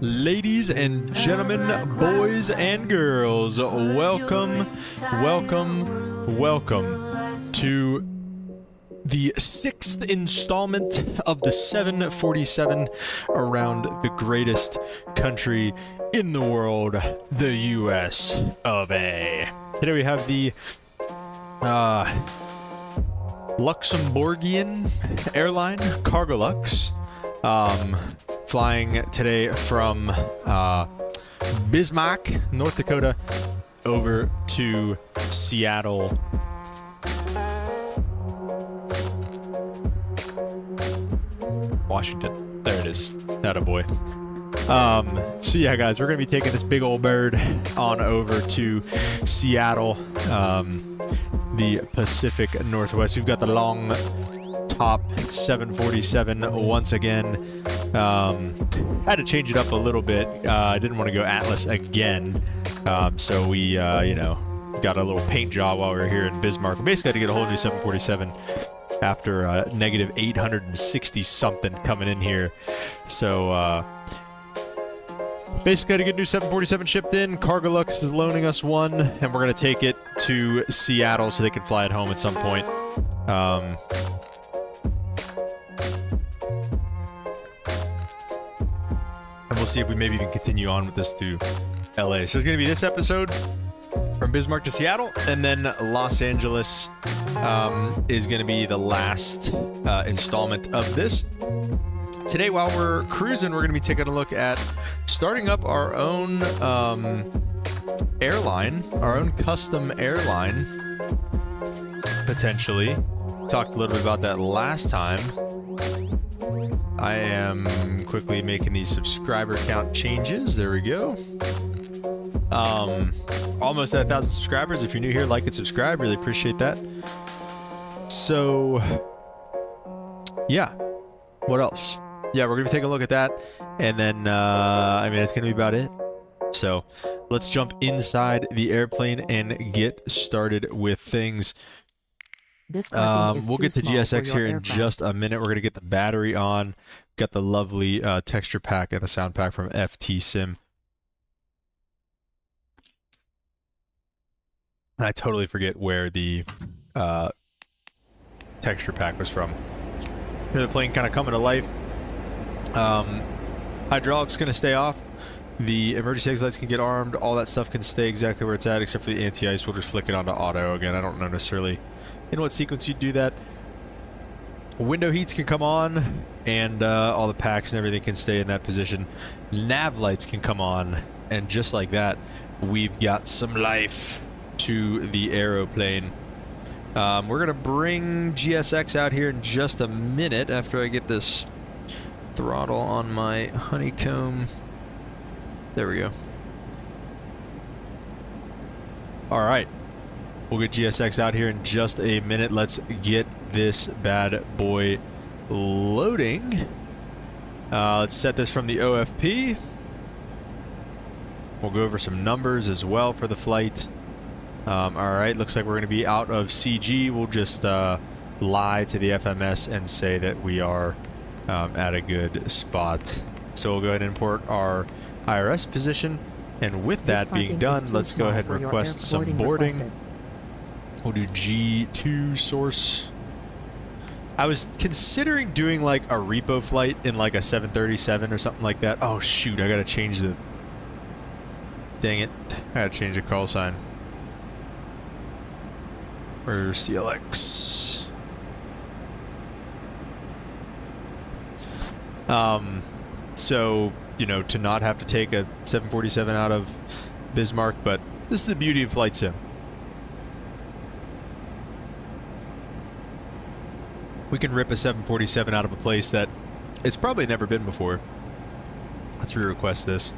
Ladies and gentlemen, boys and girls, welcome to the 6th installment of the 747 around the greatest country in the world, the US of A. Today we have the Luxembourgian airline, Cargolux, flying today from Bismarck, North Dakota, over to Seattle, Washington. There it is. Attaboy. So yeah, guys, we're going to be taking this big old bird on over to Seattle, the Pacific Northwest. We've got the long top 747 once again. Had to change it up a little bit. I didn't want to go Atlas again, so we, you know, got a little paint job while we were here in Bismarck. We basically had to get a whole new 747 after negative 860 something coming in here. So basically had to get a new 747 shipped in. Cargolux is loaning us one, and we're gonna take it to Seattle so they can fly it home at some point. And we'll see if we maybe even continue on with this to LA. So it's going to be this episode from Bismarck to Seattle, and then Los Angeles is going to be the last installment of this. Today, while we're cruising, we're going to be taking a look at starting up our own airline, our own custom airline, potentially. Talked a little bit about that last time. I am quickly making these subscriber count changes. There we go. Almost at 1,000 subscribers. If you're new here, like and subscribe. Really appreciate that. So, yeah. What else? Yeah, we're going to be taking a look at that. And then, I mean, that's going to be about it. So, let's jump inside the airplane and get started with things. We'll get to GSX here in just a minute. We're going to get the battery on. Got the lovely texture pack and the sound pack from VATSIM. And I totally forget where the texture pack was from. The plane kind of coming to life. Hydraulics going to stay off. The emergency exit lights can get armed. All that stuff can stay exactly where it's at, except for the anti-ice. We'll just flick it onto auto again. I don't know necessarily in what sequence you do that. Window heats can come on, and all the packs and everything can stay in that position. Nav lights can come on, and just like that, we've got some life to the aeroplane. We're going to bring GSX out here in just a minute after I get this throttle on my honeycomb. There we go. All right. We'll get GSX out here in just a minute. Let's get this bad boy loading. Let's set this from the OFP. We'll go over some numbers as well for the flight. All right, looks like we're going to be out of CG. We'll just lie to the FMS and say that we are at a good spot. So we'll go ahead and import our IRS position. And with that being done, let's go ahead and request some boarding. We'll do G2 source. I was considering doing like a repo flight in like a 737 or something like that. Oh shoot, I gotta change the... Dang it. I gotta change the call sign. Where's CLX? So, you know, to not have to take a 747 out of Bismarck, but this is the beauty of flight sim. We can rip a 747 out of a place that it's probably never been before. Let's re-request this.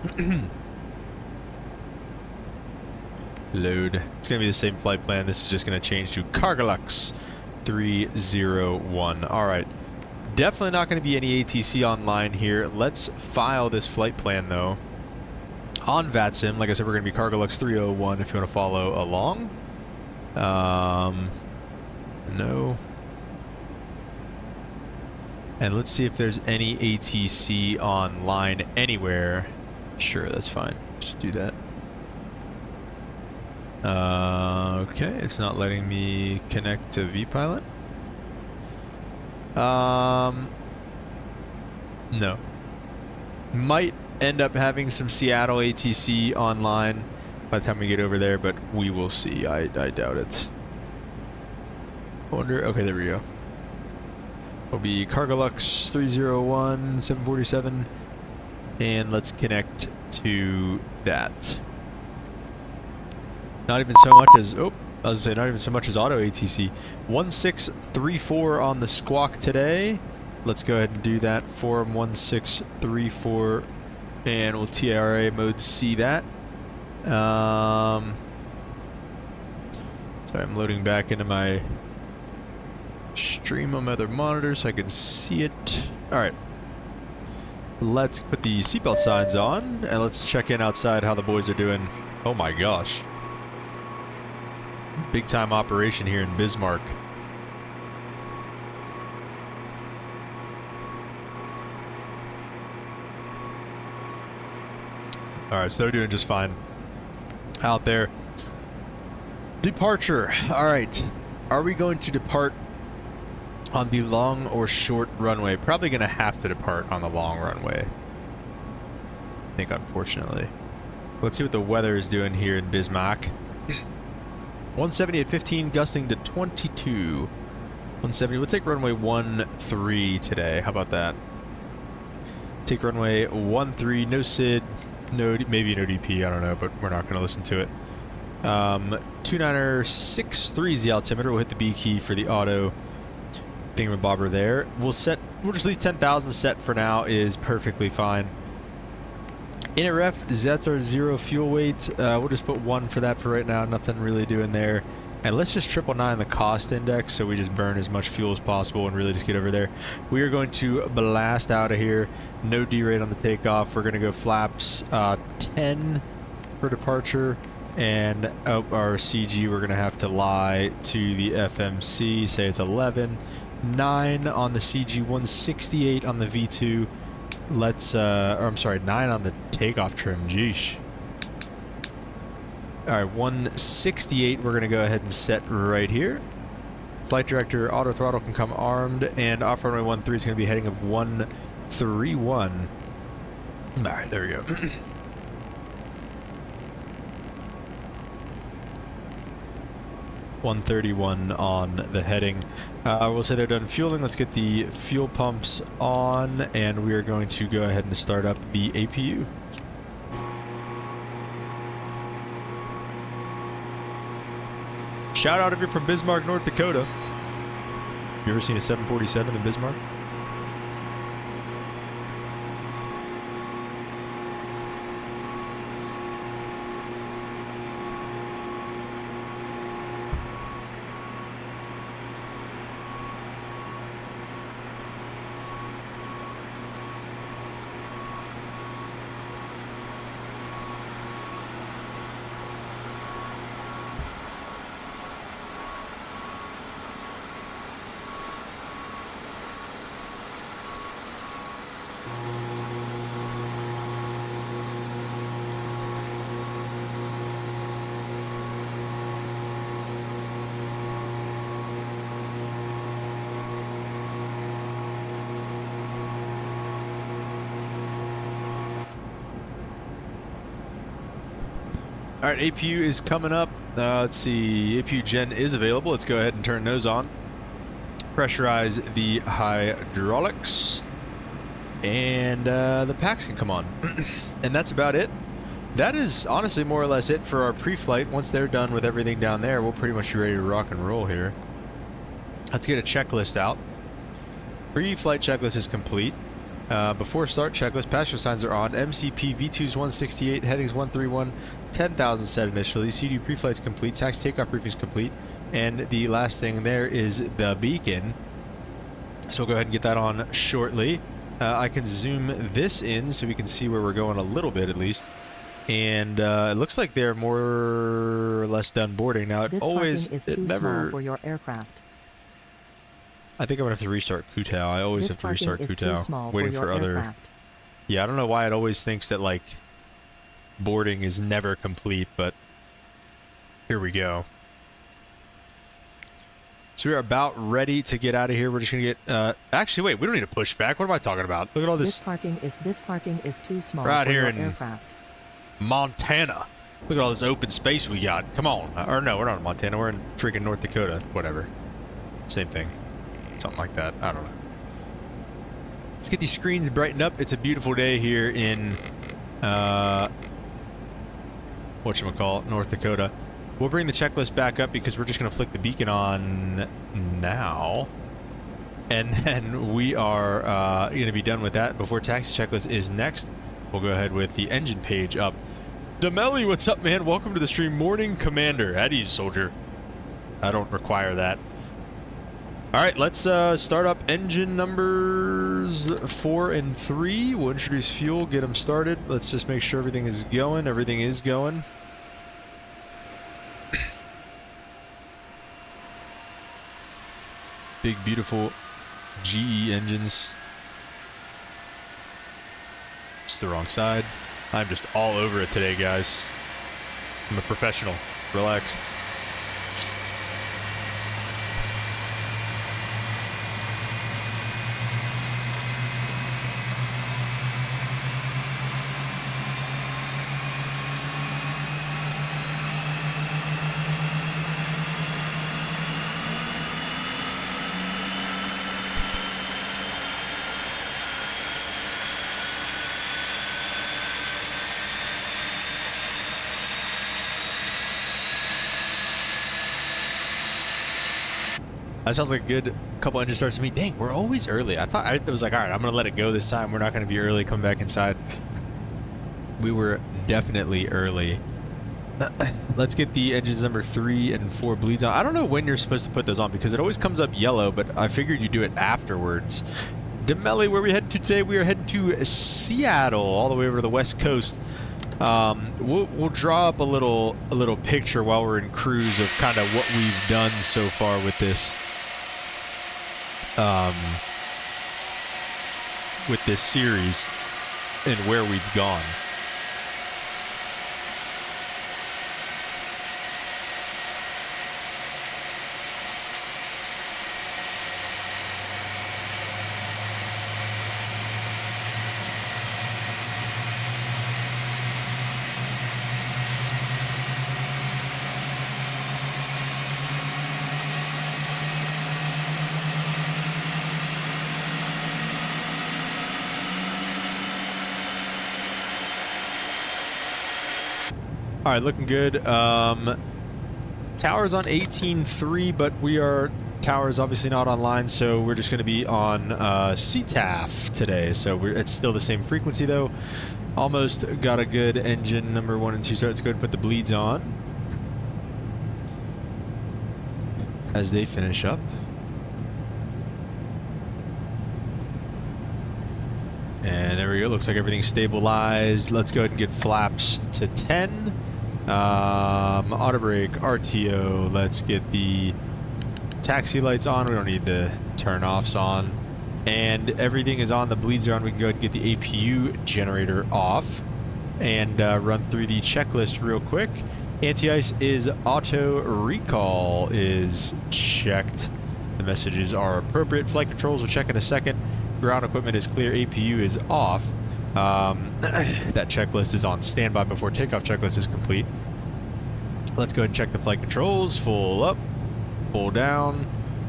Load. It's going to be the same flight plan. This is just going to change to Cargolux 301. All right. Definitely not going to be any ATC online here. Let's file this flight plan, though, on VATSIM. Like I said, we're going to be Cargolux 301 if you want to follow along. No. And let's see if there's any ATC online anywhere. Sure, that's fine. Just do that. Okay, it's not letting me connect to VPilot. No. Might end up having some Seattle ATC online by the time we get over there, but we will see. I doubt it. I wonder. Okay, there we go. It'll be Cargolux 301 747, and let's connect to that. Not even so much as I was gonna say not even so much as auto ATC. 1634 on the squawk today. Let's go ahead and do that for 1634, and we'll TRA mode C that. Sorry, I'm loading back into my stream on my other monitor so I can see it. Alright. Let's put the seatbelt signs on, and let's check in outside how the boys are doing. Oh my gosh. Big time operation here in Bismarck. Alright, so they're doing just fine out there. Departure. Alright. Are we going to depart on the long or short runway? Probably going to have to depart on the long runway, I think, unfortunately. Let's see what the weather is doing here in Bismarck. 170 at 15, gusting to 22. 170. We'll take runway 13 today. How about that? Take runway 13. No SID. No, maybe no DP. I don't know, but we're not going to listen to it. 2963 is the altimeter. We'll hit the B key for the auto thingamabobber there. We'll just leave 10,000 set for now. Is perfectly fine. Inner ref, that's our 0 fuel weight. We'll just put 1 for that for right now. Nothing really doing there. And let's just 999 the cost index so we just burn as much fuel as possible and really just get over there. We are going to blast out of here. No derate on the takeoff. We're going to go flaps 10 for departure. And our CG, we're going to have to lie to the FMC. Say it's 11. 9 on the CG. 168 on the V2. Let's, I'm sorry, 9 on the takeoff trim. Jeesh. Alright, 168 we're going to go ahead and set right here. Flight director, auto throttle can come armed, and off runway 13 is going to be heading of 131. Alright, there we go. 131 on the heading. We'll say they're done fueling. Let's get the fuel pumps on, and we are going to go ahead and start up the APU. Shout out if you're from Bismarck, North Dakota. You ever seen a 747 in Bismarck? Alright, APU is coming up. Let's see. APU gen is available. Let's go ahead and turn those on. Pressurize the hydraulics. And the packs can come on. And that's about it. That is honestly more or less it for our pre-flight. Once they're done with everything down there, we'll pretty much be ready to rock and roll here. Let's get a checklist out. Pre-flight checklist is complete. Before start checklist, passenger signs are on. MCP V2's 168, headings 131, 10,000 set initially. CD pre-flight's complete, taxi takeoff briefing is complete, and the last thing there is the beacon. So we'll go ahead and get that on shortly. I can zoom this in so we can see where we're going a little bit at least. And it looks like they're more or less done boarding. Now This parking is too small for your aircraft. I think I'm gonna have to restart Kutao. I always have to restart Kutao. Waiting for other. Yeah, I don't know why it always thinks that like boarding is never complete, but here we go. So we're about ready to get out of here. We're just gonna get. Actually, wait. We don't need to push back. What am I talking about? Look at all this. This parking is too small Right for here your in aircraft. Montana. Look at all this open space we got. Come on. Or no, we're not in Montana. We're in freaking North Dakota. Whatever. Same thing. Something like that. I don't know. Let's get these screens brightened up. It's a beautiful day here in whatchamacallit, North Dakota. We'll bring the checklist back up because we're just going to flick the beacon on now. And then we are going to be done with that before taxi checklist is next. We'll go ahead with the engine page up. Demelli, what's up, man? Welcome to the stream. Morning, Commander. At ease, soldier. I don't require that. All right, let's start up engine numbers 4 and 3. We'll introduce fuel, get them started. Let's just make sure everything is going. Everything is going. Big, beautiful GE engines. It's the wrong side. I'm just all over it today, guys. I'm a professional. Relax. That sounds like a good couple engine starts to me. Dang, we're always early. I was like, all right, I'm going to let it go this time. We're not going to be early. Come back inside. We were definitely early. Let's get the engines number 3 and 4 bleeds on. I don't know when you're supposed to put those on because it always comes up yellow, but I figured you do it afterwards. Demelli, where are we heading to today? We are heading to Seattle, all the way over to the West Coast. We'll draw up a little picture while we're in cruise of kind of what we've done so far with this series and where we've gone. All right, looking good. Towers on 18.3, but tower's obviously not online, so we're just going to be on CTAF today. So it's still the same frequency, though. Almost got a good engine number 1 and 2 start. Let's go ahead and put the bleeds on as they finish up. And there we go. Looks like everything's stabilized. Let's go ahead and get flaps to 10. Auto brake, RTO. Let's get the taxi lights on. We don't need the turn offs on. And everything is on. The bleeds are on. We can go ahead and get the APU generator off and run through the checklist real quick. Anti-ice is auto recall is checked. The messages are appropriate. Flight controls will check in a second. Ground equipment is clear. APU is off. That checklist is on standby before takeoff checklist is complete. Let's go ahead and check the flight controls. Full up, full down,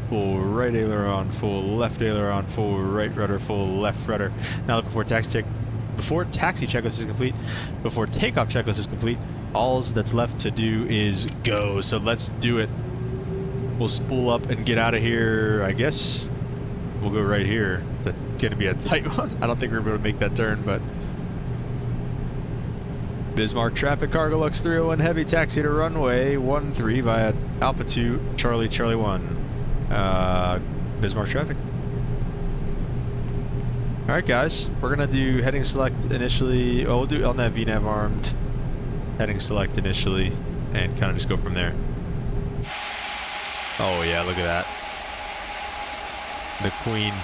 full right aileron, full left aileron, full right rudder, full left rudder. Now that before taxi checklist is complete, before takeoff checklist is complete, all that's left to do is go. So let's do it. We'll spool up and get out of here. I guess we'll go right here. That's gonna be a tight one. I don't think we're able to make that turn, but Bismarck traffic, Cargolux 301 heavy, taxi to runway 13 via Alpha 2 Charlie 1. Bismarck traffic. All right, guys, we're gonna do heading select initially. Oh, we'll do LNAV VNAV armed heading select initially, and kind of just go from there. Oh yeah, look at that. The Queen.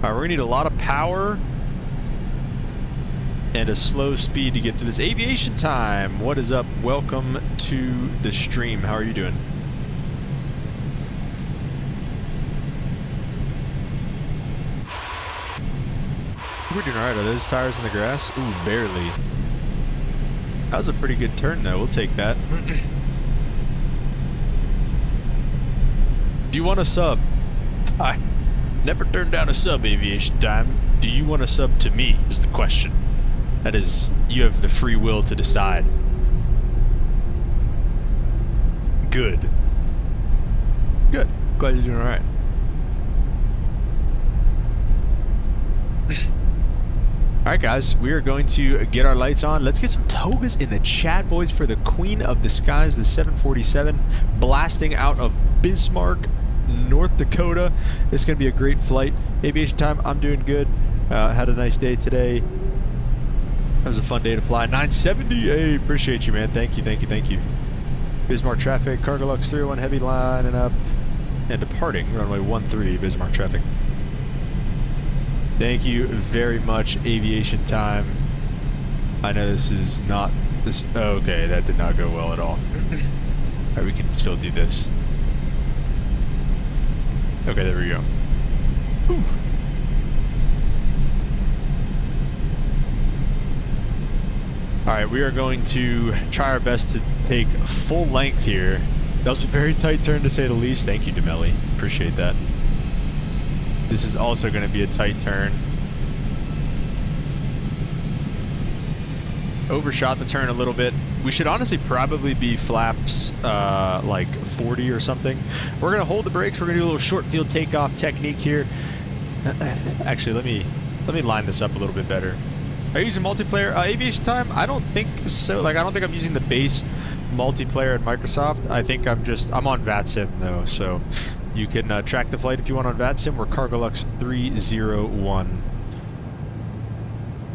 Alright, we're gonna need a lot of power and a slow speed to get to this. Aviation time! What is up? Welcome to the stream. How are you doing? We're doing alright. Are those tires in the grass? Ooh, barely. That was a pretty good turn, though. We'll take that. Do you want a sub? I never turned down a sub, aviation time. Do you want a sub to me, is the question. That is, you have the free will to decide. Good. Good. Glad you're doing alright. Alright guys, we are going to get our lights on. Let's get some togas in the chat, boys, for the Queen of the Skies, the 747, blasting out of Bismarck, North Dakota. It's going to be a great flight. Aviation time, I'm doing good. Had a nice day today. That was a fun day to fly. 970, hey, appreciate you, man. Thank you, thank you, thank you. Bismarck traffic, Cargolux 301 heavy lining up and departing runway 13, Bismarck traffic. Thank you very much, aviation time. I know this is not this. Oh, okay, that did not go well at all. Alright, we can still do this. Okay, there we go. Oof. Alright, we are going to try our best to take full length here. That was a very tight turn to say the least. Thank you, Demelli. Appreciate that. This is also going to be a tight turn. Overshot the turn a little bit. We should honestly probably be flaps like 40 or something. We're going to hold the brakes. We're going to do a little short field takeoff technique here. Actually, let me line this up a little bit better. Are you using multiplayer aviation time? I don't think so. Like, I don't think I'm using the base multiplayer at Microsoft. I think I'm on VATSIM though, so you can track the flight if you want on VATSIM. We're Cargolux 301.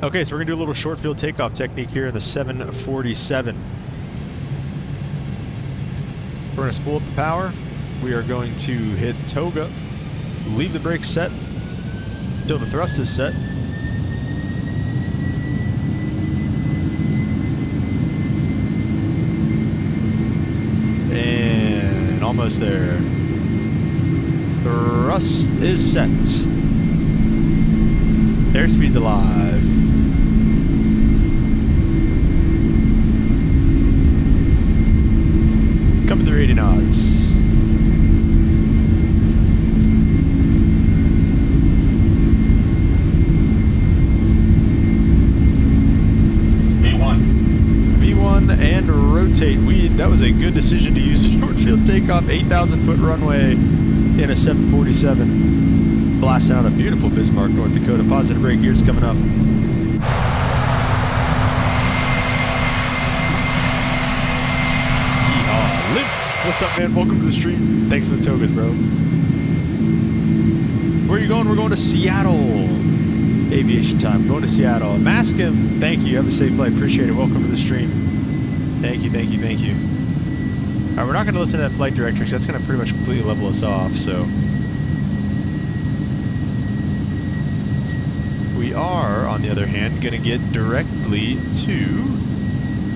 Okay, so we're gonna do a little short field takeoff technique here in the 747. We're gonna spool up the power. We are going to hit toga, leave the brakes set until the thrust is set. And almost there. Thrust is set. Airspeed's alive. Coming through 80 knots. V1 and rotate. That was a good decision to use short field takeoff, 8,000 foot runway in a 747. Blasting out a beautiful Bismarck, North Dakota. Positive brake gears coming up. Yeehaw. Limp. What's up, man? Welcome to the stream. Thanks for the togas, bro. Where are you going? We're going to Seattle. Aviation time. Going to Seattle. Mascom, thank you. Have a safe flight. Appreciate it. Welcome to the stream. Thank you, thank you, thank you. Alright, we're not going to listen to that flight director because that's going to pretty much completely level us off, so. We are, on the other hand, going to get directly to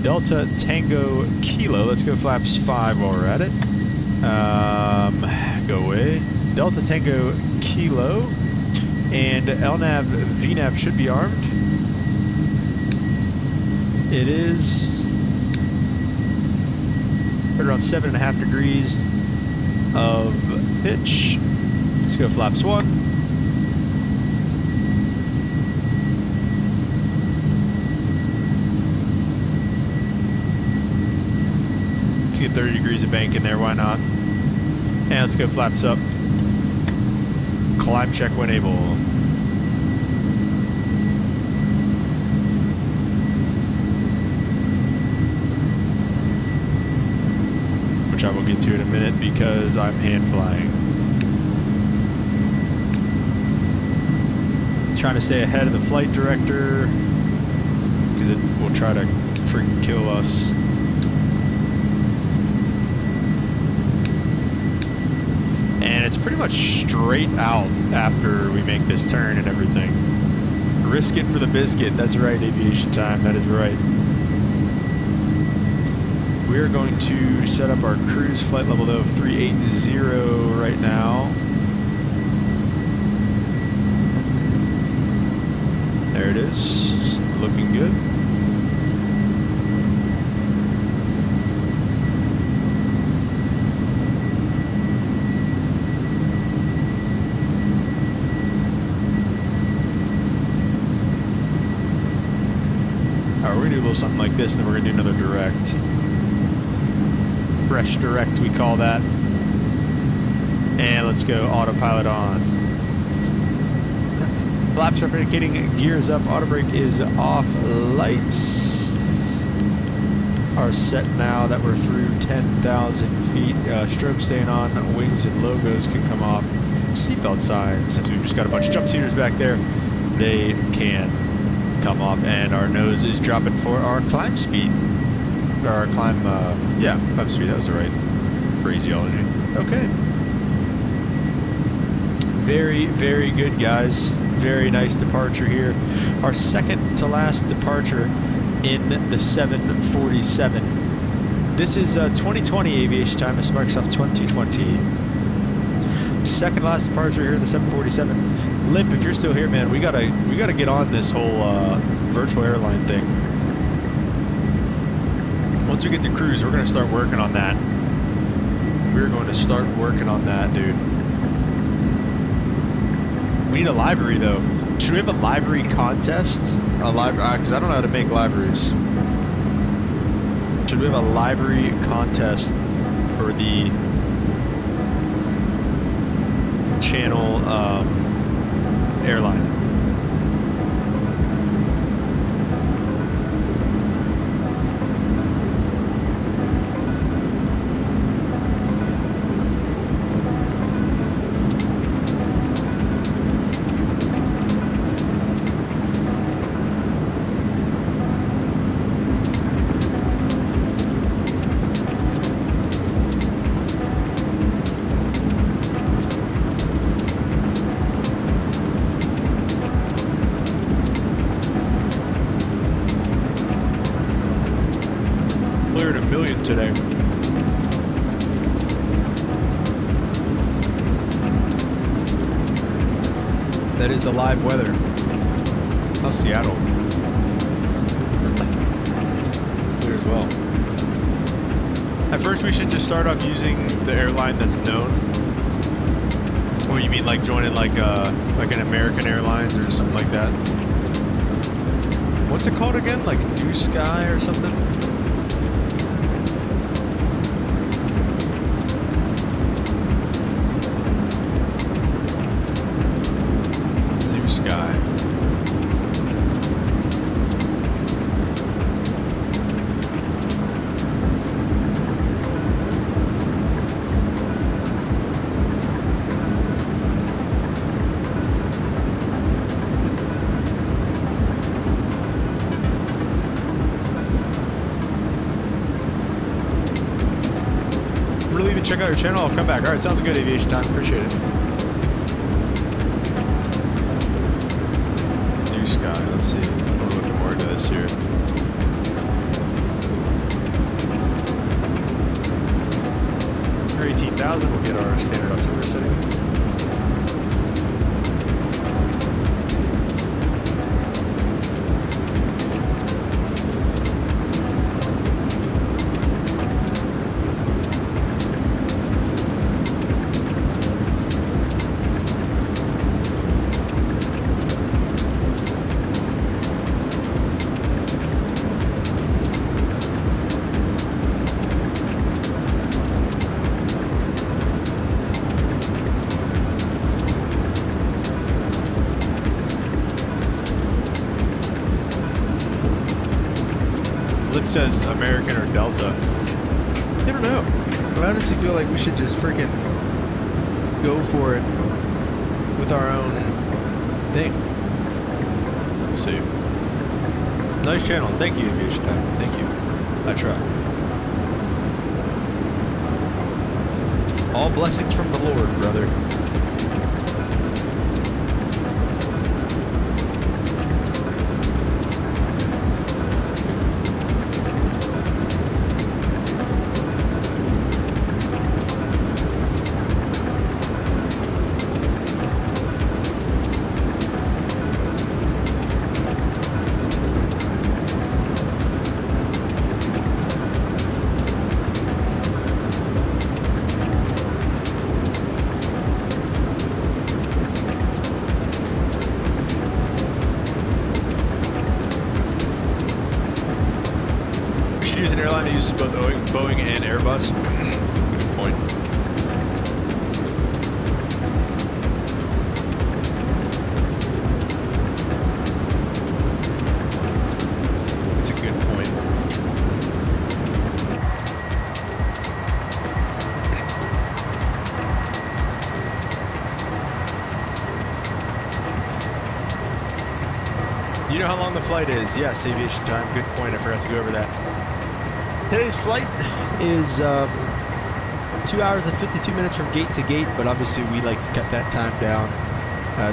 Delta Tango Kilo. Let's go flaps 5 while we're at it. Go away. Delta Tango Kilo. And LNAV, VNAV should be armed. It is right around 7.5 degrees of pitch. Let's go flaps 1. Let's get 30 degrees of bank in there, why not? And let's go flaps up. Climb check when able. Which I will get to in a minute because I'm hand flying. Trying to stay ahead of the flight director because it will try to freaking kill us. And it's pretty pretty much straight out after we make this turn and everything. Risk it for the biscuit. That's right, aviation time. That is right. We are going to set up our cruise flight level though of 380 right now. There it is. Looking good. Alright, we're gonna do a little something like this, then we're gonna do another direct. Fresh direct, we call that. And let's go autopilot on. Flaps are indicating gears up, auto brake is off, lights are set now that we're through 10,000 feet. Strobe staying on, wings and logos can come off. Seatbelt signs, since we've just got a bunch of jump seaters back there, they can come off, and our nose is dropping for our climb speed. Or climb, climb speed, that was the right phraseology. Okay. Very, very good, guys. Very nice departure here. Our second to last departure in the 747. This is 2020 aviation time. This is Microsoft 2020. Second to last departure here in the 747. Limp, if you're still here, man, we gotta get on this whole virtual airline thing. Once we get to cruise, we're going to start working on that. We're going to start working on that, dude. We need a library, though. Should we have a library contest? A library, because I don't know how to make libraries. Should we have a library contest for the channel airline? Today. That is the live weather. How's Seattle? Clear as well. At first, we should just start off using the airline that's known. Or you mean like joining like an American Airlines or something like that? What's it called again? Like New Sky or something? Sky. Really even check out your channel, I'll come back. Alright, sounds good, aviation time. Appreciate it. Sky. Let's see. We're looking more into this here. For 18,000, we'll get our standard altimeter setting. Says American or Delta. I don't know. I honestly feel like we should just freaking go for it with our own thing. We'll see. Nice channel. Thank you, aviation time. Thank you. I try. All blessings from the Lord, brother. Use an airline that uses both Boeing and Airbus. Good point. That's a good point. You know how long the flight is? Yes, aviation time. Good point. I forgot to go over that. Today's flight is 2 hours and 52 minutes from gate to gate, but obviously we like to cut that time down.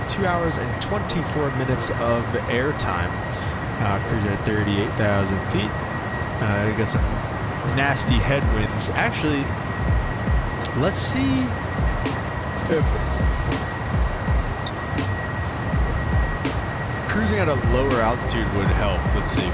2 hours and 24 minutes of air time. Cruising at 38,000 feet. We got some nasty headwinds. Actually, let's see if cruising at a lower altitude would help. Let's see.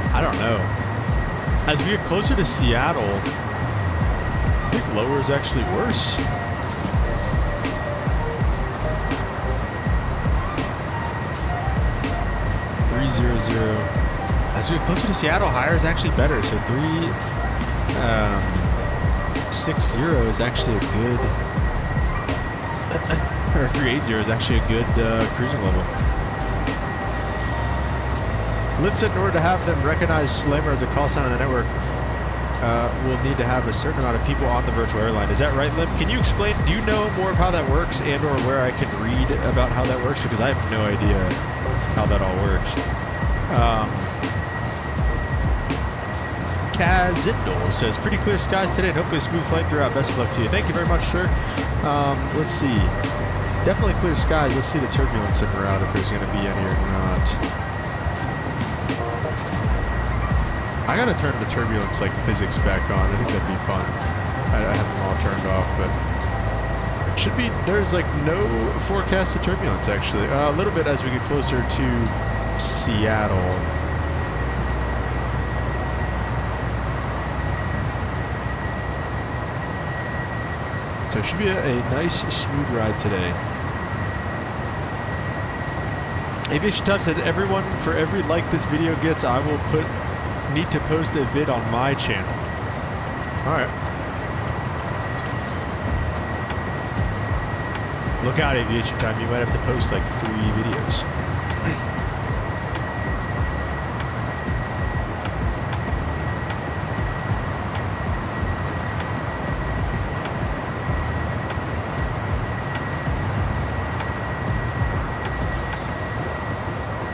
I don't know. As we get closer to Seattle, I think lower is actually worse. As we get closer to Seattle, higher is actually better. So 360 is actually a good, or 380 is actually a good cruising level. Lim said in order to have them recognize Slammer as a call sign on the network, we'll need to have a certain amount of people on the virtual airline. Is that right, Lim? Can you explain, do you know more of how that works and or where I can read about how that works? Because I have no idea how that all works. Kazindle says, pretty clear skies today and hopefully a smooth flight throughout. Best of luck to you. Thank you very much, sir. Let's see. Definitely clear skies. Let's see the turbulence in route if there's going to be any or not. I gotta turn the turbulence like physics back on. I think that'd be fun. I have them all turned off, but should be. There's like no forecasted turbulence actually. A little bit as we get closer to Seattle. So it should be a nice smooth ride today. Aviation Time said, everyone, for every like this video gets, I will need to post a vid on my channel. Alright. Look out, Aviation Time. You might have to post like 3 videos.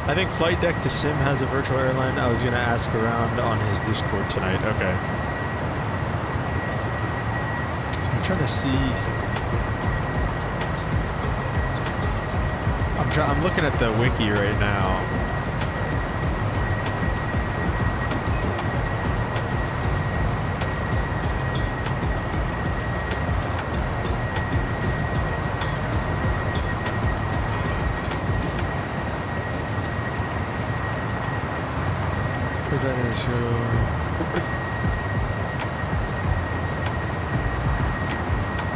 I think Flight Deck to Sim has a virtual airline. I was going to ask around on his Discord tonight. Okay. I'm trying to see. I'm looking at the wiki right now.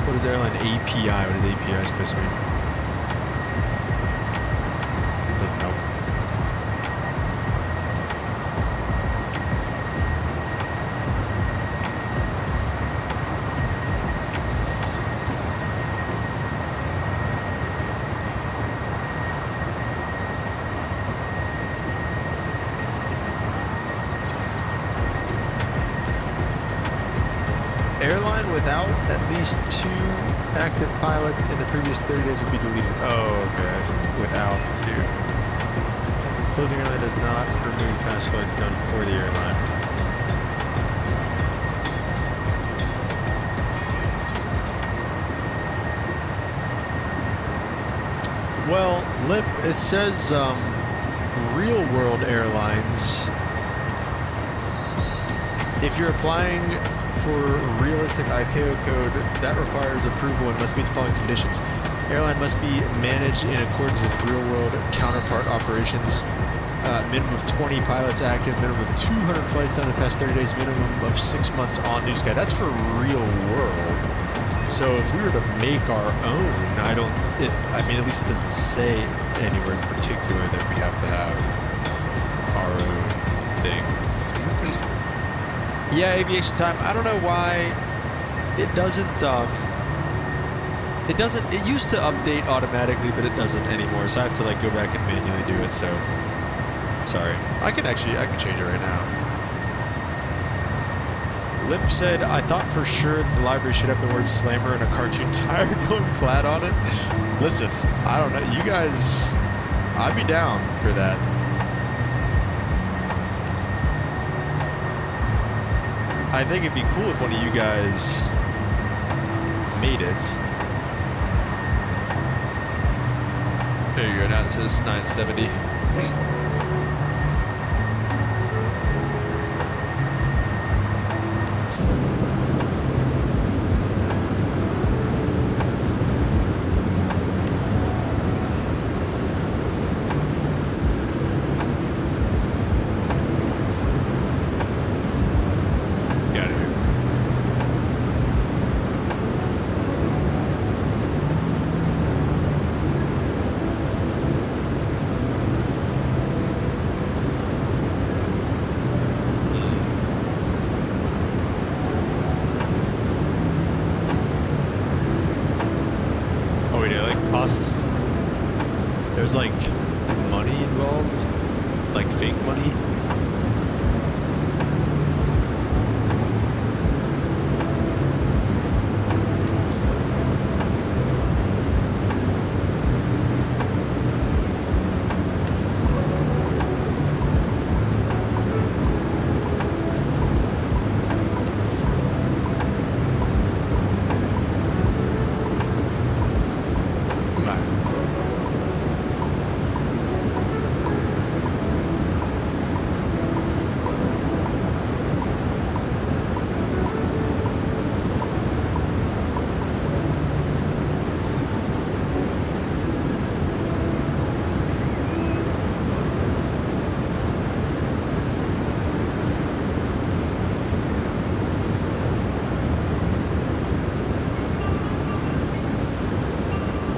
What is airline API? What is API supposed to mean? Doesn't help. airline without at least 2 active pilots in the previous 30 days will be deleted. Oh, okay. Without 2. Closing airline does not remove past flights done for the airline. Well, it says real world airlines. If you're applying for realistic ICAO code, that requires approval and must meet the following conditions. Airline must be managed in accordance with real world counterpart operations. Minimum of 20 pilots active, minimum of 200 flights done in the past 30 days, minimum of 6 months on New Sky. That's for real world. So if we were to make our own, I mean, at least it doesn't say anywhere in particular that we have to have our own thing. Yeah, aviation time. I don't know why it doesn't, it used to update automatically, but it doesn't anymore. So I have to like go back and manually do it. So sorry. I can change it right now. Limp said, I thought for sure the library should have the word slammer and a cartoon tire going flat on it. Listen, I don't know. You guys, I'd be down for that. I think it'd be cool if one of you guys made it. There you go. Now it says 970. There's like money involved, like fake money.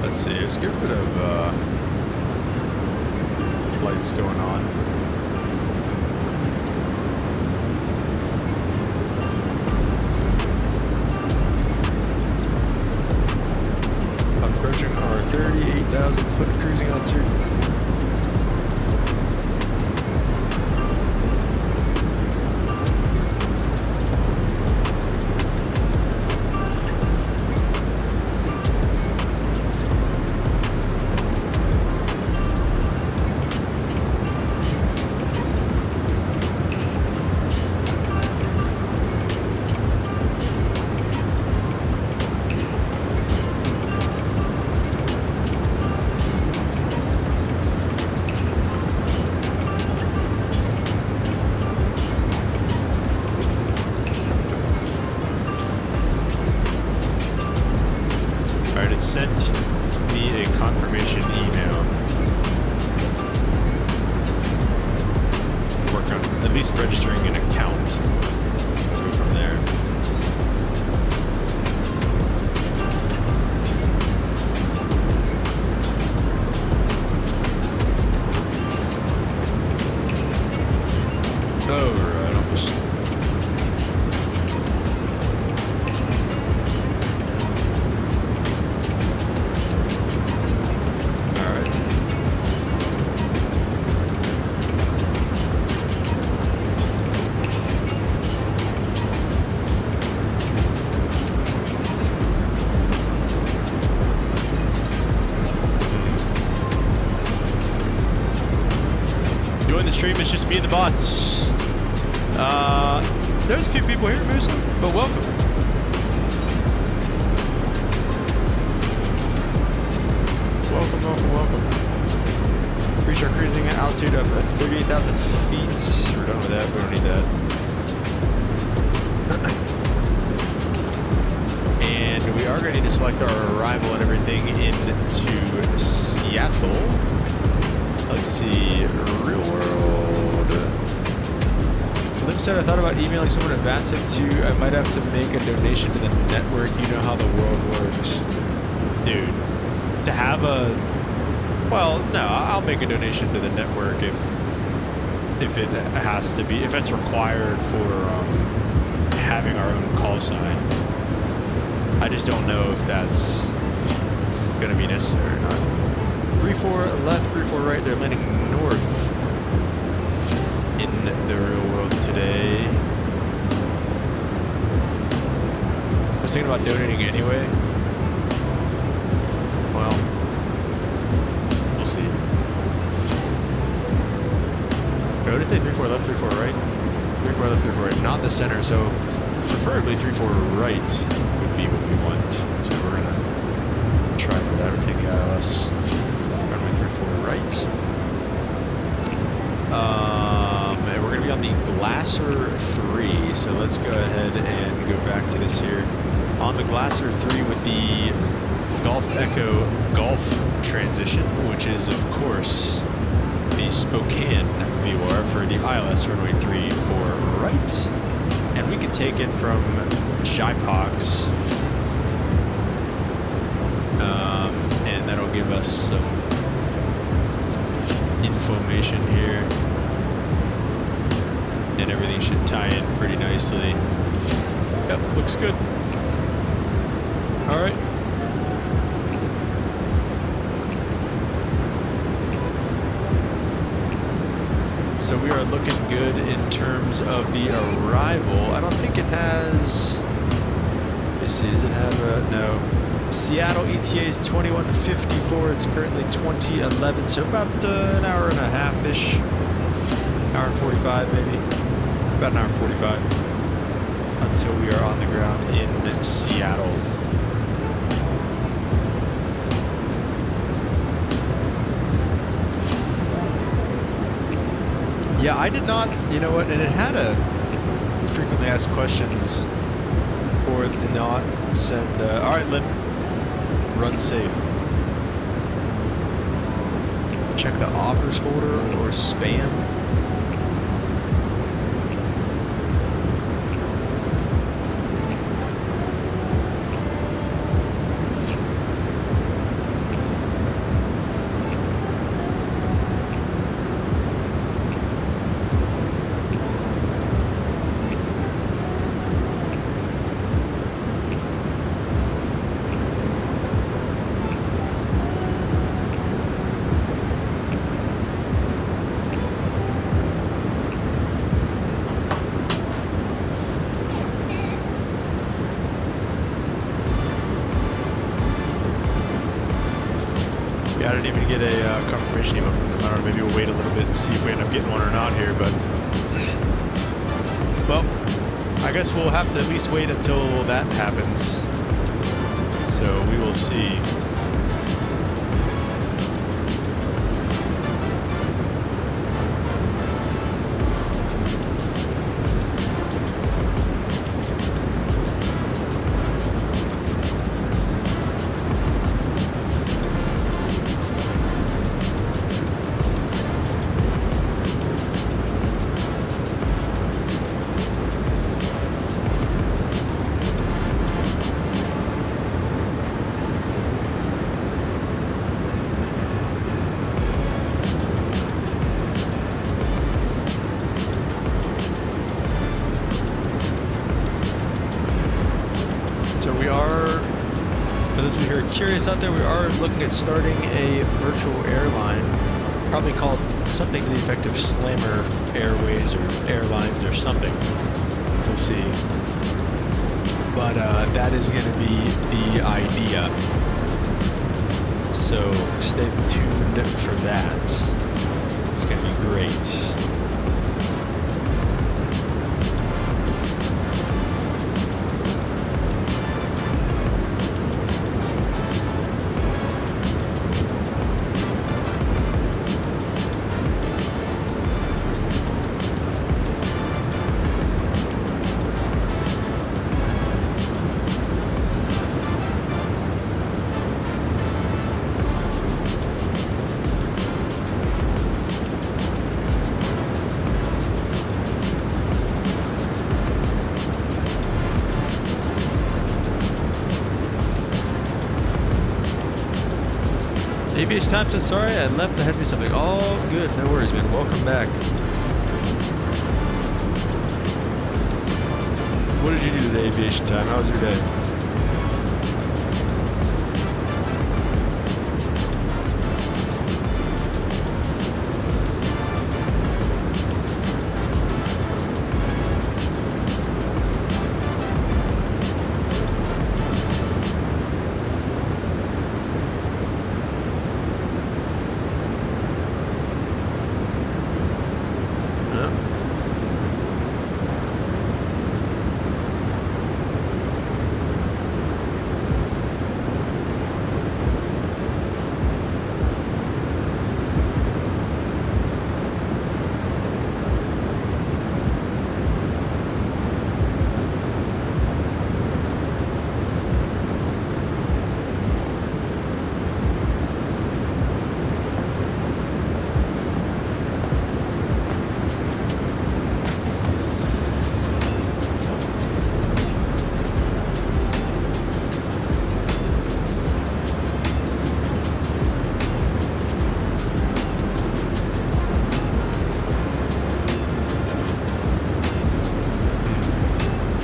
Let's see, there's a good bit of flights going on. Approaching our 38,000 foot cruising altitude. Sent me a confirmation email. Work on at least registering an account. Go from there. Oh, right, almost. join the stream. It's just me and the bots. There's a few people here, Musa, but welcome. Welcome. Reach our cruising altitude of 38,000 feet. We're done with that. We don't need that. And we are going to need to select our arrival and everything into Seattle. Let's see. Real world. Lim said, I thought about emailing someone at VATSIM too. I might have to make a donation to the network. You know how the world works. Dude. To have a... Well, no, I'll make a donation to the network if it has to be, if it's required for having our own call sign. I just don't know if that's going to be necessary or not. 3-4 left, 3-4 right, they're landing north in the real world today. I was thinking about donating anyway. Well, we'll see. What did it say? 3-4 left, 3-4 right? 3-4 left, 3-4 right. Not the center, so preferably 3-4 right would be what we want. So we're going to try for that. We're taking ILS. Runway 3-4 right. And we're going to be on the Glasser 3, so let's go ahead and go back to this here. On the Glasser 3 with the Golf Echo Golf transition, which is, of course, the Spokane VOR for the ILS runway 3-4 right. And we can take it from Shipox. And that'll give us some information here. And everything should tie in pretty nicely. Yep, looks good. All right. So we are looking good in terms of the arrival. I don't think it has... Let's see, does it have a... No. Seattle ETA is 21:54. It's currently 20:11, so about an hour and a half-ish. Hour and 45, maybe. About an hour and 45. Until we are on the ground in Seattle. Yeah, I did not, you know what, and it had a frequently asked questions or not send, all right, Lim, run safe. Check the offers folder or spam. I didn't even get a confirmation email from them. I don't know, maybe we'll wait a little bit and see if we end up getting one or not here, but... Well, I guess we'll have to at least wait until that happens. So we will see. Curious out there, we are looking at starting a virtual airline, probably called something to the effect of Slammer Airways or Airlines or something. We'll see. But that is going to be the idea. So stay tuned for that. It's going to be great. ABH Time says, sorry, I left ahead of me something. All good, no worries, man. Welcome back. What did you do today, Aviation Time? How was your day?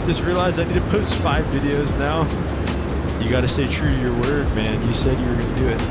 Just realized I need to post 5 videos now. You gotta stay true to your word, man. You said you were gonna do it.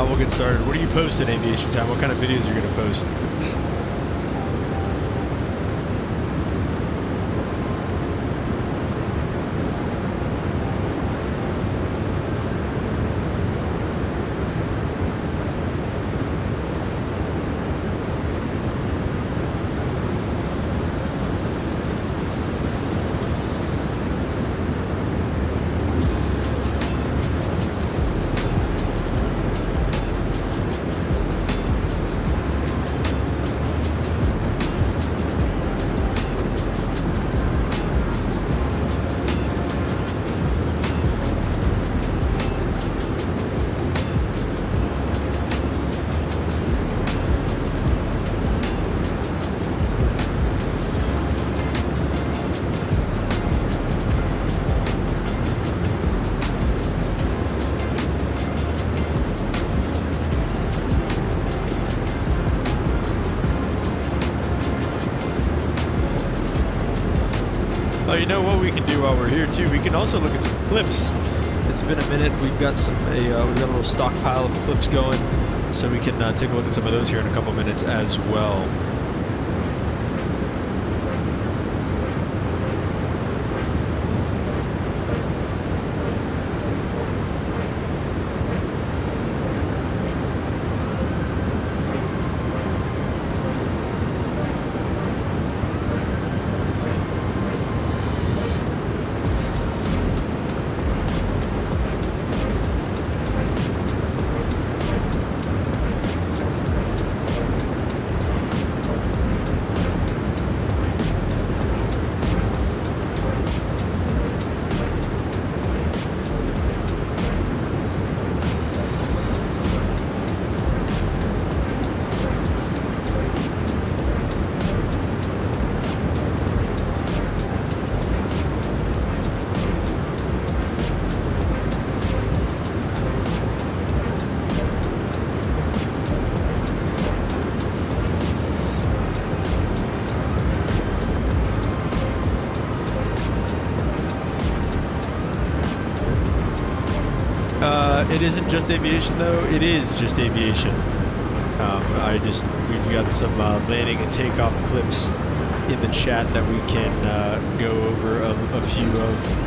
We'll get started. What are you posting, Aviation Time? What kind of videos are you going to post? Oh, you know what we can do while we're here too? We can also look at some clips. It's been a minute. We've got we've got a little stockpile of clips going, so we can take a look at some of those here in a couple minutes as well. It isn't just aviation though. It is just aviation. We've got some landing and takeoff clips in the chat that we can go over a few of.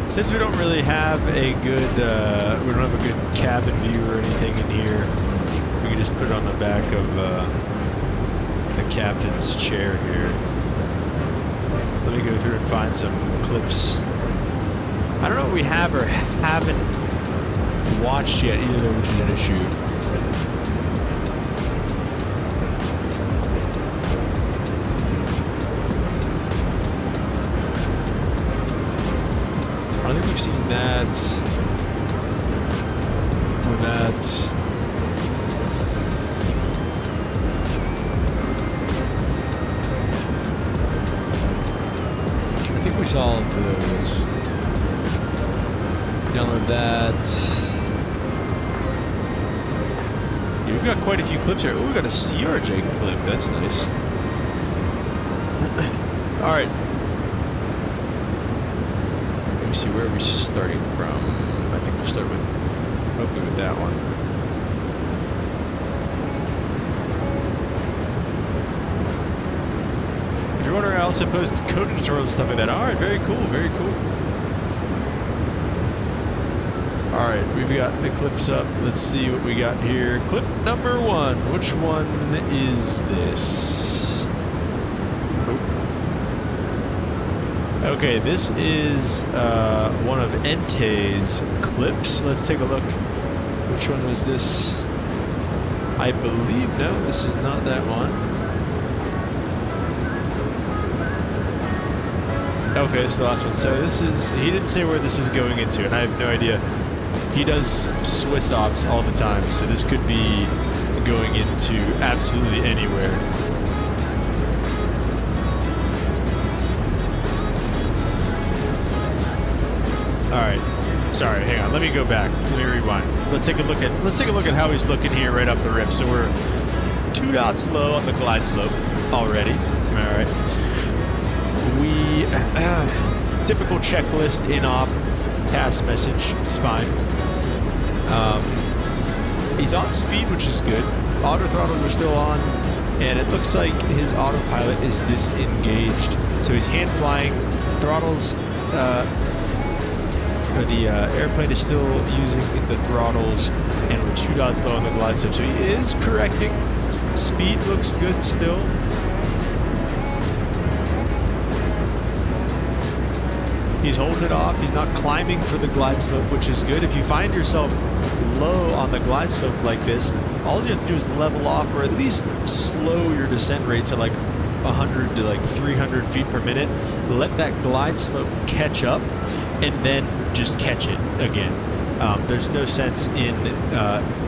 Since we don't really have a good, we don't have a good cabin view or anything in here, we can just put it on the back of the captain's chair here. Let me go through and find some clips. I don't know what we have or haven't watched yet either, which is an issue. I think we've seen that or that. I think we saw all of those. Download that. Yeah, we've got quite a few clips here. Oh, we got a CRJ clip. That's nice. All right. See where we're starting from. I think we'll start with hopefully with that one. If you're wondering, I also post coding tutorials and stuff like that. All right, very cool, very cool. All right, we've got the clips up. Let's see what we got here. Clip number 1. Which one is this? Okay, this is one of Ente's clips. Let's take a look. Which one was this? I believe, no, this is not that one. Okay, this is the last one. So this is, he didn't say where this is going into, and I have no idea. He does Swiss ops all the time, so this could be going into absolutely anywhere. Alright, sorry, hang on, let me go back. Let me rewind. Let's take a look at how he's looking here right off the rip. So we're 2 knots low on the glide slope already. Alright. We typical checklist in op, task message, it's fine. He's on speed, which is good. Auto throttles are still on, and it looks like his autopilot is disengaged. So he's hand flying, throttles, the airplane is still using the throttles, and we're 2 knots low on the glide slope. So he is correcting. Speed looks good still. He's holding it off. He's not climbing for the glide slope, which is good. If you find yourself low on the glide slope like this, all you have to do is level off, or at least slow your descent rate to like 100 to like 300 feet per minute. Let that glide slope catch up, and then just catch it again. There's no sense in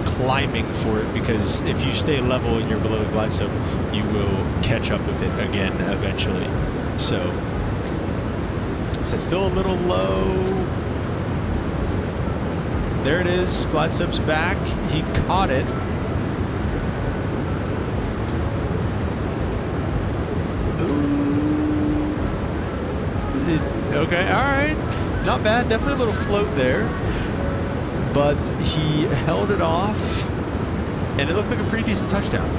climbing for it, because if you stay level and you're below the glide slope, you will catch up with it again eventually. So it's still a little low. There it is. Glide slope's back. He caught it. Okay, all right. Not bad. Definitely a little float there. But he held it off, and it looked like a pretty decent touchdown.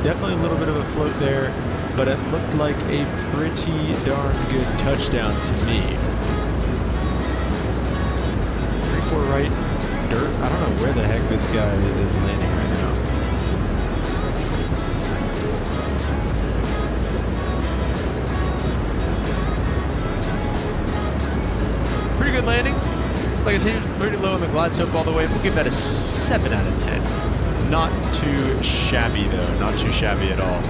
Definitely a little bit of a float there, but it looked like a pretty darn good touchdown to me. 3-4 right, dirt. I don't know where the heck this guy is landing right now. Pretty good landing. Like I said, he was pretty low on the glide slope all the way. We'll give that a 7 out of 10. Not too shabby, though. Not too shabby at all.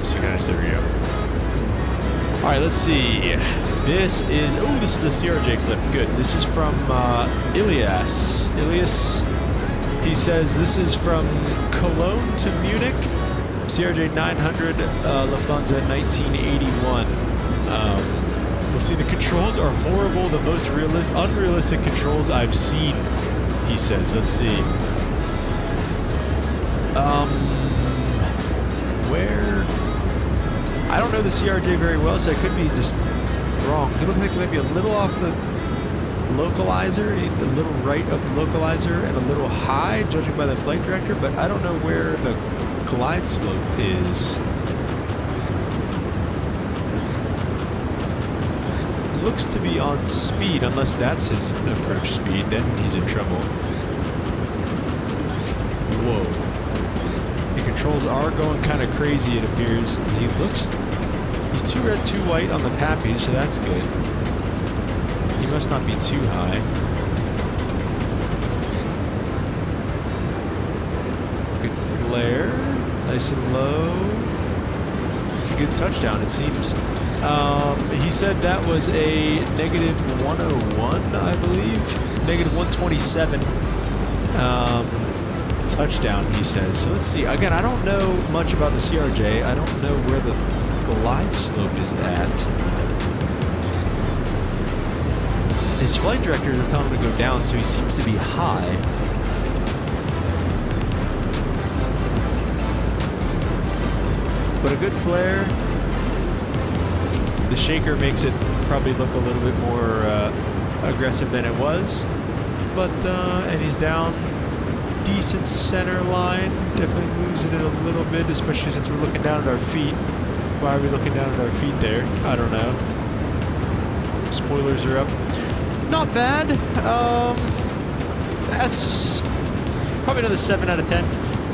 So, guys, there we go. All right, let's see. This is the CRJ clip. Good. This is from Ilias. He says this is from Cologne to Munich. CRJ 900 Lufthansa 1981. We'll see. The controls are horrible. The most unrealistic controls I've seen. He says. Let's see. Where? I don't know the CRJ very well, so I could be just wrong. It looks like maybe a little off the localizer, a little right of the localizer, and a little high, judging by the flight director, but I don't know where the glide slope is. It looks to be on speed, unless that's his approach speed, then he's in trouble. Whoa. The controls are going kind of crazy, it appears. He's 2 red, 2 white on the PAPI, so that's good. He must not be too high. Good flare. Nice and low. Good touchdown, it seems. He said that was a negative 101, I believe. Negative 127 touchdown, he says. So let's see. Again, I don't know much about the CRJ. I don't know where the glide slope is at. His flight director is telling him to go down, so he seems to be high. But a good flare. The shaker makes it probably look a little bit more aggressive than it was. But, and he's down. Decent center line. Definitely losing it a little bit, especially since we're looking down at our feet. Why are we looking down at our feet there? I don't know. Spoilers are up. Not bad. That's probably another 7 out of 10.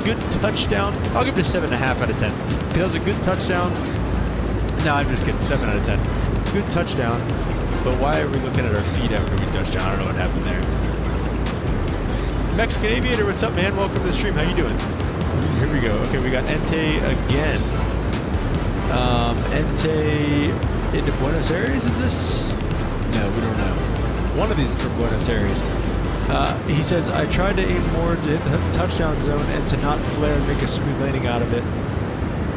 Good touchdown. I'll give it a 7.5 out of 10. That was a good touchdown. No, I'm just kidding. 7 out of 10. Good touchdown. But why are we looking at our feet after we touched down? I don't know what happened there. Mexican Aviator, what's up, man? Welcome to the stream. How you doing? Here we go. Okay, we got Ente again. Ente into Buenos Aires, is this? No, we don't know. One of these is from Buenos Aires. He says, I tried to aim more to hit the touchdown zone and to not flare and make a smooth landing out of it.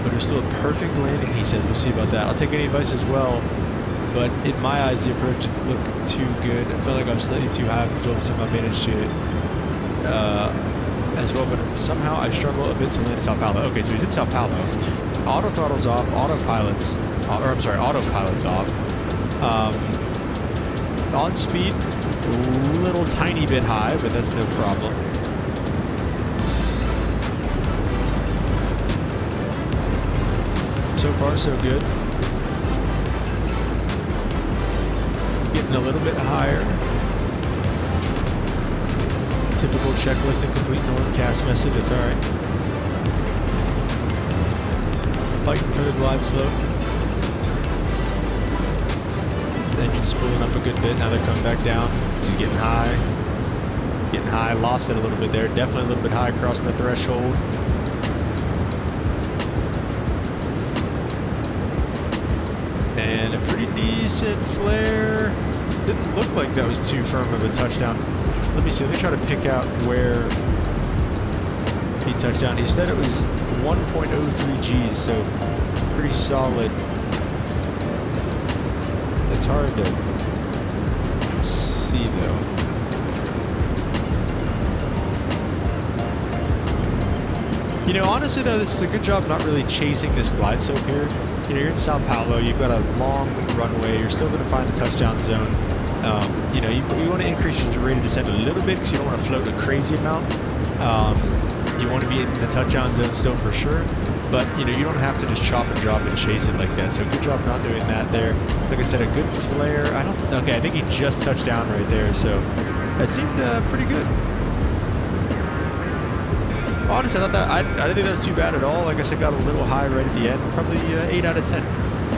But it was still a perfect landing, he says. We'll see about that. I'll take any advice as well. But in my eyes, the approach didn't look too good. I felt like I was slightly too high, but somehow managed to as well. But somehow I struggle a bit to land in Sao Paulo. Okay, so he's in Sao Paulo. Auto throttle's off. Autopilot's off. On speed, a little tiny bit high, but that's no problem. So far, so good. Getting a little bit higher. Typical checklist and complete Northcast message. It's all right. Fighting for the glide slope. The engine's spooling up a good bit. Now they're coming back down. He's getting high. Getting high. Lost it a little bit there. Definitely a little bit high crossing the threshold. And a pretty decent flare. Didn't look like that was too firm of a touchdown. Let me see. Let me try to pick out where he touched down. He said it was 1.03 Gs, so pretty solid. It's hard to see, though. You know, honestly, though, this is a good job not really chasing this glide slope here. You know, you're in Sao Paulo. You've got a long runway. You're still going to find the touchdown zone. You know, you want to increase your rate of descent a little bit because you don't want to float a crazy amount. You want to be in the touchdown zone still for sure. But, you know, you don't have to just chop and drop and chase it like that. So good job not doing that there. Like I said, a good flare. Okay, I think he just touched down right there. So that seemed pretty good. Honestly, I thought that I didn't think that was too bad at all. Like I said, got a little high right at the end. Probably 8 out of 10.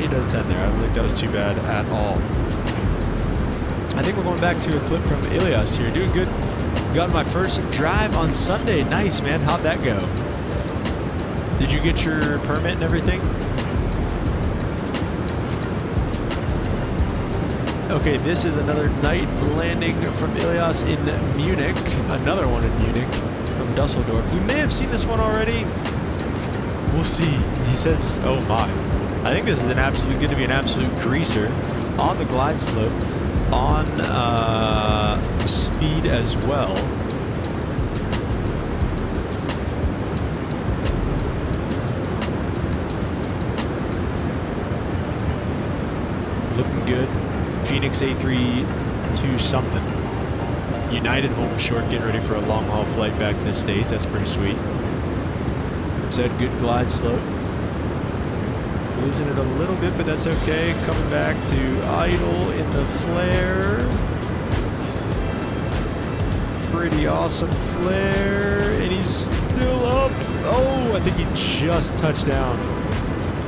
8 out of 10 there. I don't think that was too bad at all. I think we're going back to a clip from Ilias here. Doing good. Got my first drive on Sunday. Nice, man. How'd that go? Did you get your permit and everything? Okay, this is another night landing from Ilias in Munich. Another one in Munich from Dusseldorf. We may have seen this one already. We'll see. He says, oh my. I think this is going to be an absolute greaser on the glide slope, on speed as well. Looking good. Phoenix A32 something. United home short, getting ready for a long haul flight back to the States. That's pretty sweet. Said good glide slope. Losing it a little bit, but that's okay. Coming back to idle in the flare. Pretty awesome flare. And he's still up. Oh, I think he just touched down.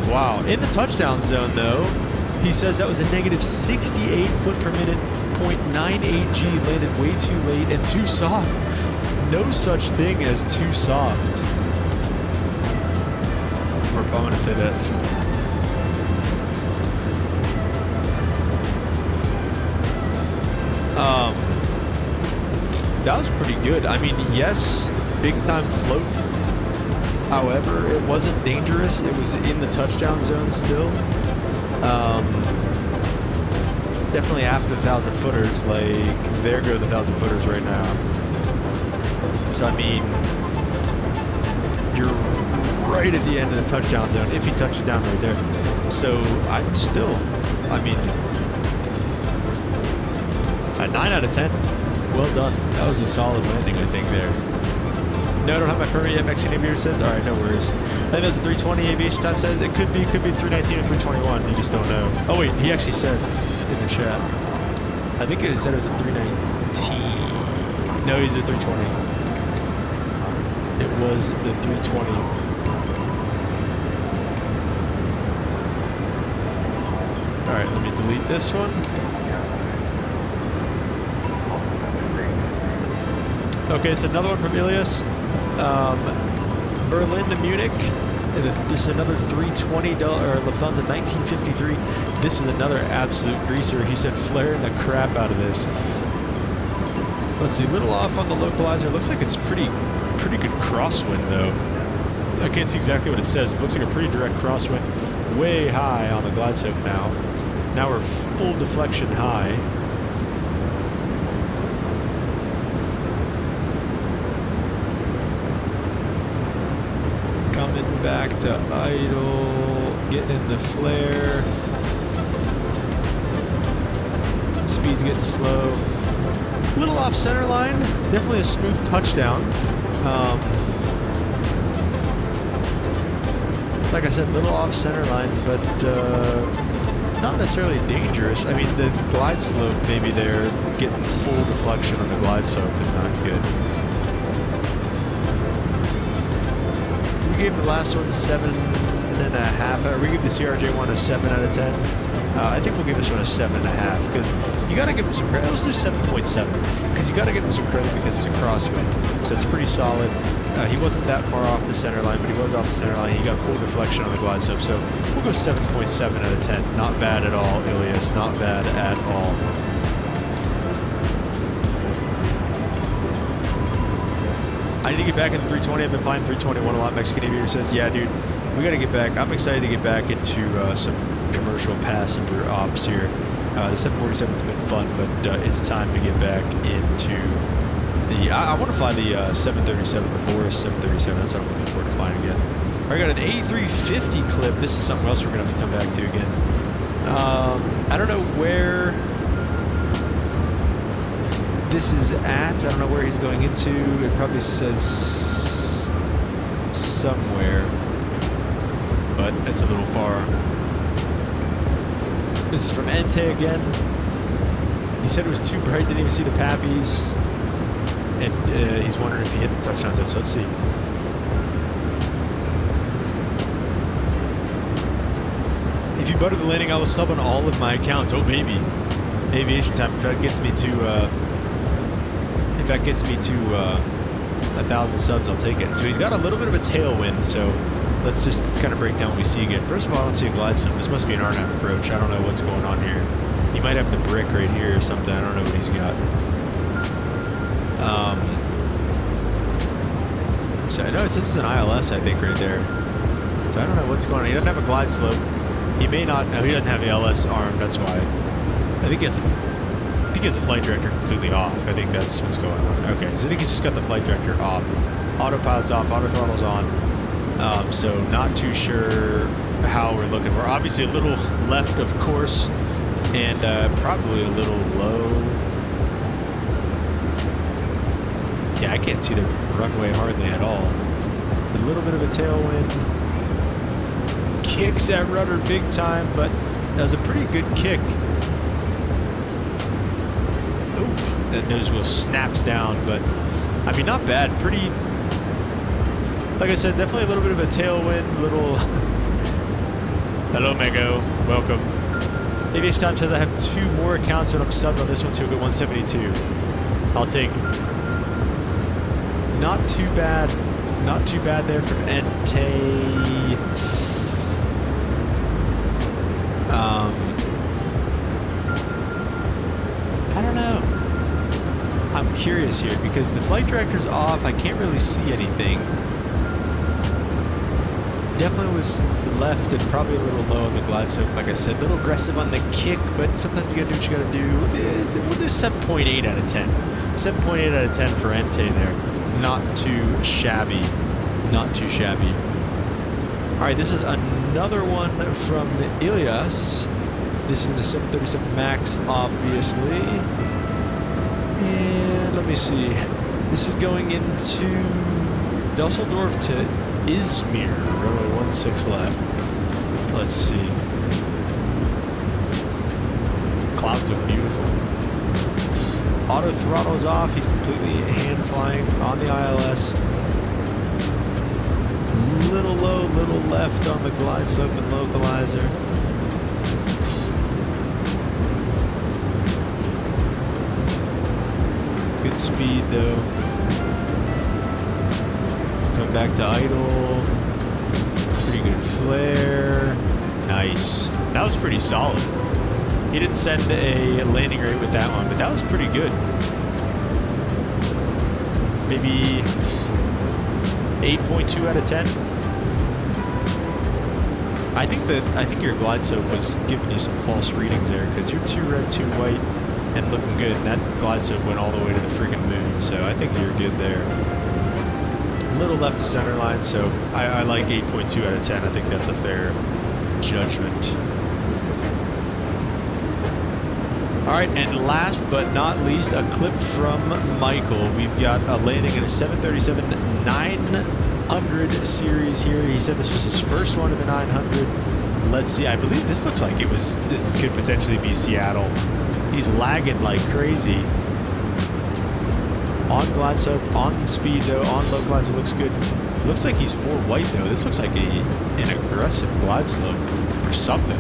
Wow. In the touchdown zone, though, he says that was a negative 68 foot per minute, 0.98 G, landed way too late and too soft. No such thing as too soft. Or if I'm going to say that. That was pretty good. I mean, yes, big time float. However, it wasn't dangerous. It was in the touchdown zone still. Definitely after the 1,000 footers, like, there go the 1,000 footers right now. So, I mean, you're right at the end of the touchdown zone if he touches down right there. So, I'd still, I mean, a 9 out of 10. Well done. That was a solid landing, I think, there. No, I don't have my permit yet, Mexican Aviator says. All right, no worries. I think that was a 320 aviation time says. It could be 319 or 321. You just don't know. Oh, wait, he actually said in the chat. I think it said it was a 319. No, he's just 320. It was the 320. All right, let me delete this one. Okay, it's another one from Ilias. Berlin to Munich. This is another 320 or Lufthansa 1953. This is another absolute greaser. He said flaring the crap out of this. Let's see, a little off on the localizer. Looks like it's pretty good crosswind though. I can't see exactly what it says. It looks like a pretty direct crosswind. Way high on the glide slope now. Now we're full deflection high. Coming back to idle, getting in the flare. Speed's getting slow. A little off center line. Definitely a smooth touchdown. Like I said, a little off center line, but not necessarily dangerous. I mean, the glide slope maybe there, getting full deflection on the glide slope is not good. We gave the last one 7.5. We gave the CRJ one a 7 out of 10. I think we'll give this one a 7.5 because you got to give him some credit. Let's do 7.7 because you got to give him some credit because it's a crosswind. So it's pretty solid. He wasn't that far off the center line, but he was off the center line. He got full deflection on the glide slope. So we'll go 7.7 out of 10. Not bad at all, Ilias. Not bad at all. I need to get back in the 320. I've been flying 321 a lot. Mexican Aviator says, yeah, dude, we got to get back. I'm excited to get back into some commercial passenger ops here. The 747's been fun, but it's time to get back into the... I want to fly the 737, the Boris 737. That's what I'm looking forward to flying again. All right, got an A350 clip. This is something else we're going to have to come back to again. I don't know where this is at. I don't know where he's going into. It probably says somewhere, but it's a little far. This is from Ente again. He said it was too bright, didn't even see the pappies. And he's wondering if he hit the touchdown zone, so let's see. If you butter the landing, I will sub on all of my accounts. Oh, baby. Aviation time. If that gets me to 1,000 subs, I'll take it. So he's got a little bit of a tailwind, so let's kind of break down what we see again. First of all, I don't see a glide slope. This must be an RNAV approach. I don't know what's going on here. He might have the brick right here or something. I don't know what he's got. So I know this is an ILS, I think, right there. So I don't know what's going on. He doesn't have a glide slope. He may not. No, he doesn't have the LS arm. That's why. I think he has the flight director completely off. I think that's what's going on. Okay, so I think he's just got the flight director off. Autopilot's off. Auto throttle's on. So not too sure how we're looking. We're obviously a little left of course, and probably a little low. Yeah, I can't see the runway hardly at all. A little bit of a tailwind. Kicks that rudder big time, but that was a pretty good kick. Oof, that nose wheel snaps down, but I mean, not bad. Pretty, like I said, definitely a little bit of a tailwind. Little. Hello, Mego. Welcome. Aviation Time says I have 2 more accounts when I'm subbed on this one, so you'll get 172. I'll take it. Not too bad. Not too bad there from Entei. I don't know. I'm curious here because the flight director's off. I can't really see anything. Definitely was left and probably a little low on the glide slope. Like I said, a little aggressive on the kick, but sometimes you gotta do what you gotta do. We'll do 7.8 out of 10. 7.8 out of 10 for Entei there. Not too shabby. Not too shabby. Alright, this is another one from Ilias. This is the 737 MAX, obviously. And let me see. This is going into Dusseldorf to Izmir. Runway 16 left. Let's see. Clouds look beautiful. Auto throttle is off. He's completely hand flying on the ILS. Little low, little left on the glide slope and localizer. Good speed though. Come back to idle. Pretty good flare. Nice. That was pretty solid. He didn't send a landing rate with that one, but that was pretty good. Maybe 8.2 out of 10. I think your glide slope was giving you some false readings there because you're 2 red, 2 white, and looking good. And that glide slope went all the way to the freaking moon, so I think you're good there. A little left to center line, so I like 8.2 out of 10. I think that's a fair judgment. All right, and last but not least, a clip from Michael. We've got a landing in a 737-900 series here. He said this was his first one in the 900. Let's see. I believe this looks like this could potentially be Seattle. He's lagging like crazy. On glide slope, on speed though, on localizer looks good. Looks like he's 4 white though. This looks like an aggressive glide slope or something.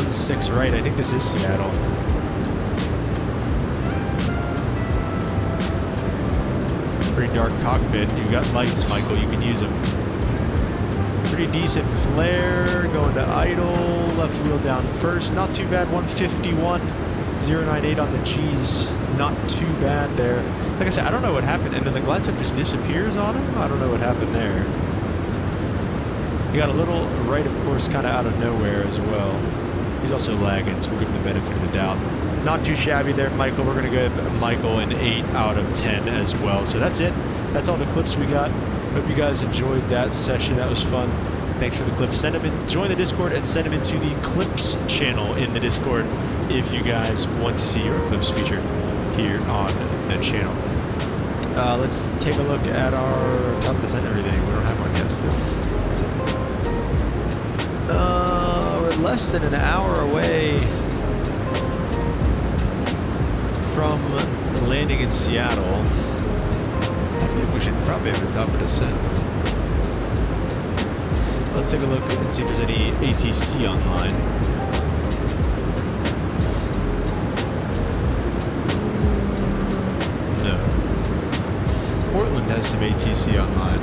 16 right. I think this is Seattle. Pretty dark cockpit. You got lights, Michael. You can use them. Pretty decent flare. Going to idle. Left wheel down first. Not too bad. 151. 098 on the G's. Not too bad there. Like I said, I don't know what happened. And then the glide slope just disappears on him. I don't know what happened there. He got a little right, of course, kind of out of nowhere as well. He's also lagging, so we'll give him the benefit of the doubt. Not too shabby there, Michael. We're going to give Michael an 8 out of 10 as well. So that's it. That's all the clips we got. Hope you guys enjoyed that session. That was fun. Thanks for the clips. Send them in, join the Discord, and send them into the clips channel in the Discord if you guys want to see your clips featured here on the channel. Let's take a look at our top descent and everything. We don't have one yet still. We're less than an hour away from landing in Seattle. I think we should probably have a top of descent. Let's take a look and see if there's any ATC online. No. Portland has some ATC online.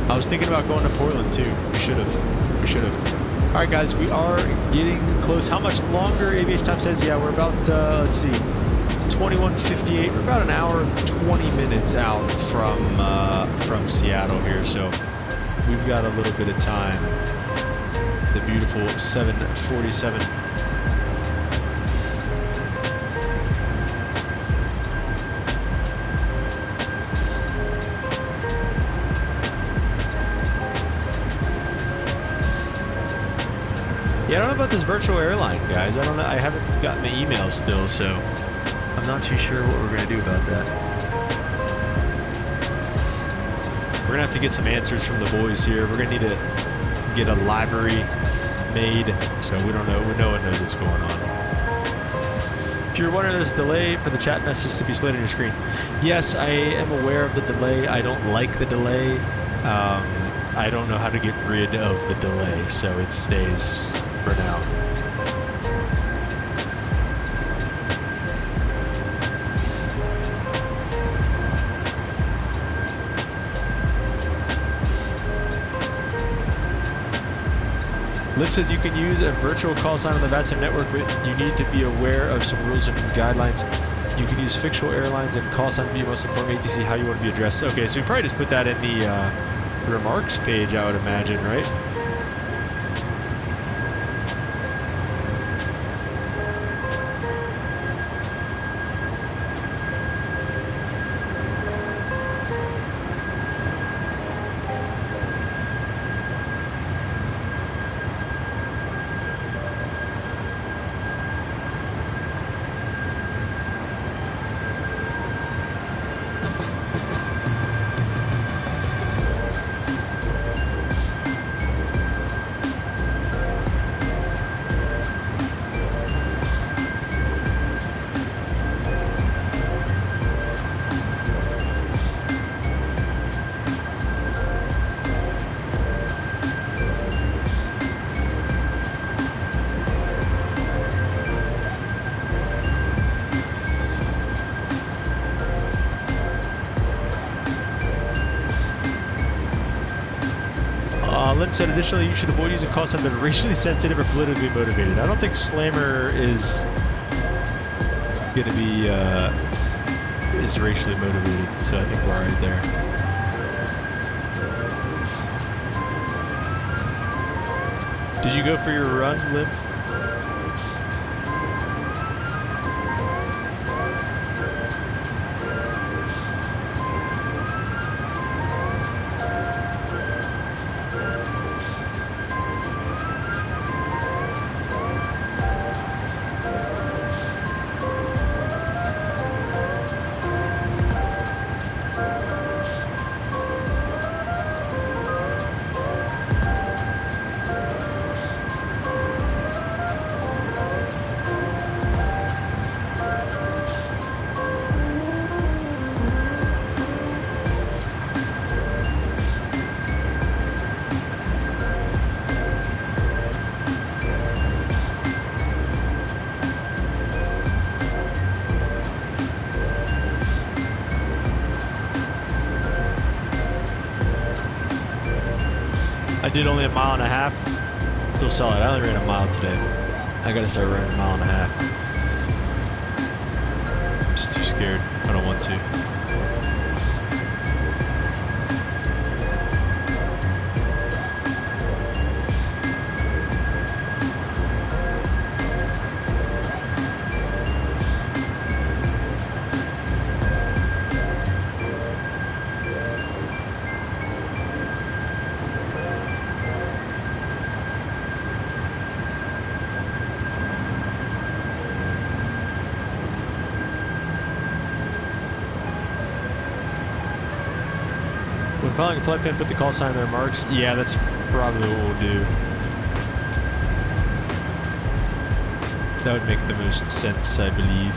I was thinking about going to Portland too. We should have. We should have. All right, guys, we are getting close. How much longer? AVH time says, yeah, we're about, let's see, 21:58. We're about an hour and 20 minutes out from Seattle here, so we've got a little bit of time. The beautiful 7:47. Yeah, I don't know about this virtual airline, guys. I don't know. I haven't gotten the email still, so I'm not too sure what we're gonna do about that. We're gonna have to get some answers from the boys here. We're gonna need to get a library made, so we don't know. No one knows what's going on. If you're wondering, there's a delay for the chat message to be split on your screen. Yes, I am aware of the delay. I don't like the delay. I don't know how to get rid of the delay, so it stays for now. Lip says you can use a virtual call sign on the VATSIM network, but you need to be aware of some rules and guidelines. You can use fictional airlines and call signs, but you must inform ATC how you want to be addressed. Okay, so we probably just put that in the remarks page, I would imagine, right? Lim said, additionally, you should avoid using call signs that are racially sensitive or politically motivated. I don't think Slammer is going to be is racially motivated, so I think we're all right there. Did you go for your run, Lim? I did only a mile and a half. Still solid. I only ran a mile today. I gotta start running a mile and a half. I'm just too scared. I don't want to. When calling a flight plan, put the call sign in the remarks. Yeah, that's probably what we'll do. That would make the most sense, I believe.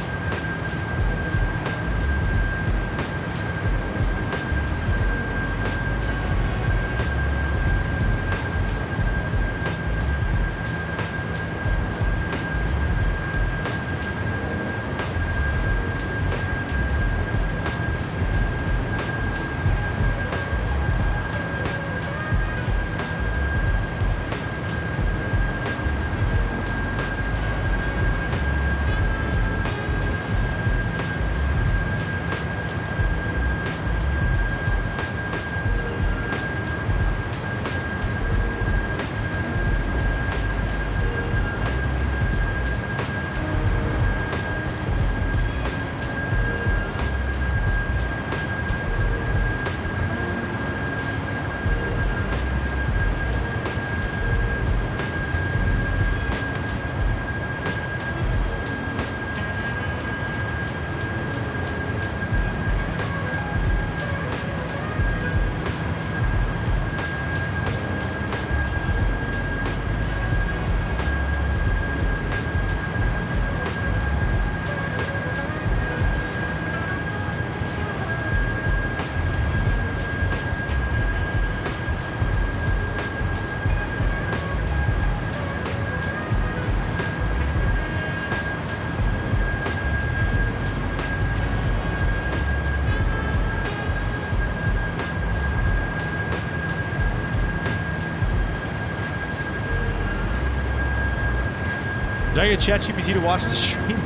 Did I get ChatGPT to watch the stream?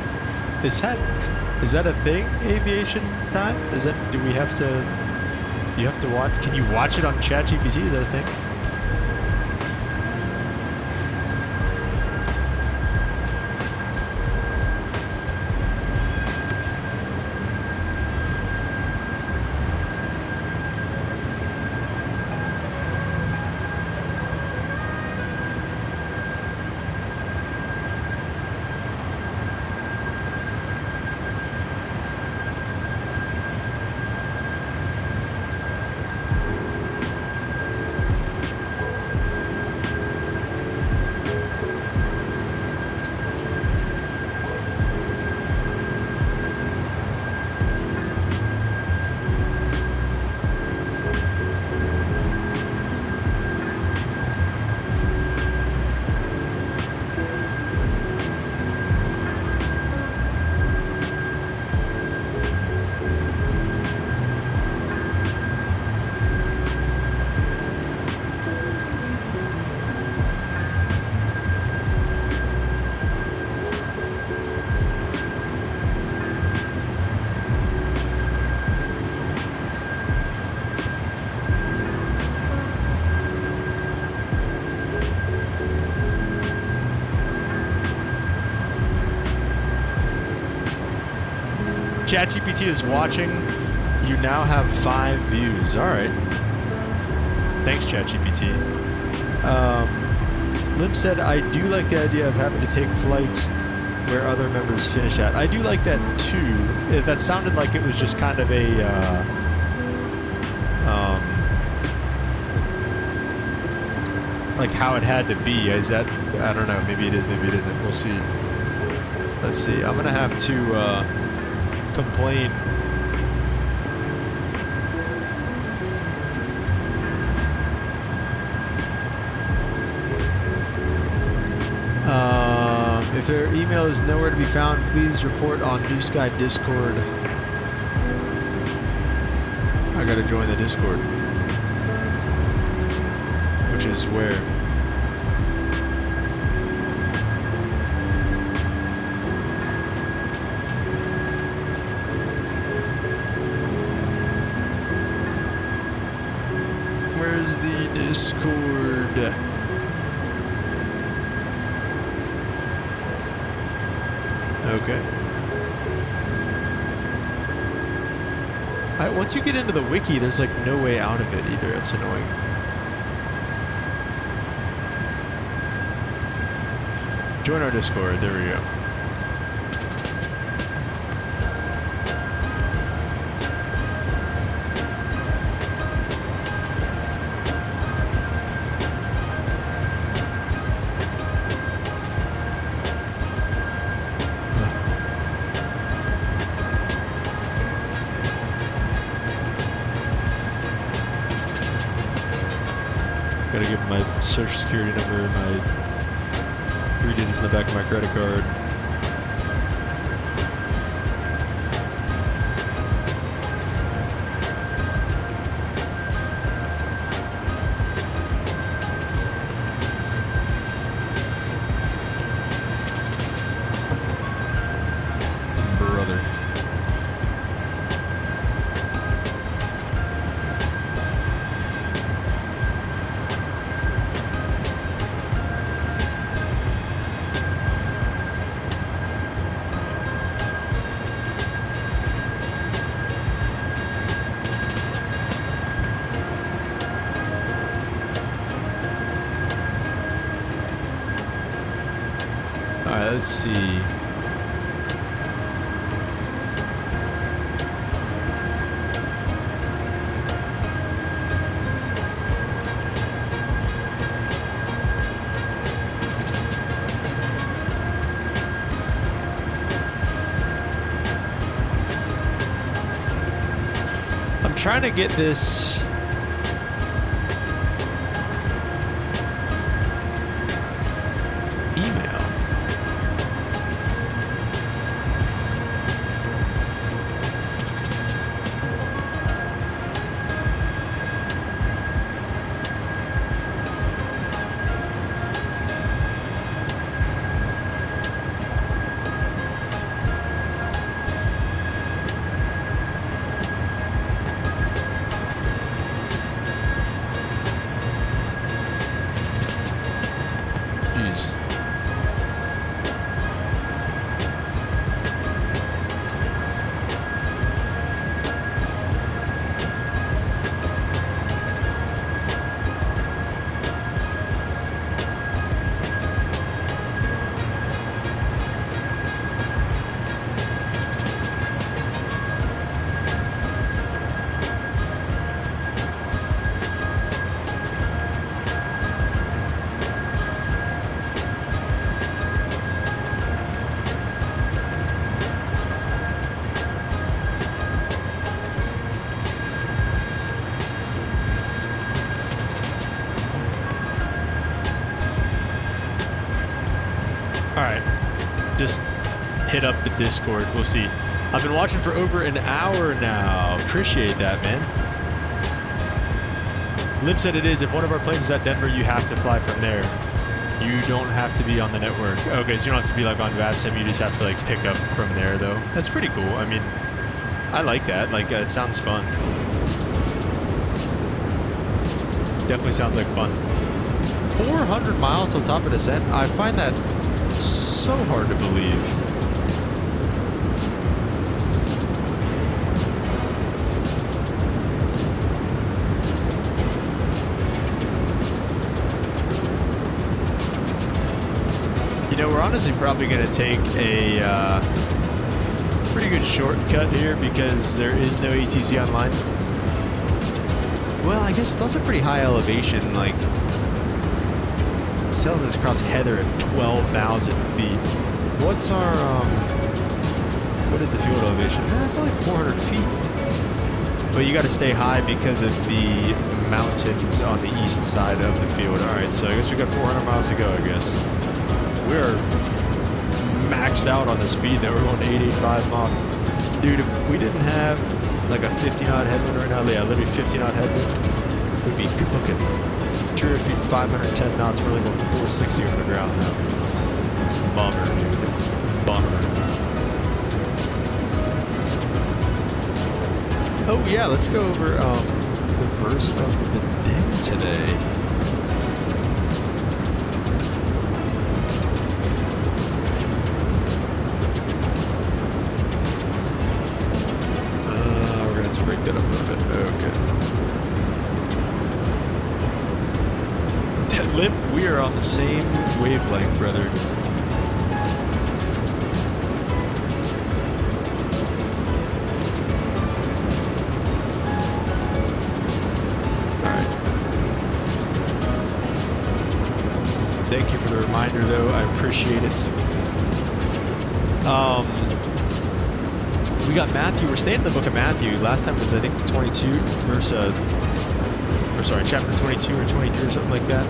Is that a thing? Aviation time? Is that? Do we have to? You have to watch? Can you watch it on ChatGPT? Is that a thing? ChatGPT is watching. You now have 5 views. All right. Thanks, ChatGPT. Lim said, I do like the idea of having to take flights where other members finish at. I do like that too. That sounded like it was just kind of a like how it had to be. Is that, I don't know, maybe it is, maybe it isn't. We'll see. Let's see. I'm gonna have to complain. If their email is nowhere to be found, please report on New Sky Discord. I gotta join the Discord. Which is where? Where's the Discord? Okay. Once you get into the wiki, there's like no way out of it either. It's annoying. Join our Discord. There we go. Gotta give my social security number and my 3 digits in the back of my credit card. Brother. Alright, let's see. I'm trying to get this. just hit up the Discord. We'll see. I've been watching for over an hour now. Appreciate that, man. Lip said it is. If one of our planes is at Denver, you have to fly from there. You don't have to be on the network. Okay, so you don't have to be like on VATSIM. You just have to like pick up from there, though. That's pretty cool. I mean, I like that. Like, it sounds fun. Definitely sounds like fun. 400 miles on top of descent? I find that so hard to believe. You know, we're honestly probably going to take a pretty good shortcut here because there is no ATC online. Well, I guess it's also pretty high elevation. Like, it's telling us across Heather at 12,000 feet. What's our, what is the field elevation? It's only 400 feet. But you got to stay high because of the mountains on the east side of the field. All right, so I guess we got 400 miles to go, I guess. We're maxed out on the speed that we're going 885 mile. Dude, if we didn't have like a 50-knot headwind right now, yeah, literally 50-knot headwind, we'd be cooking. True speed 510 knots, we're only going 460 on the ground now. Bummer, dude. Bummer. Oh yeah, let's go over the verse of the day today. Break that up a little bit. Okay. That lip, we are on the same wavelength, brother. Alright. Thank you for the reminder, though. I appreciate it. We got Matthew. We're staying in the book of Matthew. Last time was, I think, 22 verse, or sorry, chapter 22 or 23 or something like that.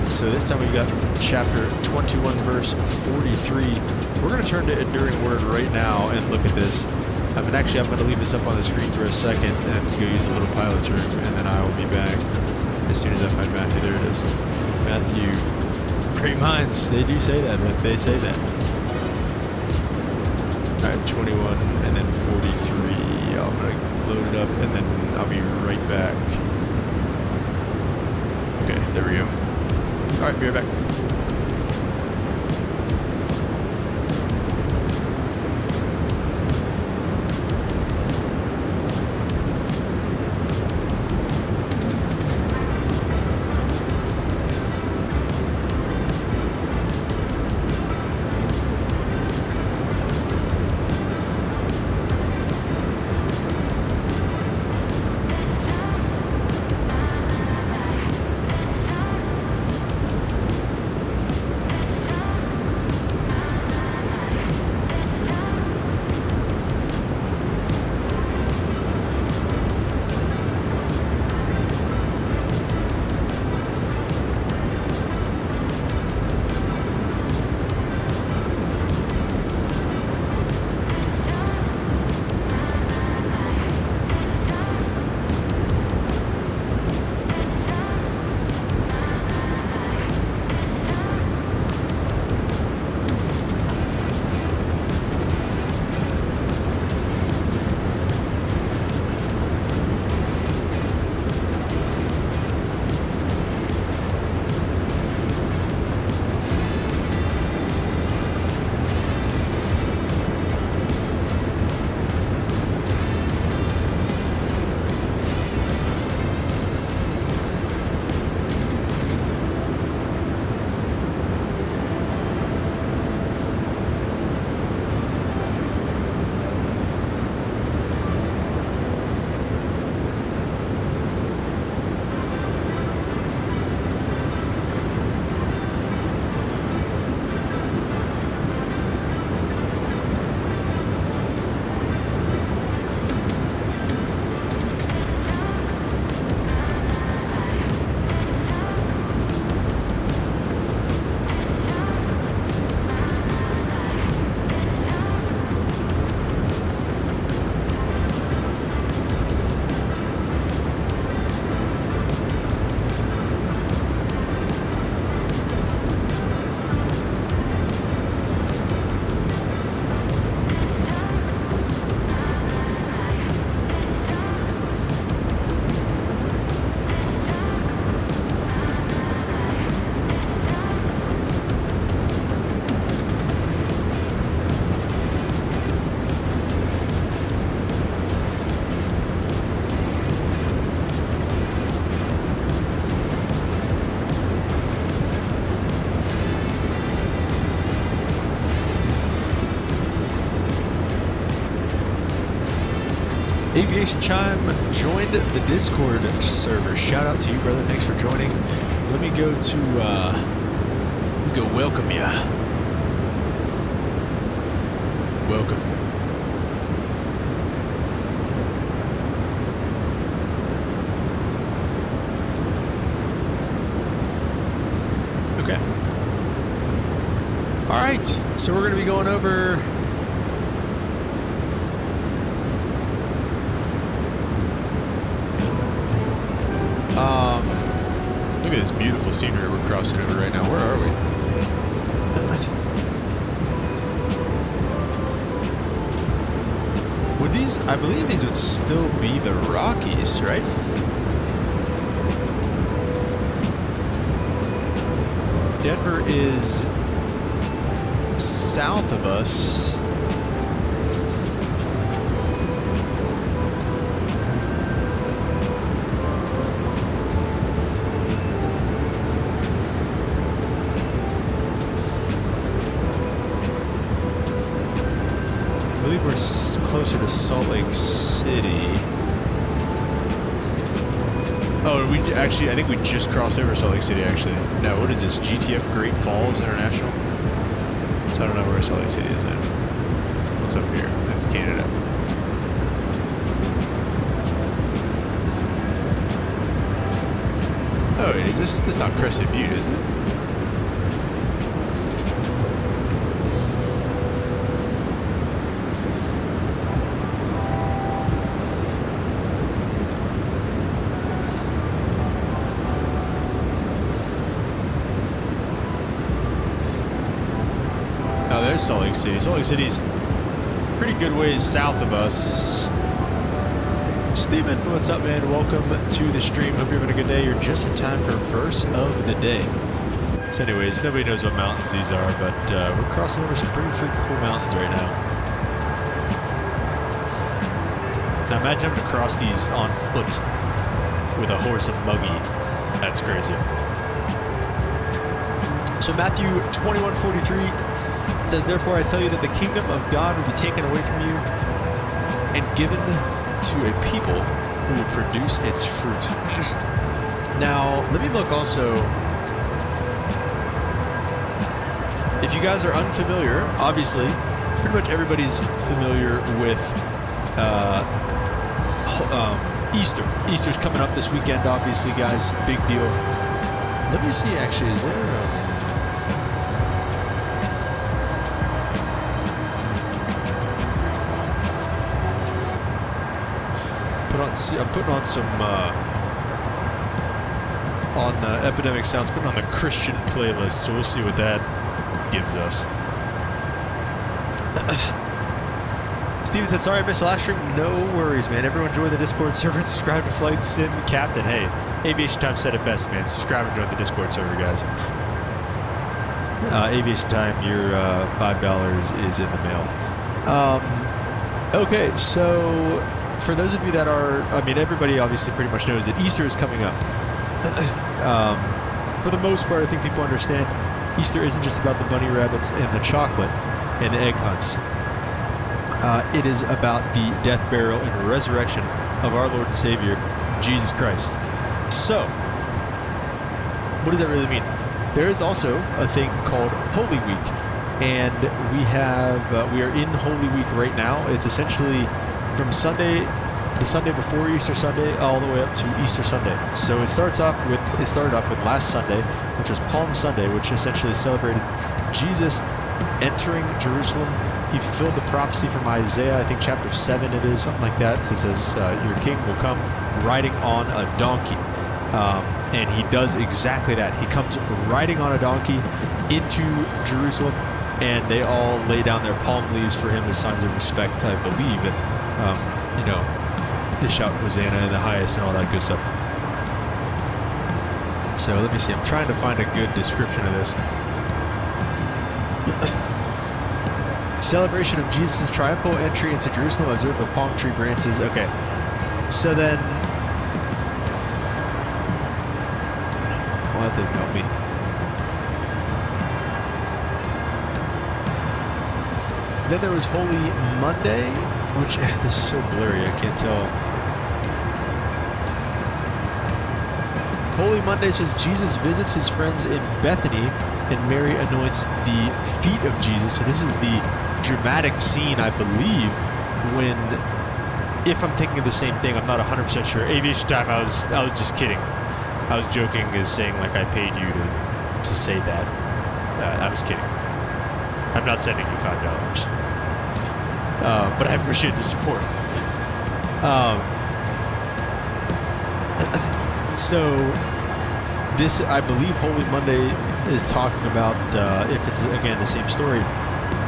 So this time we got chapter 21 verse 43. We're going to turn to Enduring Word right now and look at this. I'm going to leave this up on the screen for a second and go use a little pilot's room, and then I will be back as soon as I find Matthew. There it is. Matthew. Great minds. They do say that, man. They say that. Alright, 21 and then 43. I'm gonna load it up and then I'll be right back. Okay, there we go. Alright, be right back. Aviation Chime joined the Discord server. Shout out to you, brother. Thanks for joining. Let me go to welcome ya. Welcome. Okay. All right. So we're going to be going over. Look at this beautiful scenery we're crossing over right now. Where are we? Would these, I believe these would still be the Rockies, right? Denver is south of us. I believe we're closer to Salt Lake City. Oh, we actually, I think we just crossed over Salt Lake City, actually. No, what is this? GTF Great Falls International? So I don't know where Salt Lake City is now. What's up here? That's Canada. Oh, wait, is this not Crescent Butte, is it? Oh, there's Salt Lake City. Salt Lake City's pretty good ways south of us. Steven, what's up, man? Welcome to the stream. Hope you're having a good day. You're just in time for verse of the day. So anyways, nobody knows what mountains these are, but we're crossing over some pretty freaking cool mountains right now. Now imagine having to cross these on foot with a horse and buggy. That's crazy. So Matthew 21:43 says, "Therefore I tell you that the kingdom of God will be taken away from you and given to a people who will produce its fruit." Now, let me look also. If you guys are unfamiliar, obviously, pretty much everybody's familiar with Easter. Easter's coming up this weekend, obviously, guys. Big deal. Let me see, actually, is there I'm putting on some on Epidemic Sounds, putting on the Christian playlist, so we'll see what that gives us. Steven said, "Sorry I missed the last stream." No worries, man. Everyone join the Discord server and subscribe to Flight Sim Captain. Hey, Aviation Time said it best, man. Subscribe and join the Discord server, guys. Aviation Time, your $5 is in the mail. Okay, so for those of you that are, I mean, everybody obviously pretty much knows that Easter is coming up. For the most part, I think people understand Easter isn't just about the bunny rabbits and the chocolate and the egg hunts. It is about the death, burial, and resurrection of our Lord and Savior, Jesus Christ. So, what does that really mean? There is also a thing called Holy Week, and we are in Holy Week right now. It's essentially from the Sunday before Easter Sunday all the way up to Easter Sunday. So it started off with last Sunday, which was Palm Sunday, which essentially celebrated Jesus entering Jerusalem. He fulfilled the prophecy from Isaiah, I think chapter 7 it is, something like that. It says, your king will come riding on a donkey. And he does exactly that. He comes riding on a donkey into Jerusalem, and they all lay down their palm leaves for him as signs of respect, I believe. And, they shout Hosanna in the highest and all that good stuff. So let me see. I'm trying to find a good description of this. Celebration of Jesus' triumphal entry into Jerusalem. Observe the palm tree branches. Okay. So then... well, that doesn't help me. Then there was Holy Monday. Which, this is so blurry, I can't tell. Holy Monday says Jesus visits his friends in Bethany and Mary anoints the feet of Jesus. So this is the dramatic scene, I believe, when, if I'm thinking of the same thing, I'm not 100% sure. Aviation time, I was just kidding. I was joking as saying like I paid you to say that. I was kidding. I'm not sending you $5. But I appreciate the support. So this, I believe, Holy Monday is talking about, if it's again the same story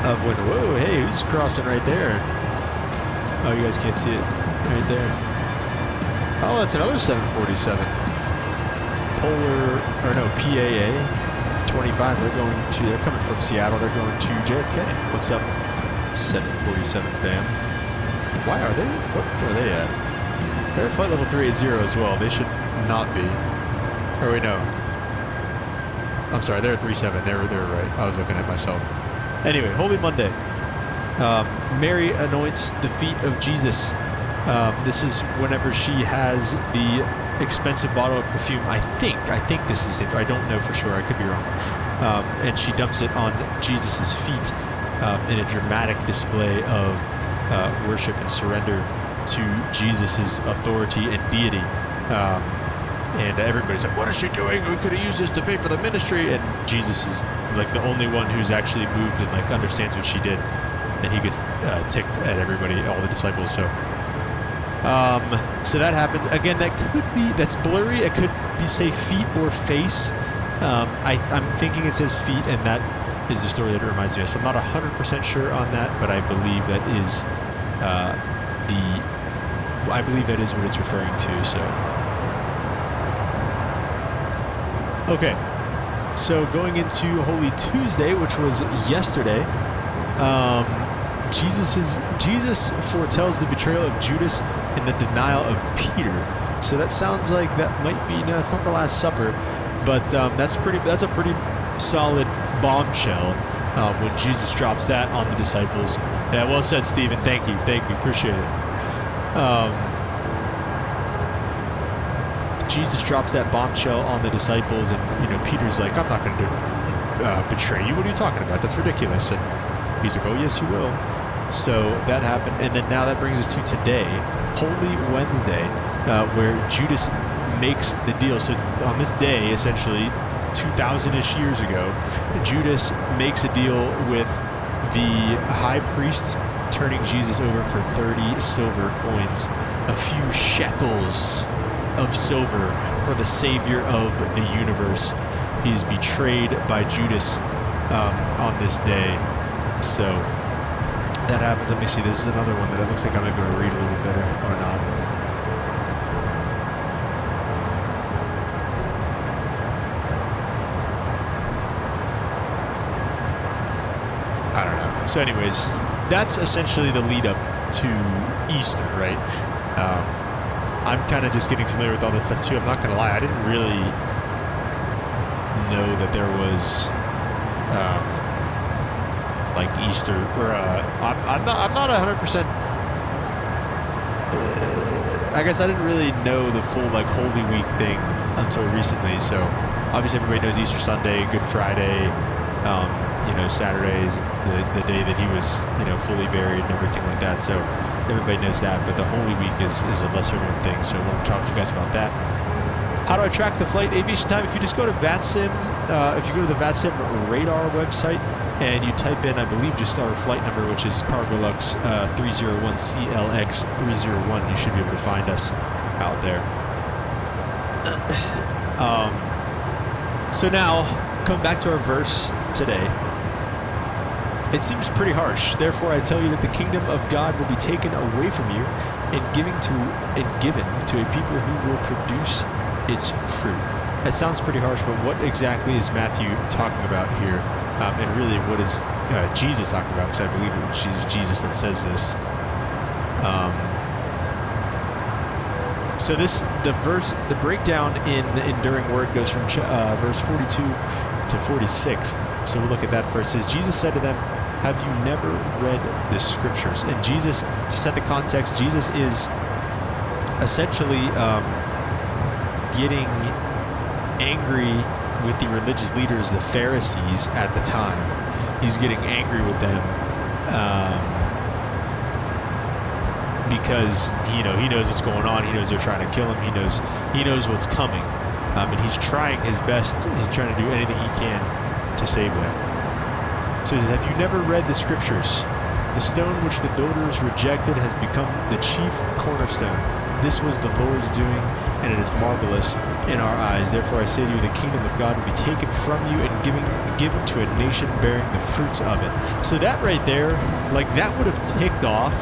of when, whoa, hey, who's crossing right there? Oh, you guys can't see it right there. Oh, that's another 747. PAA 25. They're coming from Seattle. They're going to JFK. What's up, 747 fam? Why are they? What are they at? They're at flight level 380 as well. They should not be. Or wait, no. I'm sorry, they're at 37. They were right. I was looking at myself. Anyway, Holy Monday. Mary anoints the feet of Jesus. This is whenever she has the expensive bottle of perfume. I think this is the same. I don't know for sure. I could be wrong. And she dumps it on Jesus's feet in a dramatic display of worship and surrender to Jesus's authority and deity. And everybody's like, what is she doing? We could have used this to pay for the ministry. And Jesus is like the only one who's actually moved and like understands what she did. And he gets ticked at everybody, all the disciples. So that happens. Again, that's blurry. It could be, say, feet or face. I'm thinking it says feet, and that is the story that it reminds me of. So I'm not 100% sure on that, but I believe that is what it's referring to. So. Okay, so going into Holy Tuesday, which was yesterday, Jesus foretells the betrayal of Judas and the denial of Peter. So that sounds like that might be, no, it's not the Last Supper, but that's a pretty solid bombshell when Jesus drops that on the disciples. Yeah, well said, Stephen. Thank you, appreciate it. Jesus drops that bombshell on the disciples, and Peter's like, I'm not going to betray you. What are you talking about? That's ridiculous. And he's like, oh yes, you will. So that happened, and then now that brings us to today, Holy Wednesday, where Judas makes the deal. So on this day, essentially 2,000-ish years ago, Judas makes a deal with the high priest, turning Jesus over for 30 silver coins, a few shekels of silver for the Savior of the universe. He's betrayed by Judas on this day. So that happens. Let me see. This is another one that it looks like I'm going to read a little bit better or not. I don't know. So anyways, that's essentially the lead up to Easter, right? I'm kind of just getting familiar with all that stuff too. I'm not going to lie. I didn't really know that there was like Easter, or I'm not 100%. I guess I didn't really know the full like Holy Week thing until recently. So obviously everybody knows Easter Sunday, Good Friday. Saturday is the day that he was fully buried and everything like that. So everybody knows that. But the Holy Week is a lesser known thing. So I want to talk to you guys about that. How do I track the flight aviation time? If you just go to VATSIM, if you go to the VATSIM radar website and you type in, I believe, just our flight number, which is Cargolux 301CLX301, you should be able to find us out there. So now, come back to our verse today. It seems pretty harsh. Therefore, I tell you that the kingdom of God will be taken away from you and given to a people who will produce its fruit. That sounds pretty harsh, but what exactly is Matthew talking about here? And really, what is Jesus talking about? Because I believe it was Jesus that says this. So the breakdown in the enduring word goes from verse 42 to 46. So we'll look at that first. It says, Jesus said to them, have you never read the scriptures? And Jesus, to set the context, Jesus is essentially getting angry with the religious leaders, the Pharisees at the time. He's getting angry with them because he knows what's going on. He knows they're trying to kill him. He knows what's coming, and he's trying his best. He's trying to do anything he can to save them. So he says, have you never read the scriptures? The stone which the builders rejected has become the chief cornerstone. This was the Lord's doing, and it is marvelous in our eyes. Therefore I say to you, the kingdom of God will be taken from you and given to a nation bearing the fruits of it. So that right there, like, that would have ticked off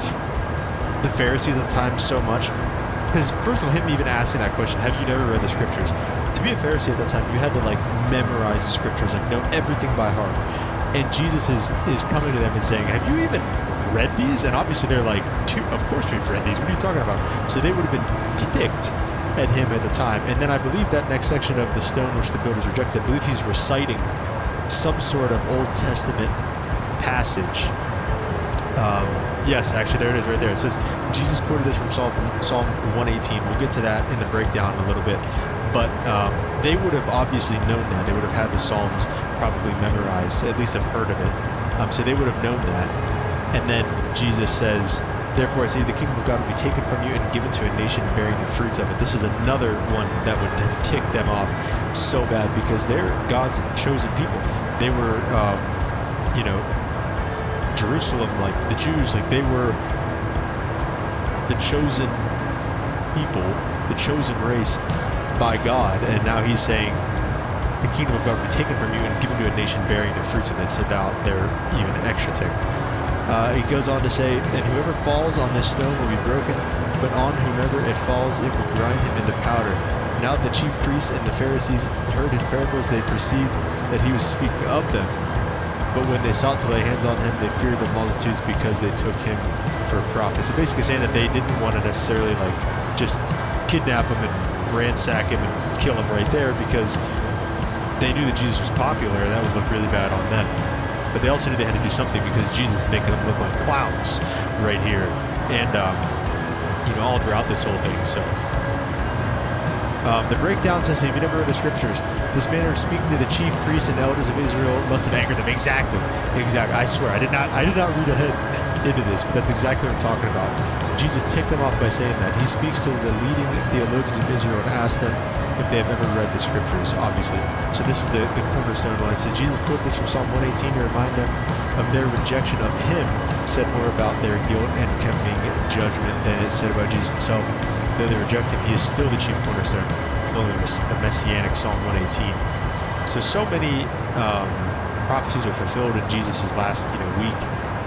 the Pharisees at the time so much. Because first of all, him even asking that question, have you never read the scriptures? To be a Pharisee at that time, you had to like memorize the scriptures, like know everything by heart. And Jesus is coming to them and saying, have you even read these? And obviously they're like, of course we've read these. What are you talking about? So they would have been ticked at him at the time. And then I believe that next section of the stone which the builders rejected, I believe he's reciting some sort of Old Testament passage. Yes, actually, there it is right there. It says, Jesus quoted this from Psalm 118. We'll get to that in the breakdown in a little bit. But they would have obviously known that. They would have had the Psalms probably memorized, at least have heard of it. So they would have known that. And then Jesus says, therefore I say the kingdom of God will be taken from you and given to a nation bearing the fruits of it. This is another one that would have ticked them off so bad because they're God's chosen people. They were, Jerusalem, like the Jews, like they were the chosen people, the chosen race by God. And now he's saying the kingdom of God will be taken from you and given to a nation bearing the fruits of it. So now they're even extra ticked. He goes on to say, and whoever falls on this stone will be broken, but on whomever it falls, it will grind him into powder. Now the chief priests and the Pharisees heard his parables. They perceived that he was speaking of them. But when they sought to lay hands on him, they feared the multitudes because they took him for a prophet. So basically saying that they didn't want to necessarily like just kidnap him and ransack him and kill him right there because they knew that Jesus was popular and that would look really bad on them. But they also knew they had to do something because Jesus was making them look like clowns right here. And, all throughout this whole thing. So the breakdown says, if you never read the scriptures, this manner of speaking to the chief priests and elders of Israel must have angered them. Exactly. I swear, I did not read ahead into this, but that's exactly what I'm talking about. Jesus ticked them off by saying that. He speaks to the leading theologians of Israel and asks them if they have ever read the scriptures, obviously. So this is the cornerstone one. It says, Jesus quoted this from Psalm 118 to remind them of their rejection of him, said more about their guilt and coming judgment than it said about Jesus himself. Though they reject him, he is still the chief cornerstone, fulfilling the messianic Psalm 118. So many prophecies are fulfilled in Jesus' last week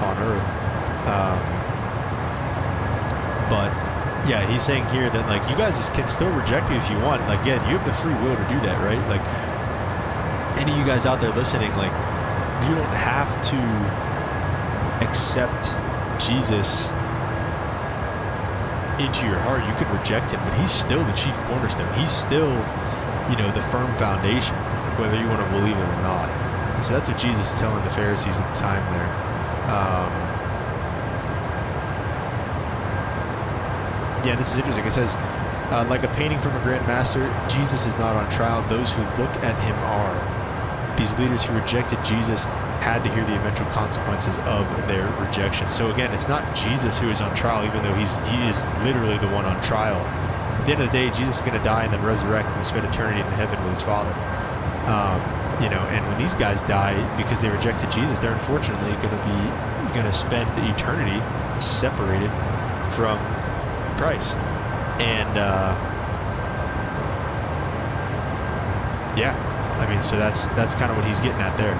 on earth. But yeah, he's saying here that like you guys can still reject me if you want. Like, again, you have the free will to do that, right? Like any of you guys out there listening, like you don't have to accept Jesus into your heart. You could reject him, but he's still the chief cornerstone. He's still, the firm foundation, whether you want to believe it or not. And so that's what Jesus is telling the Pharisees at the time there. Yeah, this is interesting. It says, like a painting from a grand master, Jesus is not on trial. Those who look at him are. These leaders who rejected Jesus had to hear the eventual consequences of their rejection. So again, it's not Jesus who is on trial, even though he is literally the one on trial. At the end of the day, Jesus is going to die and then resurrect and spend eternity in heaven with his Father. And when these guys die because they rejected Jesus, they're unfortunately going to spend eternity separated from Christ. And so that's kind of what he's getting at there.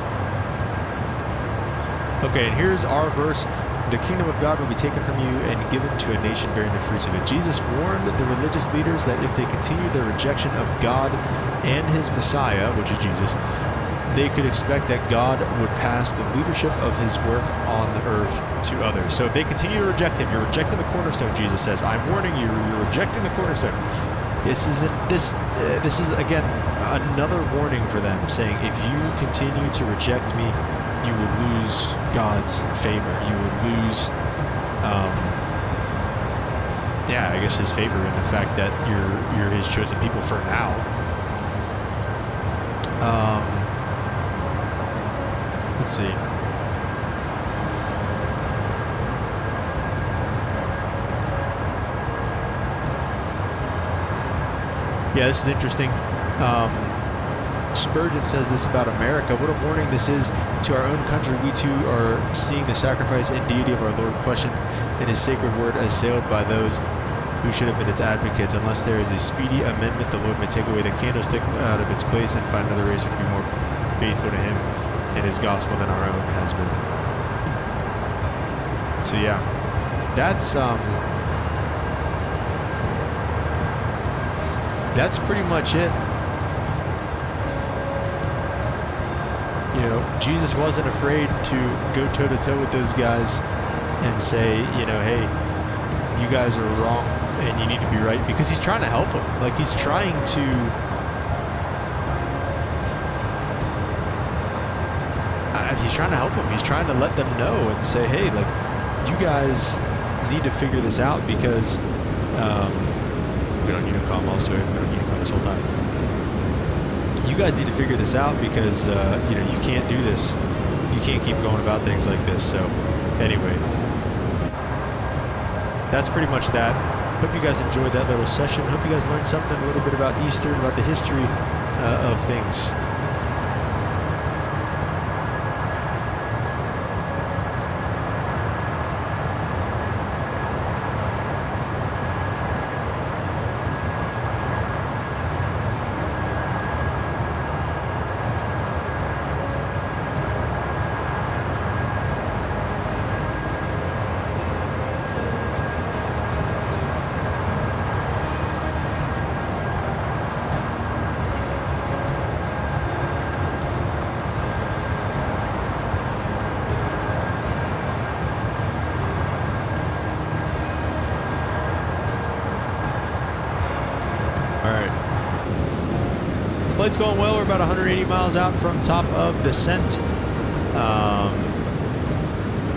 Okay, and here's our verse. The kingdom of God will be taken from you and given to a nation bearing the fruits of it. Jesus warned the religious leaders that if they continued their rejection of God and his Messiah, which is Jesus, they could expect that God would pass the leadership of his work on the earth to others. So if they continue to reject him, you're rejecting the cornerstone, Jesus says. I'm warning you, you're rejecting the cornerstone. This is again another warning for them, saying if you continue to reject me, you will lose God's favor. You will lose, yeah, I guess his favor in the fact that you're his chosen people for now. Let's see. Yeah, this is interesting. Spurgeon says this about America. What a warning this is to our own country. We too are seeing the sacrifice and deity of our Lord questioned and his sacred word assailed by those who should have been its advocates. Unless there is a speedy amendment, the Lord may take away the candlestick out of its place and find another race which will be more faithful to him and his gospel than our own has been. So yeah, that's pretty much it. You know, Jesus wasn't afraid to go toe-to-toe with those guys and say, you know, hey, you guys are wrong and you need to be right, because he's trying to help them. Like, he's trying to help them. He's trying to let them know and say, hey, like, you guys need to figure this out, because we don't need to calm also. We don't need to calm this whole time. You guys need to figure this out, because you know, you can't do this. You can't keep going about things like this. So anyway, that's pretty much that. Hope you guys enjoyed that little session. Hope you guys learned something a little bit about Easter and about the history of things. Flight's going well. We're about 180 miles out from top of descent.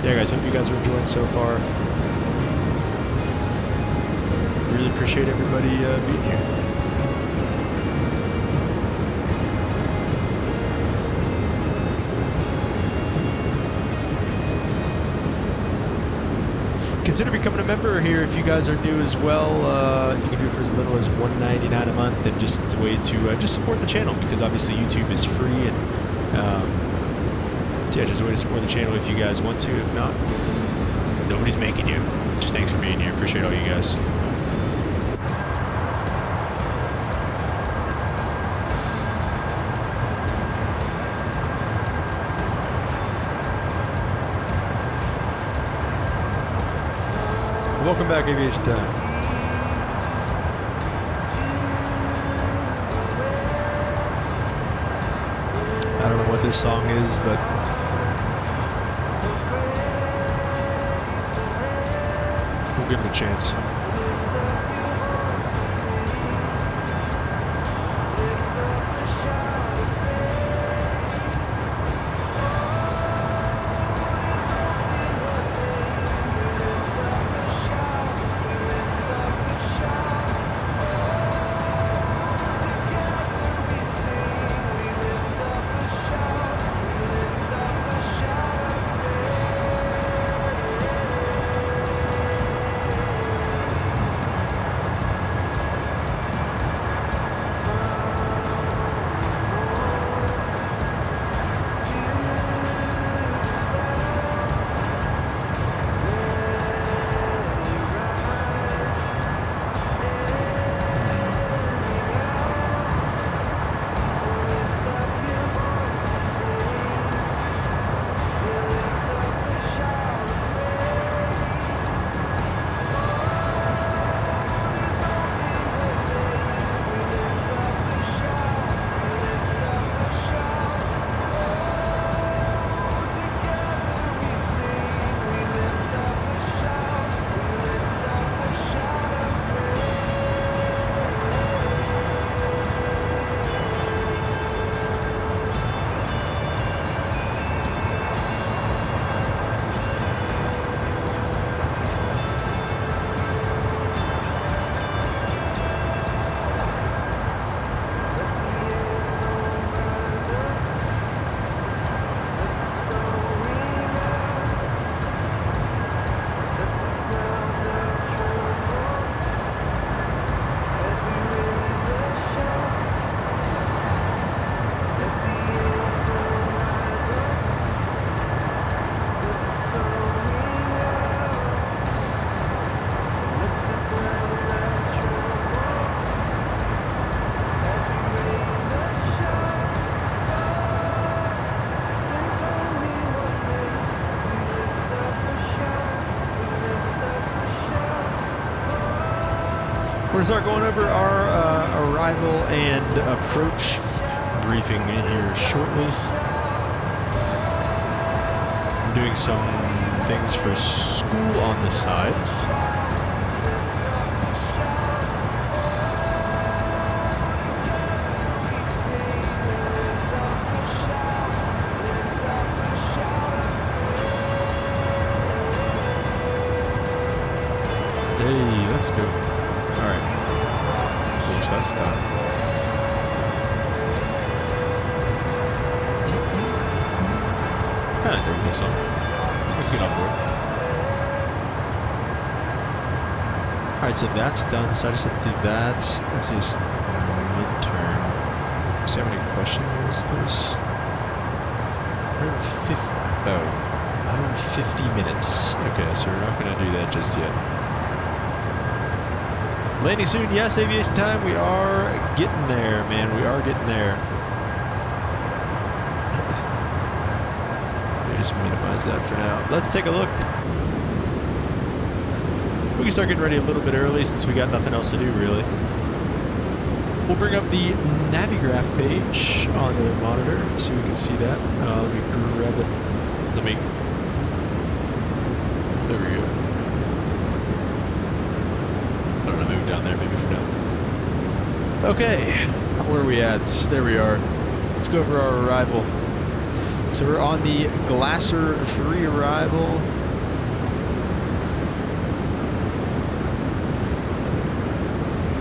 Yeah, guys, hope you guys are enjoying so far. Really appreciate everybody being here. Consider becoming a member here if you guys are new as well. You can do it for as little as $1.99 a month, and just it's a way to just support the channel, because obviously YouTube is free, and yeah, just a way to support the channel if you guys want to. If not, nobody's making you. Just thanks for being here. Appreciate all you guys. Welcome back, Aviation Time. I don't know what this song is, but we'll give it a chance. We're going to start going over our arrival and approach briefing here shortly. I'm doing some things for school on the side. Hey, let's go. Alright. Finish that stuff. Kinda dig this song. Let's get on board. Alright, so that's done. So I just have to do that. That's his midterm. Do you have any questions, Chris? 150 minutes. Okay, so we're not going to do that just yet. Landing soon, yes, aviation time. We are getting there, man. We are getting there. Let me just minimize that for now. Let's take a look. We can start getting ready a little bit early since we got nothing else to do, really. We'll bring up the Navigraph page on the monitor so we can see that. Let me grab it. There we go. I don't know, move down there maybe for now. Okay, where are we at? There we are. Let's go over our arrival. So we're on the Glasser 3 arrival.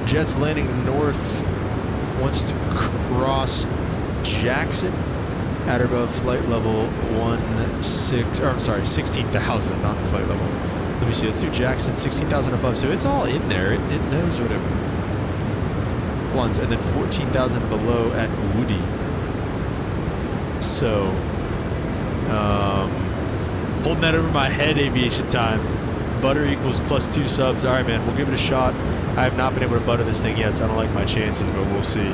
Jet's landing north, wants to cross Jackson at or above flight level 16,000, not flight level. Let me see, let's do Jackson, 16,000 above, so it's all in there. It knows what it wants, and then 14,000 below at Woody. So, holding that over my head, aviation time. Butter equals +2 subs. All right, man, we'll give it a shot. I have not been able to butter this thing yet, so I don't like my chances, but we'll see.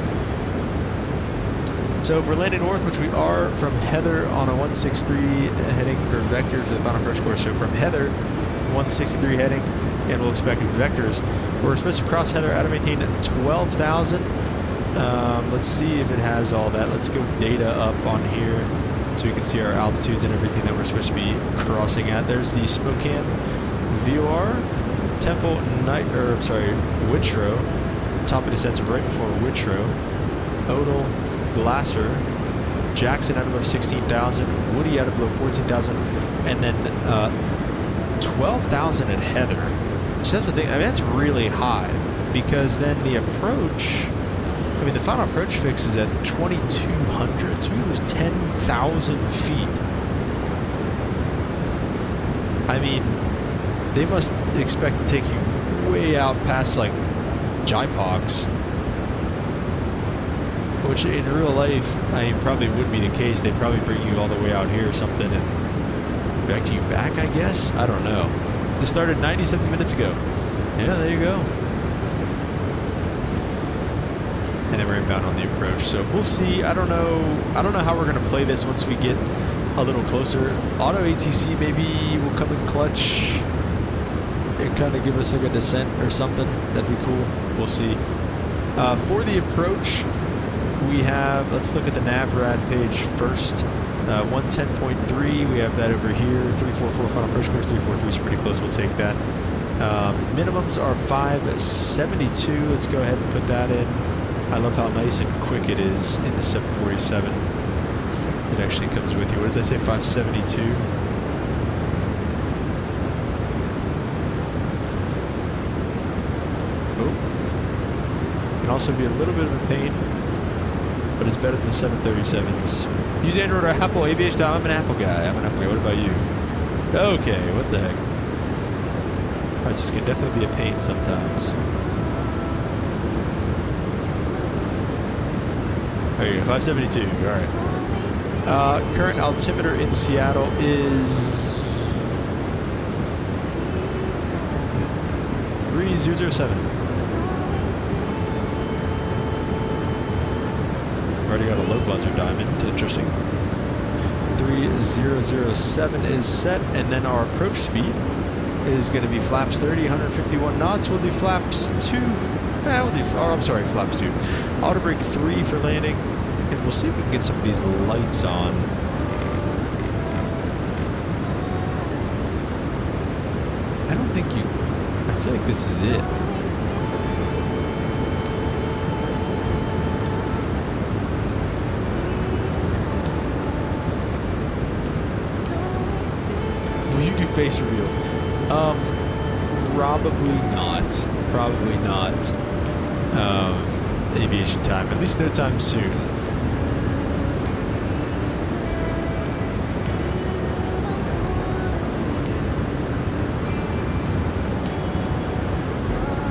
So if we're landing north, which we are, from Heather on a 163 heading for vector for the final approach course. So from Heather, 163 heading, and we'll expect vectors. We're supposed to cross Heather out of maintain 12,000. Let's see if it has all that. Let's go data up on here so we can see our altitudes and everything that we're supposed to be crossing at. There's the Spokane VOR, Temple, Whitrow. Top of descent's right before Whitrow. Odell, Glasser, Jackson out above 16,000, Woody out below 14,000, and then 12,000 at Heather. So that's the thing. I mean, that's really high because then the approach. I mean, the final approach fix is at 2,200, so we lose 10,000 feet. I mean, they must expect to take you way out past like JPOGs, which in real life, I mean, probably would be the case. They'd probably bring you all the way out here or something and vector you back, I guess. I don't know. This started 97 minutes ago. Yeah, there you go. And then we're inbound on the approach. So we'll see. I don't know how we're gonna play this once we get a little closer. Auto ATC maybe will come in clutch and kind of give us like a descent or something. That'd be cool. We'll see. For the approach, we have, let's look at the NavRad page first. 110.3, we have that over here. 344 final approach course, 343 is pretty close, we'll take that. Minimums are 572, let's go ahead and put that in. I love how nice and quick it is in the 747. It actually comes with you. What does I say, 572? Oh. Can also be a little bit of a pain, but it's better than the 737s. Use Android or Apple, aviation. I'm an Apple guy. What about you? Okay, what the heck? Alright, so this can definitely be a pain sometimes. There you go, 572. Alright. Current altimeter in Seattle is 3007. Already got a localizer diamond. Interesting. 3007 is set, and then our approach speed is going to be flaps 30, 151 knots. We'll do flaps 2 We'll do, oh, I'm sorry, flap suit. Auto brake 3 for landing, and we'll see if we can get some of these lights on. I don't think you, I feel like this is it. Will you do face reveal? Probably not. Probably not. Aviation time. At least no time soon.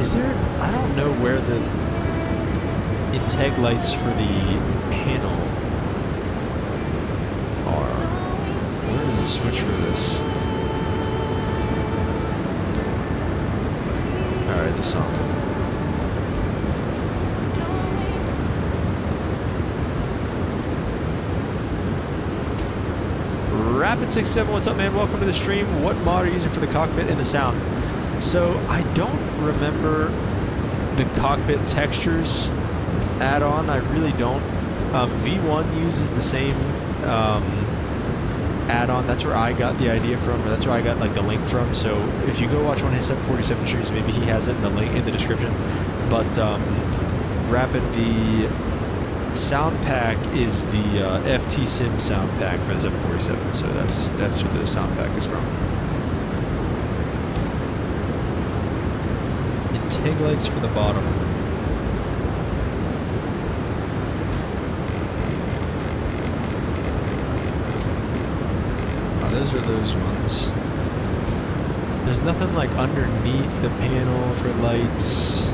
Is there... I don't know where the integ lights for the panel are. Where does it switch for this? Alright, the song. Rapid67, what's up, man? Welcome to the stream. What mod are you using for the cockpit and the sound? So, I don't remember the cockpit textures add-on. I really don't. V1 uses the same add-on. That's where I got the idea from, or that's where I got like the link from. So if you go watch one of his 747 streams, maybe he has it in the link in the description. But Rapid, the sound pack is the VATSIM sound pack for the 747. So that's where the sound pack is from. Intake lights for the bottom. Those are those ones. There's nothing like underneath the panel for lights.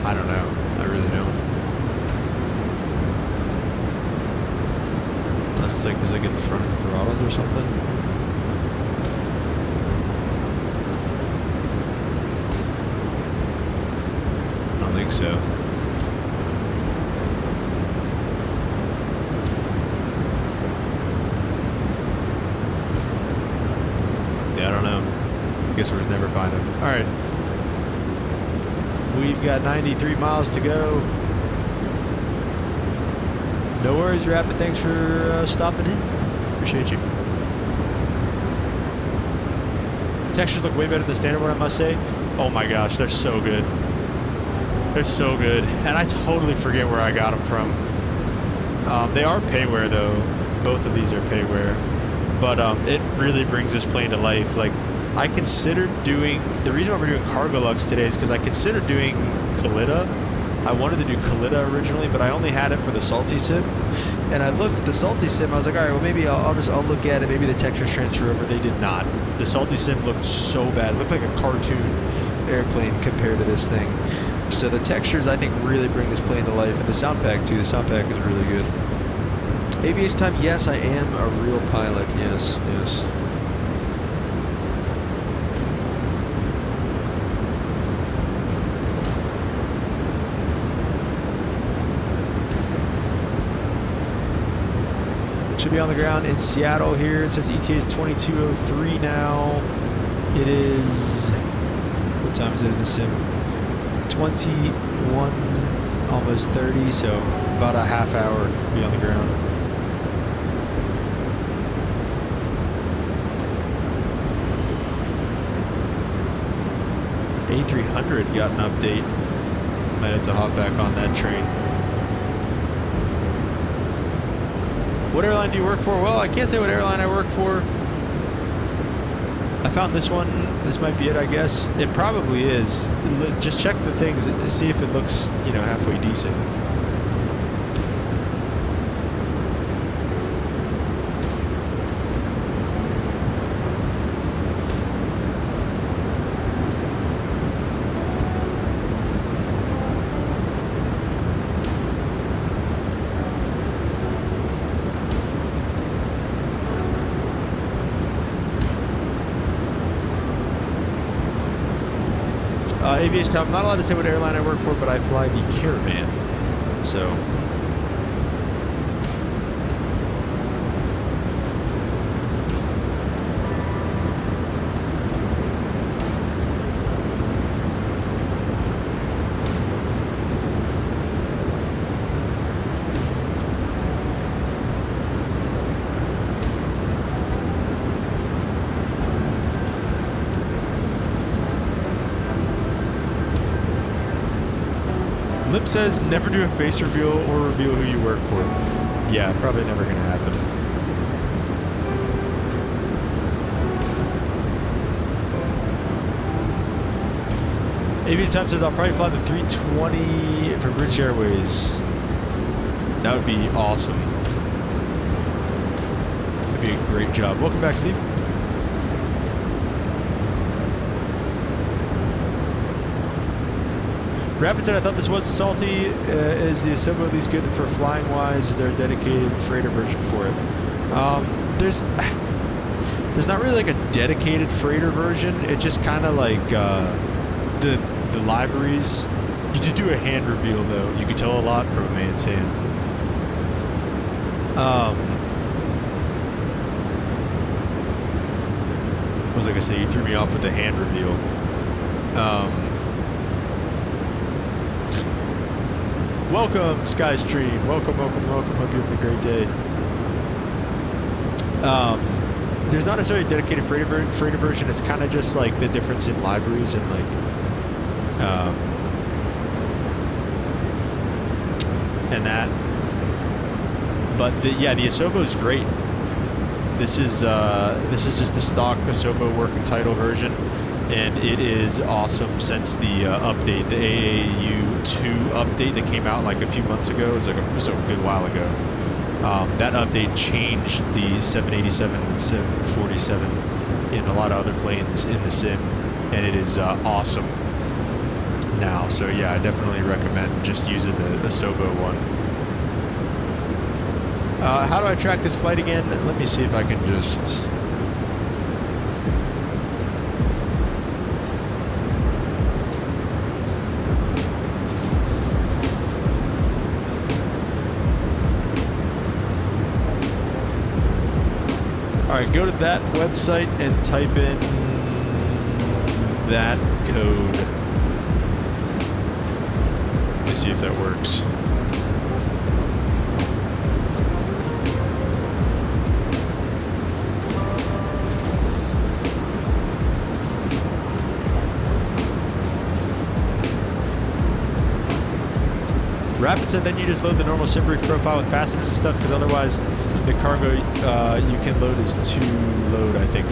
I don't know. I really don't. Unless like there's like in front of throttles or something. I don't think so. I don't know. Guess we'll just never find him. Alright. We've got 93 miles to go. No worries, Rapid. Thanks for stopping in. Appreciate you. Textures look way better than the standard one, I must say. Oh my gosh, they're so good. They're so good. And I totally forget where I got them from. They are payware, though. Both of these are payware. But it really brings this plane to life. Like, I considered doing... The reason why we're doing Cargolux today is because I considered doing Kalita. I wanted to do Kalita originally, but I only had it for the Salty Sim. And I looked at the Salty Sim, I was like, alright, well maybe I'll look at it, maybe the textures transfer over. They did not. The Salty Sim looked so bad. It looked like a cartoon airplane compared to this thing. So the textures, I think, really bring this plane to life. And the sound pack, too. The sound pack is really good. Aviation time, yes, I am a real pilot. Yes, yes. Should be on the ground in Seattle here. It says ETA is 22:03 now. It is... What time is it in the sim? 21, almost 30, so about a half hour to be on the ground. A300 got an update. Might have to hop back on that train. What airline do you work for? Well, I can't say what airline I work for. I found this one. This might be it, I guess. It probably is. Just check the things, see if it looks, you know, halfway decent. Aviation time. I'm not allowed to say what airline I work for, but I fly the Caravan. So. Lip says never do a face reveal or reveal who you work for. Yeah, probably never gonna happen. AB's time says I'll probably fly the 320 for British Airways. That would be awesome. That'd be a great job. Welcome back, Steve. Rapid said, I thought this was salty. Is the Asobo at least good for flying wise? Is there a dedicated freighter version for it? There's not really like a dedicated freighter version. It just kind of like the liveries. You did do a hand reveal though. You could tell a lot from a man's hand. What was I gonna say? You threw me off with the hand reveal. Welcome, Skystream. Welcome, welcome, welcome. Hope you're having a great day. There's not necessarily a dedicated freighter version. It's kind of just like the difference in liveries and like, and that. But yeah, the Asobo is great. This is just the stock Asobo working title version, and it is awesome since the update, the AAU2 update that came out like a few months ago. It was a good while ago. That update changed the 787 and 747 in a lot of other planes in the sim, and it is awesome now. So yeah, I definitely recommend just using the Asobo one. How do I track this flight again? Let me see if I can just... Alright, go to that website and type in that code. Let me see if that works. Rapid said then you just load the normal sim brief profile with passengers and stuff, because otherwise the cargo you can load is too load, I think.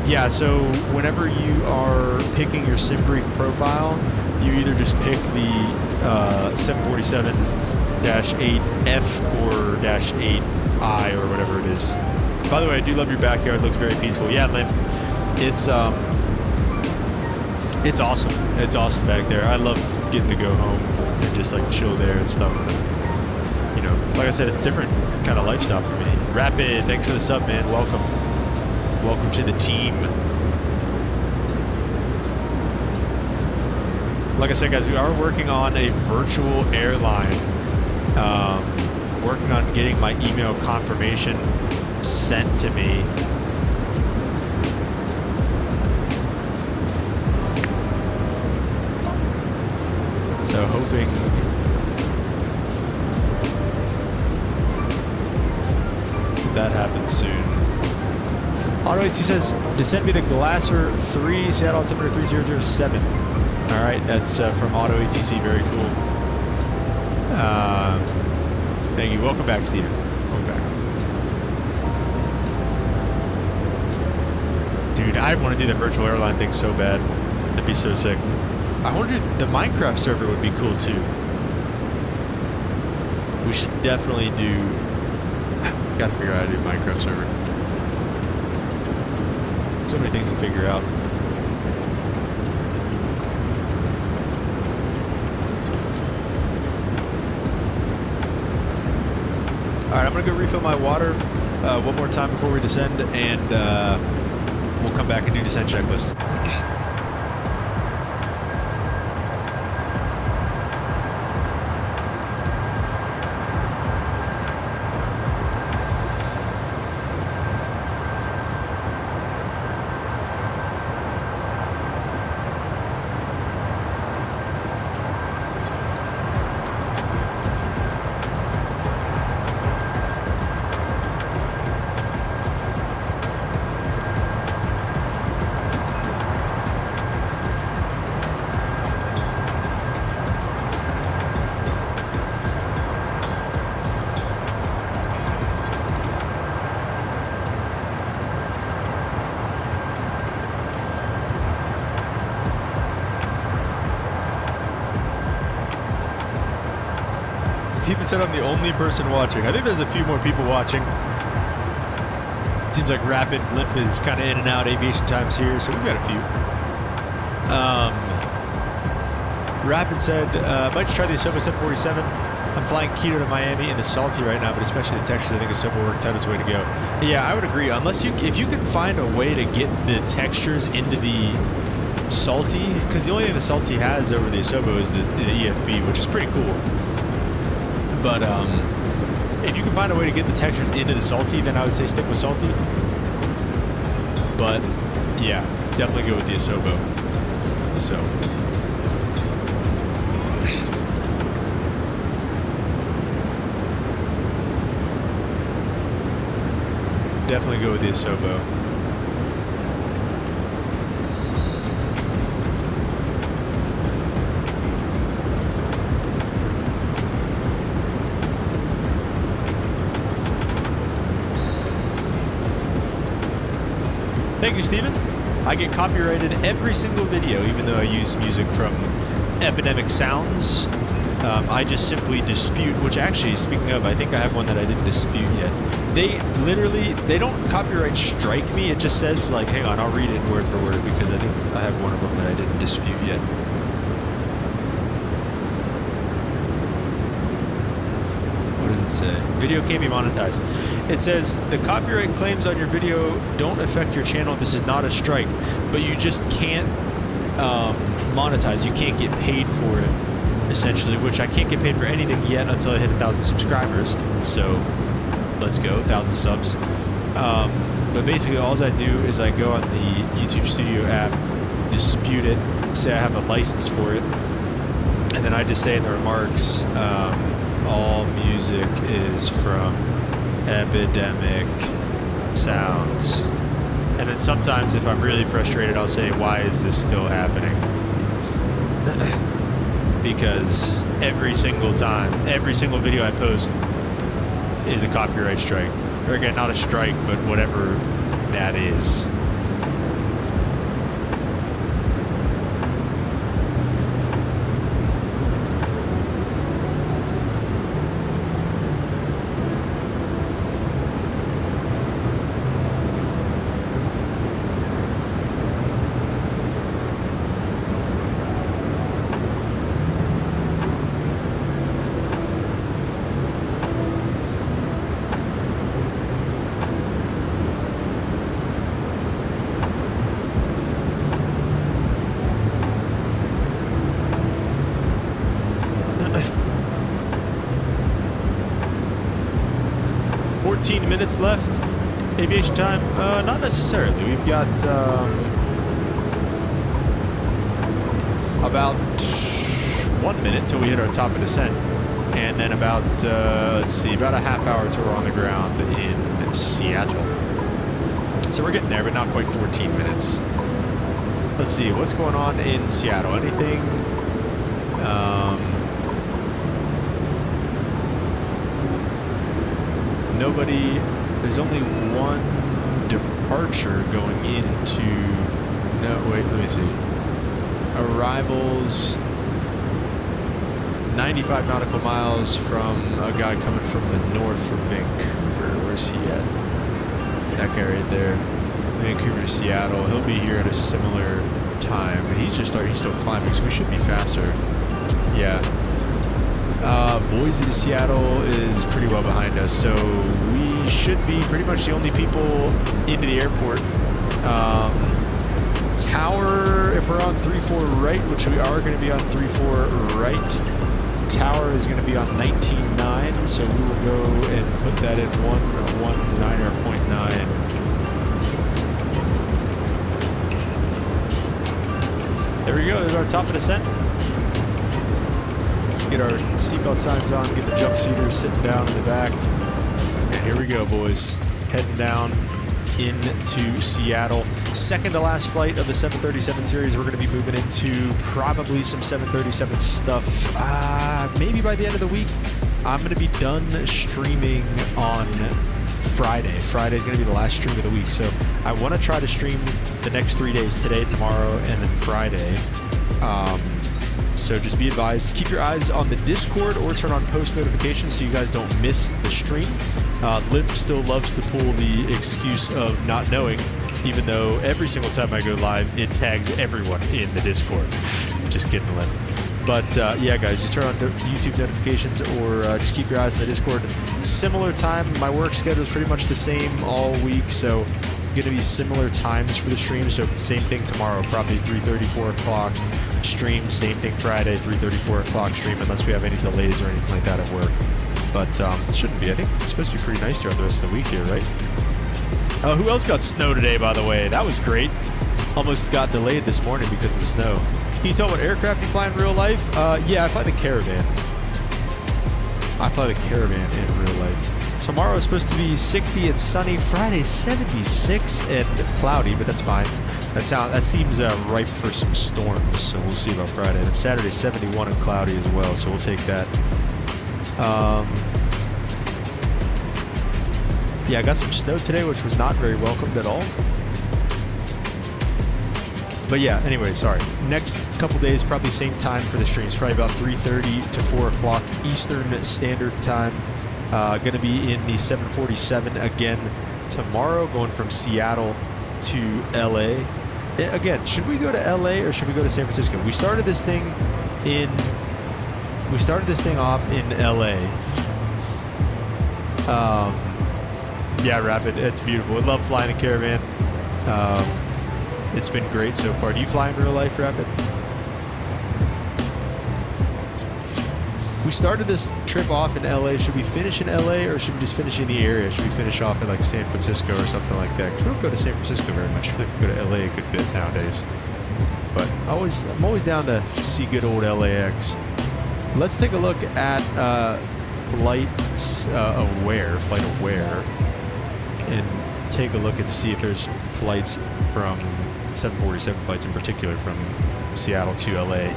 Yeah, so whenever you are picking your sim brief profile, you either just pick the 747-8F or -8I or whatever it is. By the way, I do love your backyard. It looks very peaceful. Yeah, Lim, it's awesome. It's awesome back there. I love getting to go home and just like chill there and stuff. You know, like I said, it's a different kind of lifestyle for me. Rapid, thanks for the sub, man. Welcome. Welcome to the team. Like I said, guys, we are working on a virtual airline. Working on getting my email confirmation sent to me. So hoping that happens soon. Auto AT says, descend me the Glasser 3, Seattle altimeter 3007. All right, that's from Auto ATC. Very cool. Thank you. Welcome back, Steven. Welcome back. Dude, I want to do that virtual airline thing so bad. That'd be so sick. I wonder, the Minecraft server would be cool too. We should definitely do... Gotta figure out how to do Minecraft server. So many things to figure out. Alright, I'm gonna go refill my water one more time before we descend, and we'll come back and do descent checklist. Steven said I'm the only person watching. I think there's a few more people watching. It seems like Rapid Limp is kind of in and out aviation times here, so we've got a few. Rapid said, might just try the Asobo 747. I'm flying keto to Miami in the salty right now, but especially the textures, I think Asobo worked out as a way to go. Yeah, I would agree. If you can find a way to get the textures into the salty, because the only thing the salty has over the Asobo is the EFB, which is pretty cool. But if you can find a way to get the textures into the salty, then I would say stick with salty. But yeah, definitely go with the Asobo. So definitely go with the Asobo. Thank you, Steven. I get copyrighted every single video, even though I use music from Epidemic Sounds. I just simply dispute, which actually, speaking of, I think I have one that I didn't dispute yet. They don't copyright strike me. It just says, like, hang on, I'll read it word for word, because I think I have one of them that I didn't dispute yet. What does it say? Video can't be monetized. It says, the copyright claims on your video don't affect your channel. This is not a strike, but you just can't monetize. You can't get paid for it, essentially, which I can't get paid for anything yet until I hit 1,000 subscribers. So let's go, 1,000 subs. But basically, all I do is I go on the YouTube Studio app, dispute it, say I have a license for it, and then I just say in the remarks, all music is from Epidemic Sounds. And then sometimes if I'm really frustrated, I'll say, why is this still happening? Because every single time, every single video I post is a copyright strike. Or again, not a strike, but whatever that is. Minutes left. Aviation time? Not necessarily. We've got about 1 minute till we hit our top of descent, and then about let's see, about a half hour till we're on the ground in Seattle. So we're getting there, but not quite 14 minutes. Let's see what's going on in Seattle. Anything? Nobody. There's only one departure going into. No, wait. Let me see. Arrivals. 95 nautical miles from a guy coming from the north from Vancouver. Where's he at? That guy right there. Vancouver to Seattle. He'll be here at a similar time. He's still climbing, so we should be faster. Yeah. Boise to Seattle is pretty well behind us, so we should be pretty much the only people into the airport. Tower, if we're on 3-4 right, which we are going to be on 3-4 right, Tower is going to be on 19.9, so we will go and put that in 119 or 0.9. There we go, there's our top of descent. Let's get our seatbelt signs on, get the jump seaters sitting down in the back. And here we go, boys. Heading down into Seattle. Second to last flight of the 737 series. We're going to be moving into probably some 737 stuff. Maybe by the end of the week. I'm going to be done streaming on Friday. Friday is going to be the last stream of the week. So I want to try to stream the next 3 days, today, tomorrow, and then Friday. So just be advised, keep your eyes on the Discord or turn on post notifications so you guys don't miss the stream. Limp still loves to pull the excuse of not knowing, even though every single time I go live, it tags everyone in the Discord. Just kidding, Limp. But yeah, guys, just turn on YouTube notifications or just keep your eyes on the Discord. Similar time. My work schedule is pretty much the same all week, so going to be similar times for the stream. So same thing tomorrow, probably 3:30, 4 o'clock stream. Same thing Friday, 3:30, 4 o'clock stream, unless we have any delays or anything like that at work. But it shouldn't be. I think it's supposed to be pretty nice throughout the rest of the week here, right? Who else got snow today, by the way? That was great. Almost got delayed this morning because of the snow. Can you tell what aircraft you fly in real life? Yeah, I fly the Caravan. I fly the Caravan in real life. Tomorrow is supposed to be 60 and sunny. Friday 76 and cloudy, but that's fine. That seems ripe for some storms, so we'll see about Friday. And Saturday 71 and cloudy as well, so we'll take that. Yeah, I got some snow today, which was not very welcomed at all. But yeah, anyway, sorry. Next couple days, probably same time for the streams. Probably about 3:30 to 4 o'clock Eastern Standard Time. Going to be in the 747 again tomorrow, going from Seattle to LA. Again, should we go to LA or should we go to San Francisco? We started this thing off in LA. Yeah, Rapid, it's beautiful. I love flying a Caravan. It's been great so far. Do you fly in real life, Rapid? We started this trip off in LA. Should we finish in LA or should we just finish in the area? Should we finish off in like San Francisco or something like that? 'Cause we don't go to San Francisco very much. I feel like we go to LA a good bit nowadays. But I'm always down to see good old LAX. Let's take a look at Flight Aware, and take a look and see if there's flights from 747 flights in particular from Seattle to LA.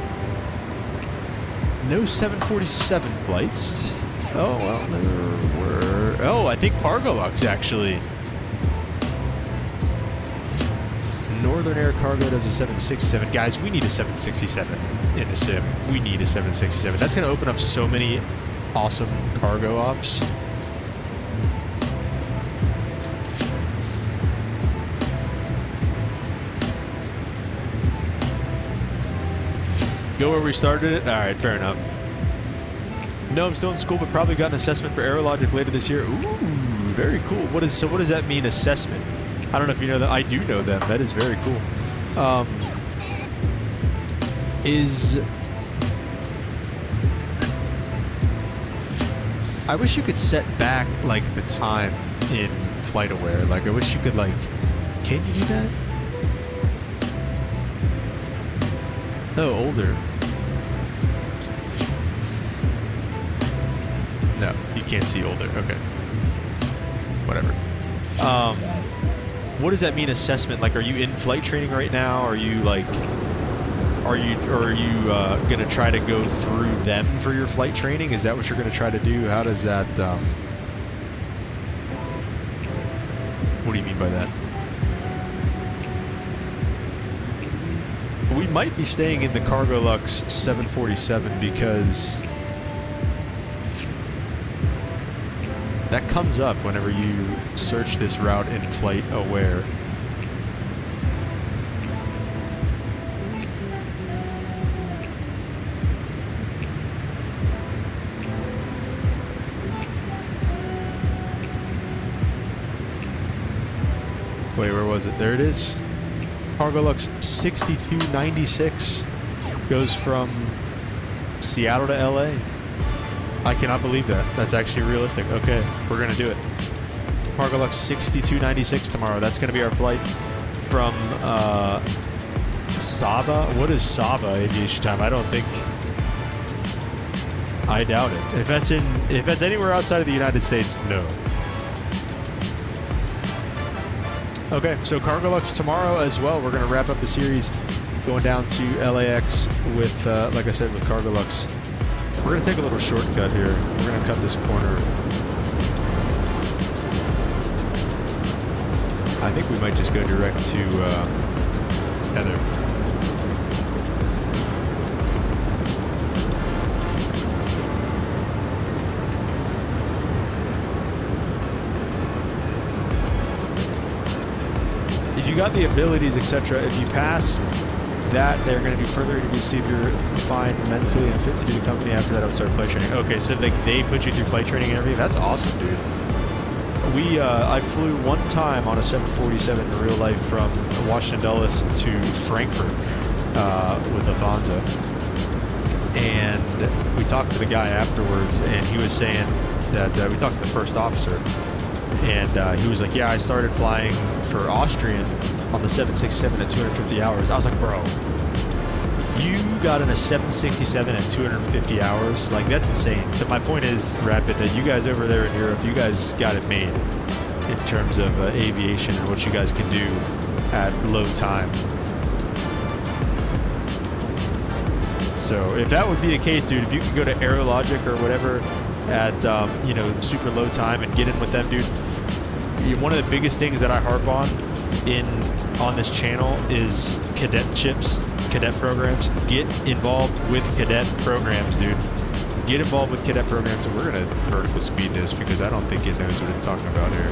No 747 flights. Oh, well, there were... Oh, I think Cargolux, actually. Northern Air Cargo does a 767. Guys, we need a 767 in the sim. We need a 767. That's going to open up so many awesome cargo ops. Go where we started it? Alright, fair enough. No, I'm still in school, but probably got an assessment for Aerologic later this year. Ooh, very cool. What does that mean, assessment? I don't know if you know that. I do know them. That is very cool. I wish you could set back, like, the time in Flight Aware. Like, I wish you could, like... Can you do that? Oh, older. No, you can't see older. Okay. Whatever. What does that mean, assessment? Like, are you in flight training right now? Are you, like... Are you going to try to go through them for your flight training? Is that what you're going to try to do? How does that... What do you mean by that? We might be staying in the Cargolux 747 because that comes up whenever you search this route in Flight Aware. Wait, where was it? There it is. Cargolux 6296 goes from Seattle to LA. I cannot believe that. That's actually realistic. Okay, we're going to do it. Cargolux 6296 tomorrow. That's going to be our flight from Saba. What is Saba aviation time? I don't think... I doubt it. If that's anywhere outside of the United States, no. Okay, so Cargolux tomorrow as well. We're going to wrap up the series going down to LAX with, like I said, with Cargolux. We're going to take a little shortcut here. We're going to cut this corner. I think we might just go direct to Heather. got the abilities, etc. If you pass that, they're going to do further interviews, see if you're fine mentally and fit to do the company. After that, I would start flight training. Okay, so they put you through flight training and everything. That's awesome, dude. I flew one time on a 747 in real life from Washington Dulles to Frankfurt with Avanza, and we talked to the guy afterwards, and he was saying that we talked to the first officer, and he was like, yeah, I started flying for Austrian on the 767 at 250 hours. I was like, bro, you got in a 767 at 250 hours? Like, that's insane. So my point is, Rapid, that you guys over there in Europe, you guys got it made in terms of aviation and what you guys can do at low time. So if that would be the case, dude, if you could go to Aerologic or whatever at, you know, super low time and get in with them, dude, one of the biggest things that I harp on this channel is cadetships, cadet programs. Get involved with cadet programs, dude. Get involved with cadet programs, and we're gonna vertical speed this because I don't think it knows what it's talking about here.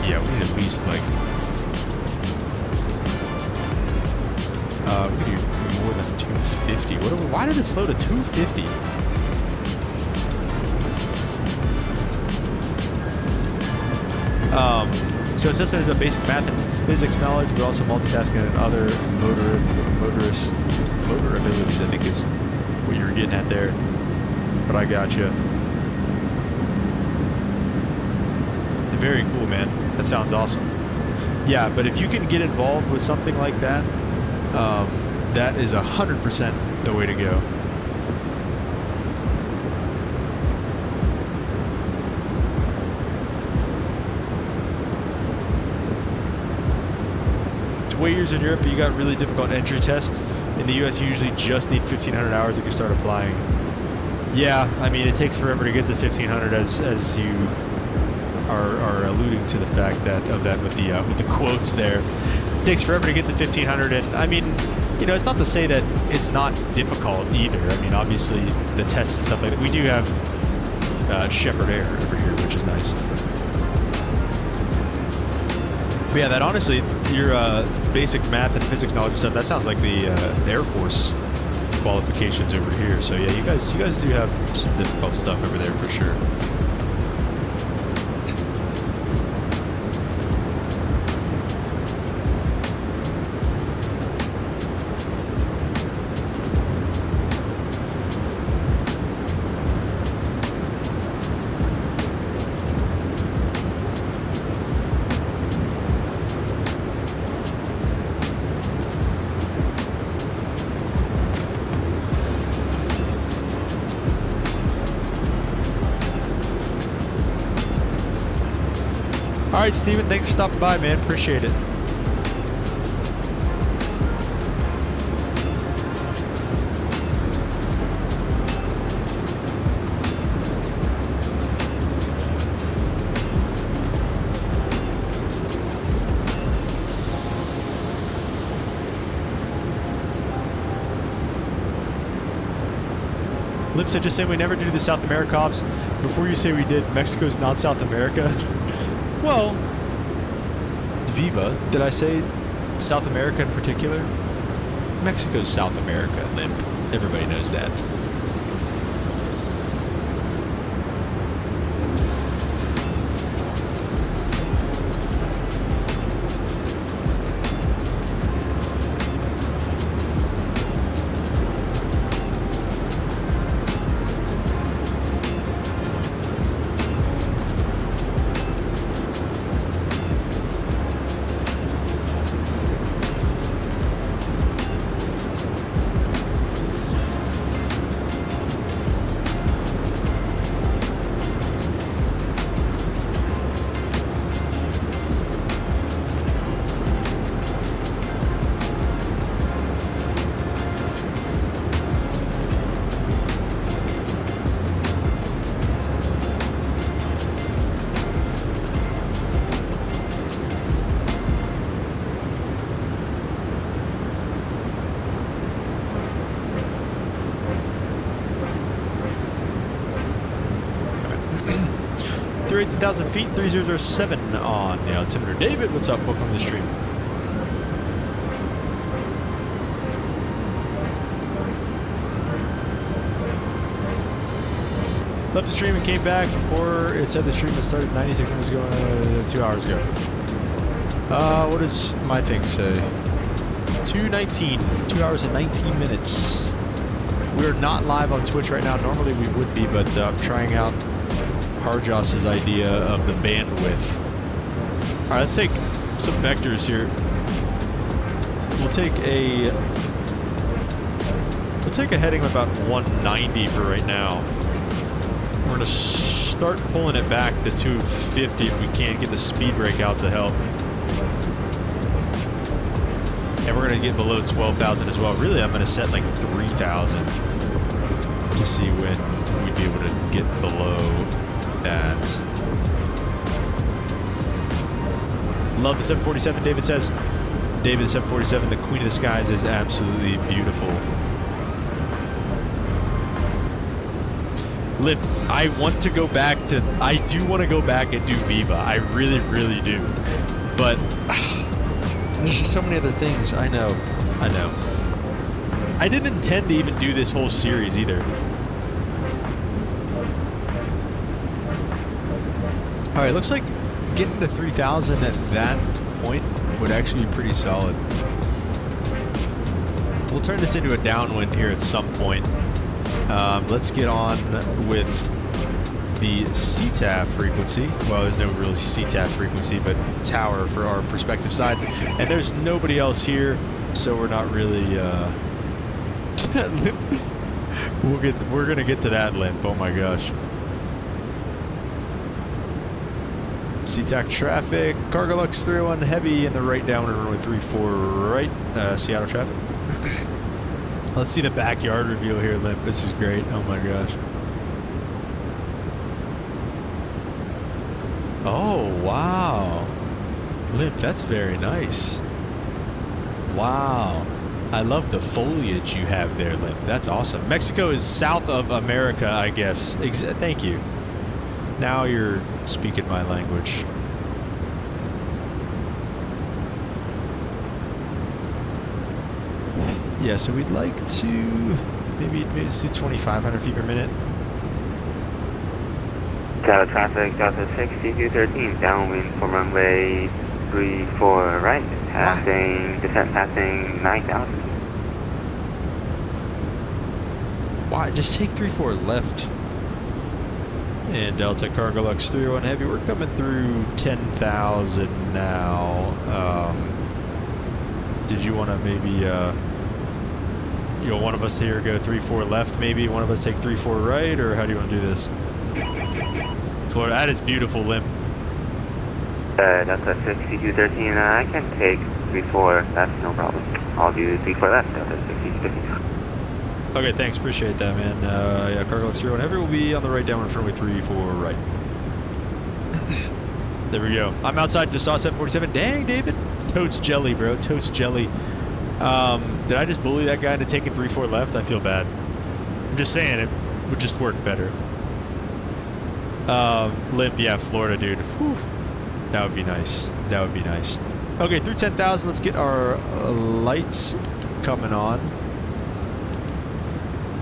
Yeah, we need at least like we can do more than 250. Why did it slow to 250? So it says there's a basic math and physics knowledge, but also multitasking and other motor abilities, I think is what you were getting at there. But I got you. Very cool, man. That sounds awesome. Yeah, but if you can get involved with something like that, that is 100% the way to go. Years in Europe, you got really difficult entry tests. In the US, you usually just need 1,500 hours if you start applying. Yeah, I mean, it takes forever to get to 1,500, as you are alluding to the fact that with the quotes there. It takes forever to get to 1,500, and I mean, you know, it's not to say that it's not difficult either. I mean, obviously, the tests and stuff like that. We do have Shepherd Air over here, which is nice. But yeah, that honestly, your basic math and physics knowledge and stuff, that sounds like the Air Force qualifications over here. So yeah, you guys do have some difficult stuff over there for sure. All right, Steven, thanks for stopping by, man. Appreciate it. Lip said, just saying we never do the South America ops. Before you say we did, Mexico's not South America. Well, Viva, did I say South America in particular? Mexico's South America, Limp. Everybody knows that. through 18,000 feet, 3007 on the altimeter. David, what's up? Welcome to the stream. Left the stream and came back before it said the stream had started 96 minutes ago, 2 hours ago. What does my thing say? 2:19, 2 hours and 19 minutes. We're not live on Twitch right now. Normally we would be, but I'm trying out Harjos's idea of the bandwidth. All right, let's take some vectors here. We'll take a heading of about 190 for right now. We're gonna start pulling it back to 250 if we can get the speed brake out to help. And we're gonna get below 12,000 as well. Really, I'm gonna set like 3,000 to see when we'd be able to get below that. Love the 747, David says. David, the 747, the Queen of the Skies, is absolutely beautiful. Lip, I want to go back to... I do want to go back and do Viva. I really, really do. But... there's just so many other things. I know. I know. I didn't intend to even do this whole series either. Alright, looks like getting to 3,000 at that point would actually be pretty solid. We'll turn this into a downwind here at some point. Let's get on with the CTAF frequency. Well, there's no really CTAF frequency, but tower for our perspective side. And there's nobody else here, so we're not really, we're gonna get to that limp. Oh my gosh. CTAC traffic, Cargolux 301 heavy in the right downwind runway 34 right, Seattle traffic. Let's see the backyard reveal here, Limp. This is great. Oh my gosh. Oh, wow. Limp, that's very nice. Wow. I love the foliage you have there, Limp. That's awesome. Mexico is south of America, I guess. Thank you. Now you're speaking my language. Yeah, so we'd like to maybe let's do 2,500 feet per minute. Seattle traffic, Delta 6213, downwind for runway 34 right, passing, descent passing 9,000. Why? Just take 34 left. And Delta Cargolux 301 heavy, we're coming through 10,000 now. Did you want to maybe, you know, one of us here go 34 left, maybe one of us take 34 right, or how do you want to do this? Florida, that is beautiful, Limp. That's a 6213, I can take 34, that's no problem. I'll do 34 left, Delta 6213. Okay, thanks, appreciate that, man. Yeah, Cargolux 301 heavy will be on the right downwind runway 34 right. There we go. I'm outside, just saw 747. Dang, David. Totes jelly, bro, totes jelly. Did I just bully that guy into taking 3-4 left? I feel bad. I'm just saying it would just work better. Limp, yeah, Florida, dude. Whew. That would be nice. That would be nice. Okay, through 10,000, let's get our lights coming on.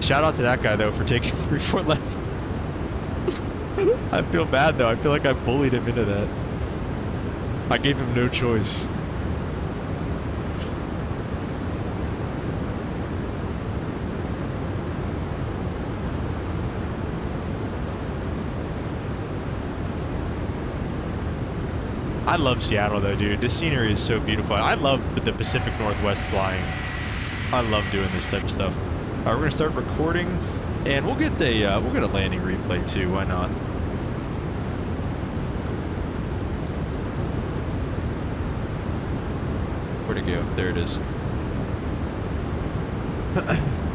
Shout out to that guy, though, for taking 3-4 left. I feel bad, though. I feel like I bullied him into that. I gave him no choice. I love Seattle though, dude. This scenery is so beautiful. I love the Pacific Northwest flying. I love doing this type of stuff. All right, we're gonna start recording, and we'll get a landing replay too. Why not? Where'd it go? There it is.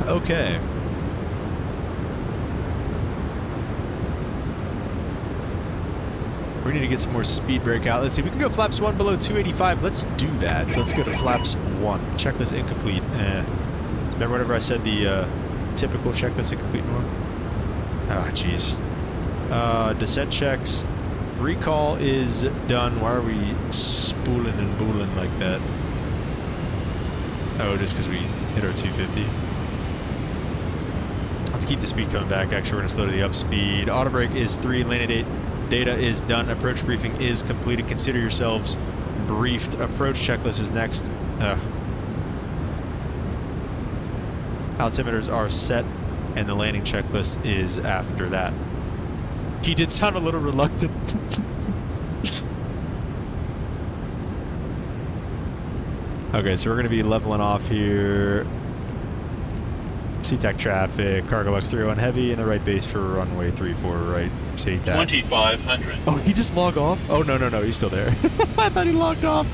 Okay. We need to get some more speed brake out. Let's see, we can go flaps 1 below 285. Let's do that. Let's go to flaps 1. Checklist incomplete. Remember whenever I said the typical checklist incomplete norm? Ah, jeez. Descent checks. Recall is done. Why are we spooling and booling like that? Oh, just because we hit our 250. Let's keep the speed coming back. Actually, we're going to slow to the up speed. Auto brake is 3. Landing data is done. Approach briefing is completed. Consider yourselves briefed. Approach checklist is next. Altimeters are set, and the landing checklist is after that. He did sound a little reluctant. Okay, so we're going to be leveling off here. SeaTac traffic, Cargolux 301 heavy, and the right base for runway 34 right. SeaTac. 2500. Oh, he just logged off? Oh, no, he's still there. I thought he logged off.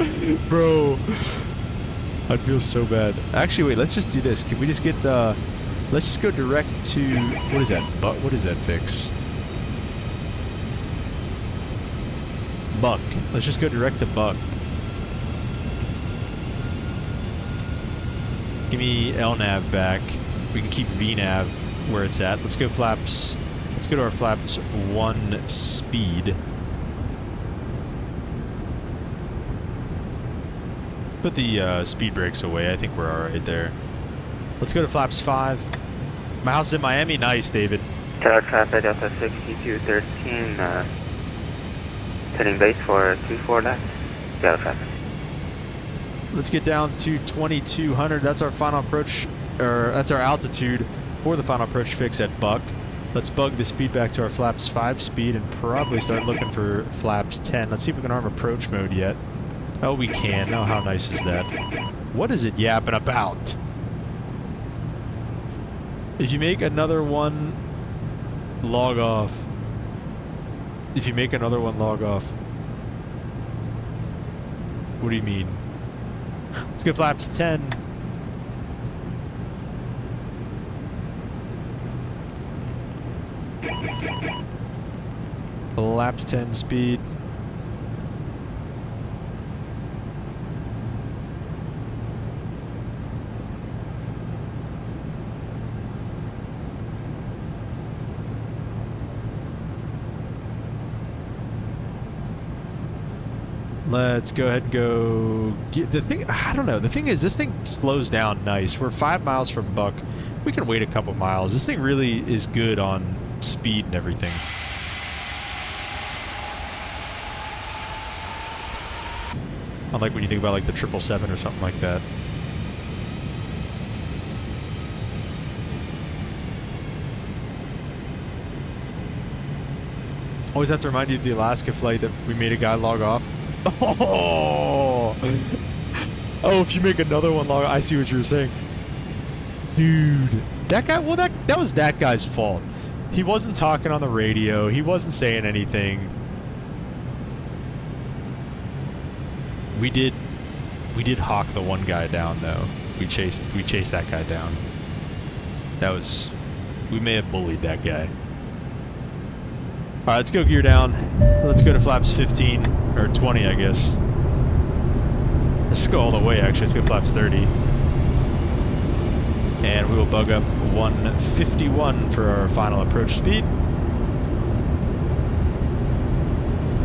Bro. I'd feel so bad. Actually, wait, let's just do this. Can we just get the... Let's just go direct to... What is that? What is that fix? Buck. Let's just go direct to Buck. Give me LNAV back. We can keep VNAV where it's at. Let's go flaps. Let's go to our flaps 1 speed. Put the speed brakes away. I think we're alright there. Let's go to flaps 5. My house is in Miami. Nice, David. Tower traffic Delta 6213, heading base for 24 left. Tower traffic. Let's get down to 2200. That's our final approach, or that's our altitude for the final approach fix at Buck. Let's bug the speed back to our flaps 5 speed and probably start looking for flaps 10. Let's see if we can arm approach mode yet. Oh, we can. Oh, how nice is that? What is it yapping about? If you make another one, log off. If you make another one, log off. What do you mean? Let's go flaps 10. Flaps 10 speed. Let's go ahead and go get the thing. I don't know. The thing is, this thing slows down nice. We're 5 miles from Buck. We can wait a couple miles. This thing really is good on speed and everything. Unlike when you think about like the 777 or something like that. Always have to remind you of the Alaska flight that we made a guy log off. Oh, if you make another one log, I see what you were saying, dude. That guy. Well, that was that guy's fault. He wasn't talking on the radio. He wasn't saying anything. We did hawk the one guy down though. We chased that guy down. We may have bullied that guy. Alright, let's go gear down. Let's go to flaps 15, or 20, I guess. Let's just go all the way, actually. Let's go flaps 30. And we will bug up 151 for our final approach speed.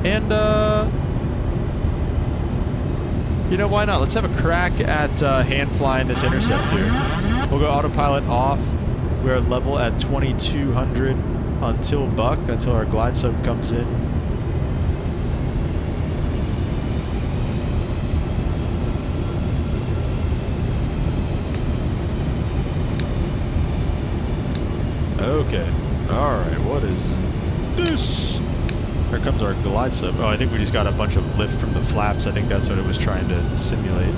And, you know, why not? Let's have a crack at hand flying this intercept here. We'll go autopilot off. We're at level at 2200. Until Buck, until our glide sub comes in. Okay. Alright, what is this? Here comes our glide sub. Oh, I think we just got a bunch of lift from the flaps. I think that's what it was trying to simulate.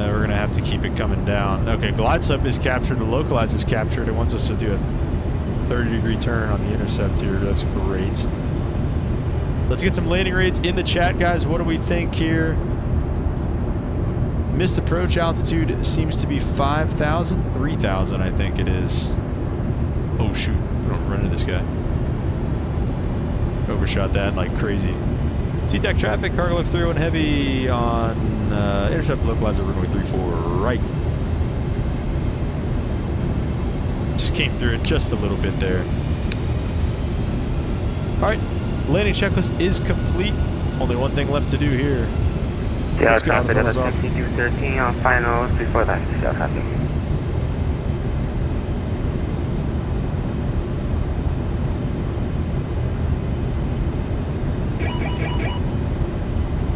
We're going to have to keep it coming down. Okay, glide sub is captured. The localizer is captured. It wants us to do a 30-degree turn on the intercept here. That's great. Let's get some landing rates in the chat, guys. What do we think here? Missed approach altitude seems to be 5,000? 3,000, I think it is. Oh, shoot. We don't run into this guy. Overshot that like crazy. SeaTac traffic, Cargolux 301 heavy on intercept localizer runway 34 right. Just came through it just a little bit there. Alright, landing checklist is complete. Only one thing left to do here. Yeah, Let's get on the traffic funnels off. 6213 on final 34 left. Shell traffic.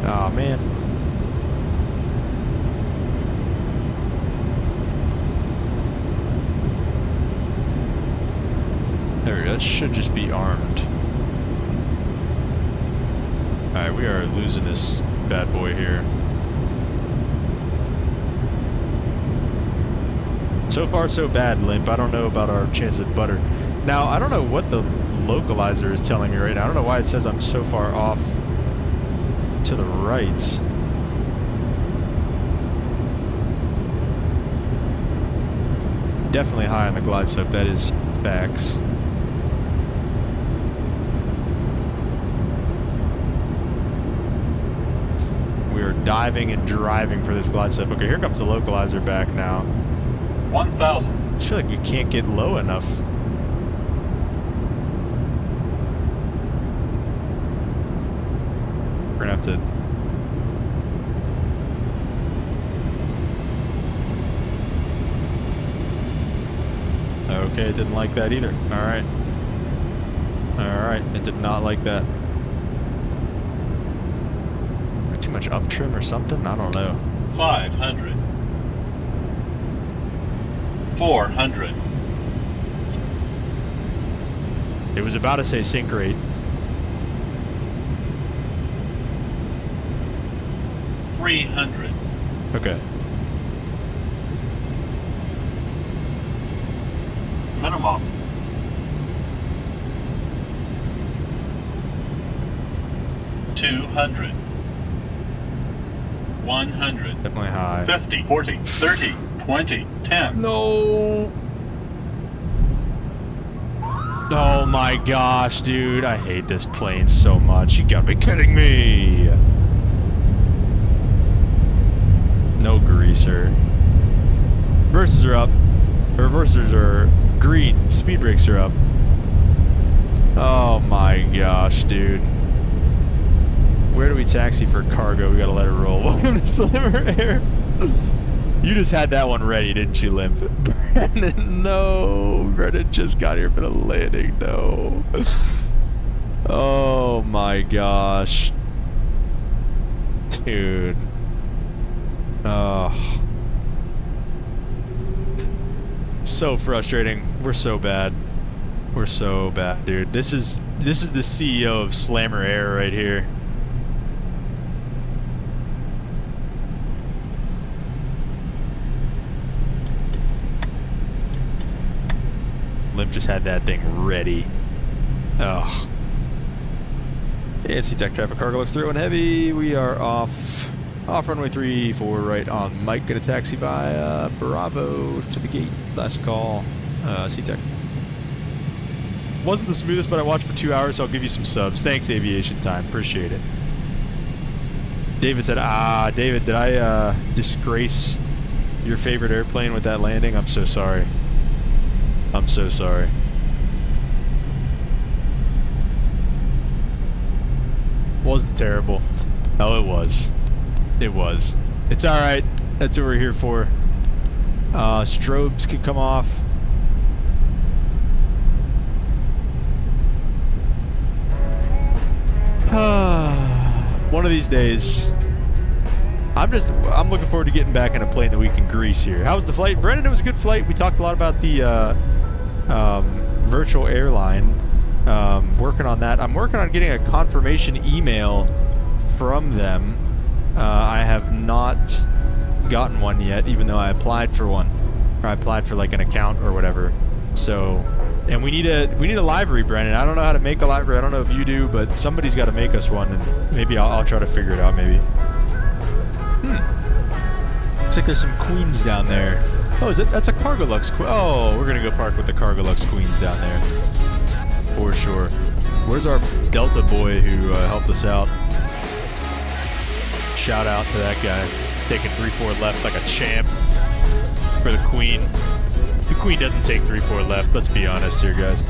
Oh man. There we go. That should just be armed. Alright, we are losing this bad boy here. So far, so bad, Limp. I don't know about our chance at butter. Now, I don't know what the localizer is telling me right now. I don't know why it says I'm so far off to the right. Definitely high on the glide slope. That is facts. We are diving and driving for this glide slope. Okay, here comes the localizer back now. 1,000. I just feel like we can't get low enough. We're gonna have to... Okay, it didn't like that either. Alright. Alright, it did not like that. Too much up trim or something? I don't know. 500. 400. It was about to say sync rate. 300. Okay. Minimum. 200. 100. Definitely high. 50. 40. 30. 20. 10. No. Oh my gosh, dude. I hate this plane so much. You gotta be kidding me. No greaser. Reversers are up. Reversers are green. Speed brakes are up. Oh my gosh, dude. Where do we taxi for cargo? We gotta let it roll. Welcome to Slimmer Air. You just had that one ready, didn't you, Limp? Brandon, no. Brandon just got here for the landing, no. Oh my gosh. Dude. Oh. So frustrating. We're so bad. We're so bad, dude. This is the CEO of Slammer Air right here. Limp just had that thing ready. Oh. And C-Tech traffic, Cargolux 301 heavy. We are off runway 34 right on Mike. Gonna taxi via Bravo to the gate. Last call. C-Tech. Wasn't the smoothest, but I watched for 2 hours, so I'll give you some subs. Thanks, Aviation Time. Appreciate it. David said, David, did I disgrace your favorite airplane with that landing? I'm so sorry. I'm so sorry. Wasn't terrible. Oh, it was. It was. It's alright. That's what we're here for. Strobes can come off. One of these days. I'm looking forward to getting back in a plane that we can grease here. How was the flight? Brendan, it was a good flight. We talked a lot about the virtual airline. Working on that. I'm working on getting a confirmation email from them. I have not gotten one yet, even though I applied for one. Or I applied for like an account or whatever. So, and we need a livery, Brendan. I don't know how to make a livery. I don't know if you do, but somebody's got to make us one, and maybe I'll try to figure it out. Maybe. Looks like there's some queens down there. Oh, is it? That's a Cargolux. Oh, we're gonna go park with the Cargolux queens down there. For sure. Where's our Delta boy who helped us out? Shout out to that guy. Taking 3-4 left like a champ for the queen. The queen doesn't take 3-4 left, let's be honest here, guys.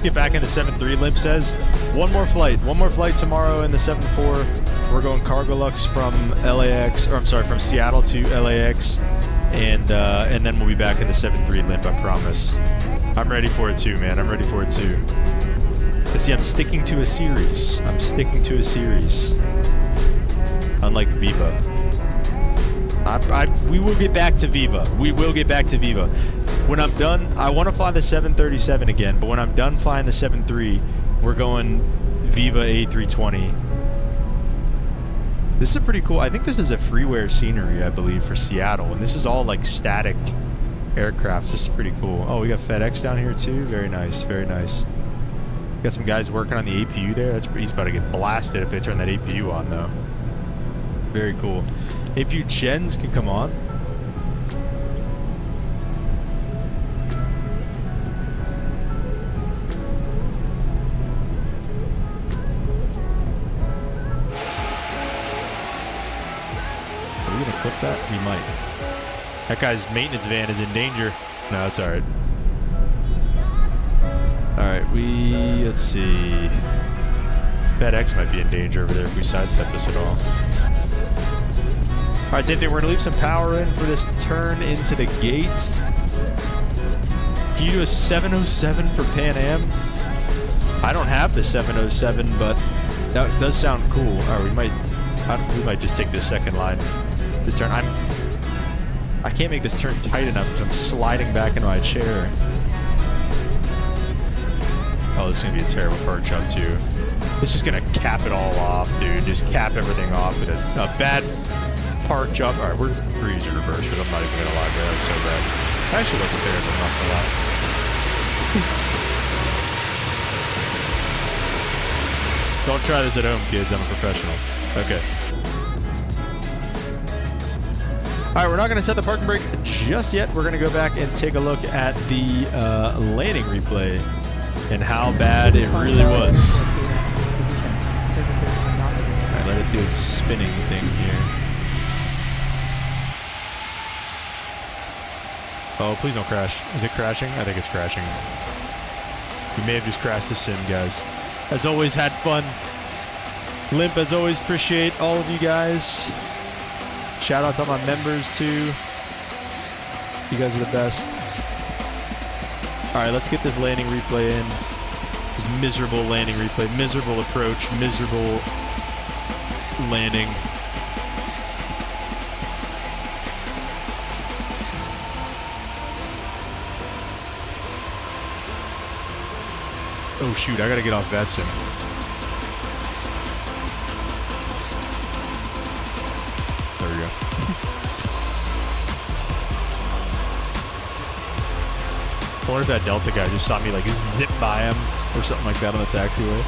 let's get back into 7-3, Limp says. One more flight tomorrow in the 7-4. We're going Cargolux from LAX, or I'm sorry, from Seattle to LAX, and then we'll be back in the 7-3, Limp, I promise. I'm ready for it too, man. I'm ready for it too. But see, I'm sticking to a series. Unlike Viva. We will get back to Viva. When I'm done, I want to fly the 737 again, but when I'm done flying the 7-3, we're going Viva A320. This is pretty cool. I think this is a freeware scenery, I believe, for Seattle, and this is all like static aircrafts. This is pretty cool. Oh, we got FedEx down here too. Very nice, very nice. Got some guys working on the APU there. He's about to get blasted if they turn that APU on, though. Very cool. APU gens can come on. Are we gonna clip that? We might. That guy's maintenance van is in danger. No, it's alright. Alright, let's see. FedEx might be in danger over there if we sidestep this at all. Alright, same thing. We're going to leave some power in for this turn into the gate. Can you do a 707 for Pan Am? I don't have the 707, but that does sound cool. Alright, we might just take this second line. This turn. I can't make this turn tight enough because I'm sliding back in my chair. Oh, this is going to be a terrible park jump, too. It's just going to cap it all off, dude. Just cap everything off with a bad park jump. All right, we're easy reverse, but I'm not even going to lie, bro. That was so bad. I actually look terrible, I'm not going to lie. Don't try this at home, kids. I'm a professional. Okay. All right, we're not going to set the parking brake just yet. We're going to go back and take a look at the landing replay and how bad it really was. Alright, let it do its spinning thing here. Oh, please don't crash. Is it crashing? I think it's crashing. We may have just crashed the sim, guys. As always, had fun. Limp, as always, appreciate all of you guys. Shout out to all my members, too. You guys are the best. Alright, let's get this landing replay in. This miserable landing replay. Miserable approach. Miserable landing. Oh shoot, I gotta get off VATSIM. There we go. I wonder if that Delta guy just saw me like zip by him or something like that on the taxiway.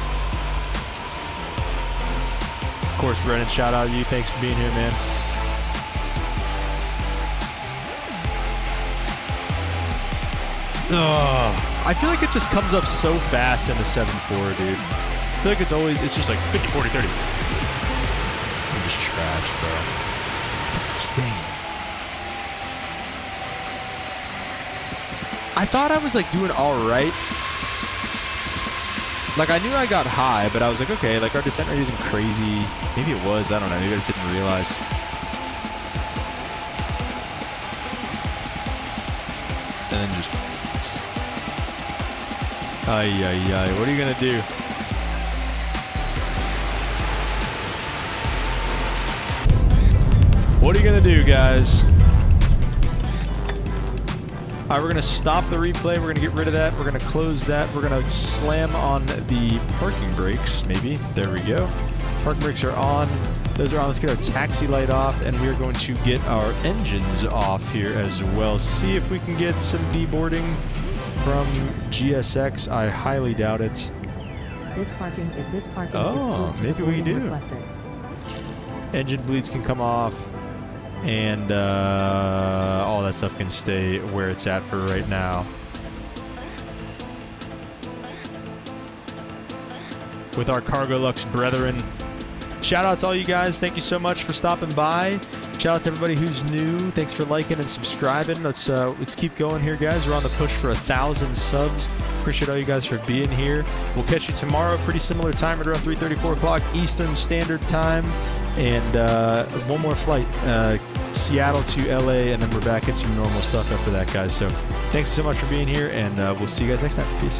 Of course, Brennan, shout out to you. Thanks for being here, man. Oh, I feel like it just comes up so fast in the 7-4, dude. I feel like it's just like 50, 40, 30. I'm just trash, bro. Dang. I thought I was like doing all right. Like I knew I got high, but I was like, okay, like our descent rate isn't crazy. Maybe it was, I don't know. Maybe I just didn't realize. And then just... Ay, ay, ay. What are you gonna do? What are you gonna do, guys? Alright, we're gonna stop the replay. We're gonna get rid of that. We're gonna close that. We're gonna slam on the parking brakes, maybe. There we go. Parking brakes are on. Those are on. Let's get our taxi light off, and we're going to get our engines off here as well. See if we can get some deboarding from GSX. I highly doubt it. This parking is too maybe we do. requested. Engine bleeds can come off, and all that stuff can stay where it's at for right now. With our Cargolux brethren. Shout out to all you guys. Thank you so much for stopping by. Shout out to everybody who's new. Thanks for liking and subscribing. Let's keep going here, guys. We're on the push for 1,000 subs. Appreciate all you guys for being here. We'll catch you tomorrow, pretty similar time at around 3:30, 4 o'clock Eastern Standard Time. And one more flight, Seattle to LA, and then we're back into normal stuff after that, guys. So thanks so much for being here, and we'll see you guys next time. Peace.